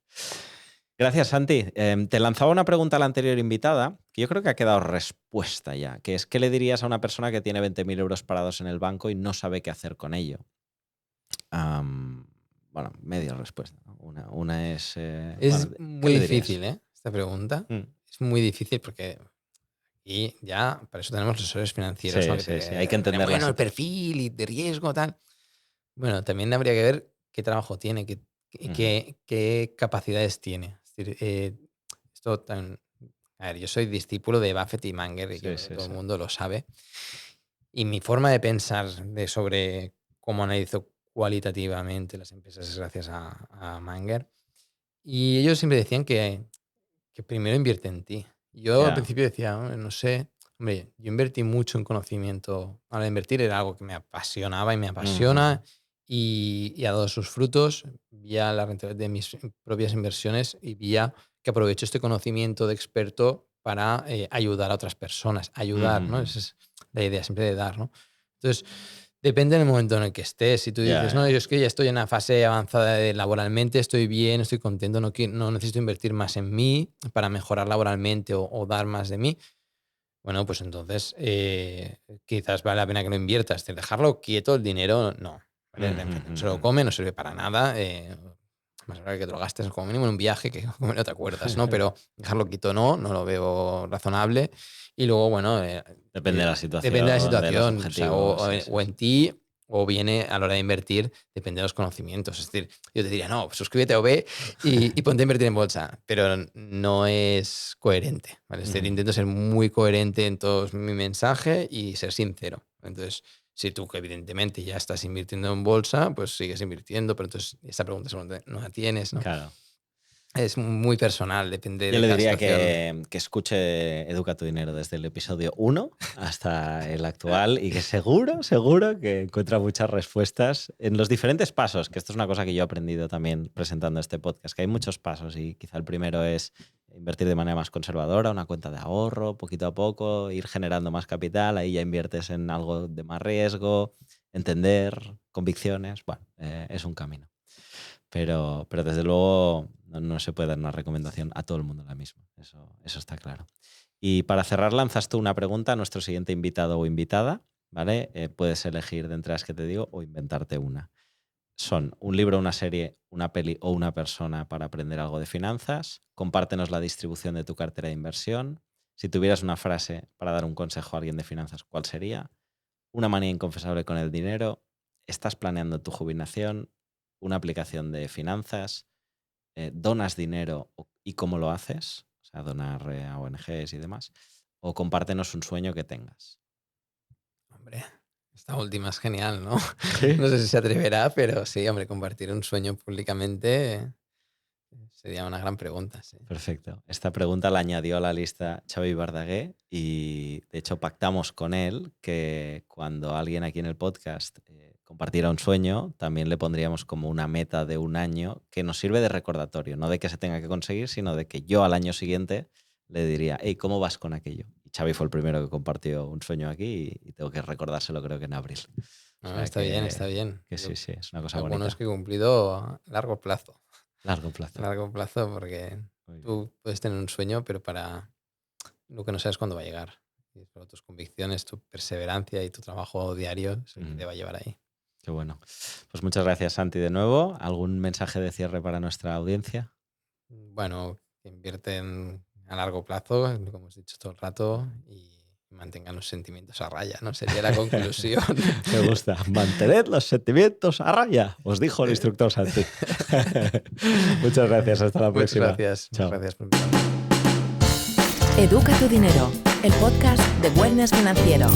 S1: Gracias, Santi. Te lanzaba una pregunta a la anterior invitada, que yo creo que ha quedado respuesta ya, que es ¿qué le dirías a una persona que tiene 20.000 euros parados en el banco y no sabe qué hacer con ello? Bueno, media respuesta. Una es...
S3: es
S1: bueno,
S3: muy
S1: ¿qué le dirías?
S3: difícil, esta pregunta. Es muy difícil porque aquí ya, para eso tenemos los asesores financieros.
S1: Sí,
S3: ¿no?
S1: sí, hay que entender
S3: bueno, el perfil y de riesgo, tal. Bueno, también habría que ver qué trabajo tiene, qué capacidades tiene. Es decir, esto tan... A ver, yo soy discípulo de Buffett y Munger, y todo el mundo lo sabe. Y mi forma de pensar sobre cómo analizo cualitativamente las empresas es gracias a Munger. Y ellos siempre decían que primero invierte en ti. Yo al principio decía, no sé, hombre, yo invertí mucho en conocimiento. Ahora, invertir era algo que me apasionaba y me apasiona, y ha dado sus frutos. Vía la rentabilidad de mis propias inversiones y vía que aprovecho este conocimiento de experto para ayudar a otras personas. Ayudar, ¿no? Esa es la idea siempre de dar, ¿no? Entonces, depende del momento en el que estés. Si tú dices, no, yo es que ya estoy en una fase avanzada laboralmente, estoy bien, estoy contento, no necesito invertir más en mí para mejorar laboralmente o dar más de mí, bueno, pues entonces quizás vale la pena que no inviertas. Dejarlo quieto, el dinero, no. ¿Vale? No se lo come, no sirve para nada. Más vale que te lo gastes como mínimo en un viaje, que como no te acuerdas, ¿no? Pero dejarlo quieto no lo veo razonable. Y luego, bueno...
S1: depende de la situación.
S3: Depende de la situación.
S1: O
S3: en ti, o viene a la hora de invertir, depende de los conocimientos. Es decir, yo te diría, no, suscríbete a OB y ponte a invertir en bolsa. Pero no es coherente, ¿vale? Es decir, intento ser muy coherente en todo mi mensaje y ser sincero. Entonces... Si tú, que evidentemente ya estás invirtiendo en bolsa, pues sigues invirtiendo, pero entonces esta pregunta no la tienes, ¿no?
S1: Claro.
S3: Es muy personal, depende de
S1: Yo le
S3: cada
S1: diría
S3: situación.
S1: que escuche Educa tu Dinero desde el episodio 1 hasta el actual y que seguro que encuentra muchas respuestas en los diferentes pasos, que esto es una cosa que yo he aprendido también presentando este podcast, que hay muchos pasos y quizá el primero es invertir de manera más conservadora, una cuenta de ahorro, poquito a poco, ir generando más capital, ahí ya inviertes en algo de más riesgo, entender, convicciones, bueno, es un camino. Pero desde luego no se puede dar una recomendación a todo el mundo la misma, eso está claro. Y para cerrar lanzas tú una pregunta a nuestro siguiente invitado o invitada, ¿vale? Puedes elegir de entre las que te digo o inventarte una. Son un libro, una serie, una peli o una persona para aprender algo de finanzas. Compártenos la distribución de tu cartera de inversión. Si tuvieras una frase para dar un consejo a alguien de finanzas, ¿cuál sería? Una manía inconfesable con el dinero. ¿Estás planeando tu jubilación? Una aplicación de finanzas. ¿Donas dinero y cómo lo haces? O sea, donar a ONGs y demás. O compártenos un sueño que tengas.
S3: Hombre, esta última es genial, ¿no?
S1: ¿Sí?
S3: No sé si se atreverá, pero sí, hombre, compartir un sueño públicamente sería una gran pregunta, sí.
S1: Perfecto. Esta pregunta la añadió a la lista Xavi Verdaguer y de hecho pactamos con él que cuando alguien aquí en el podcast compartiera un sueño, también le pondríamos como una meta de un año que nos sirve de recordatorio, no de que se tenga que conseguir, sino de que yo al año siguiente le diría, hey, ¿cómo vas con aquello? Y Xavi fue el primero que compartió un sueño aquí y tengo que recordárselo creo que en abril.
S3: O sea, está bien.
S1: Que sí, es una cosa
S3: bonita.
S1: bonita.
S3: Es que he cumplido a largo plazo.
S1: Largo plazo.
S3: Largo plazo, porque tú puedes tener un sueño, pero para lo que no sabes cuándo va a llegar. Y por tus convicciones, tu perseverancia y tu trabajo diario es el que te va a llevar ahí.
S1: Qué bueno. Pues muchas gracias, Santi, de nuevo. ¿Algún mensaje de cierre para nuestra audiencia?
S3: Bueno, que invierten a largo plazo, como hemos dicho todo el rato, y mantengan los sentimientos a raya, ¿no? Sería la conclusión.
S1: Me gusta. Mantened los sentimientos a raya, os dijo el instructor Santi. Muchas gracias, hasta la próxima.
S3: Muchas
S1: Chao.
S3: gracias por invitarme.
S2: Educa tu Dinero, el podcast de Wellness Financiero.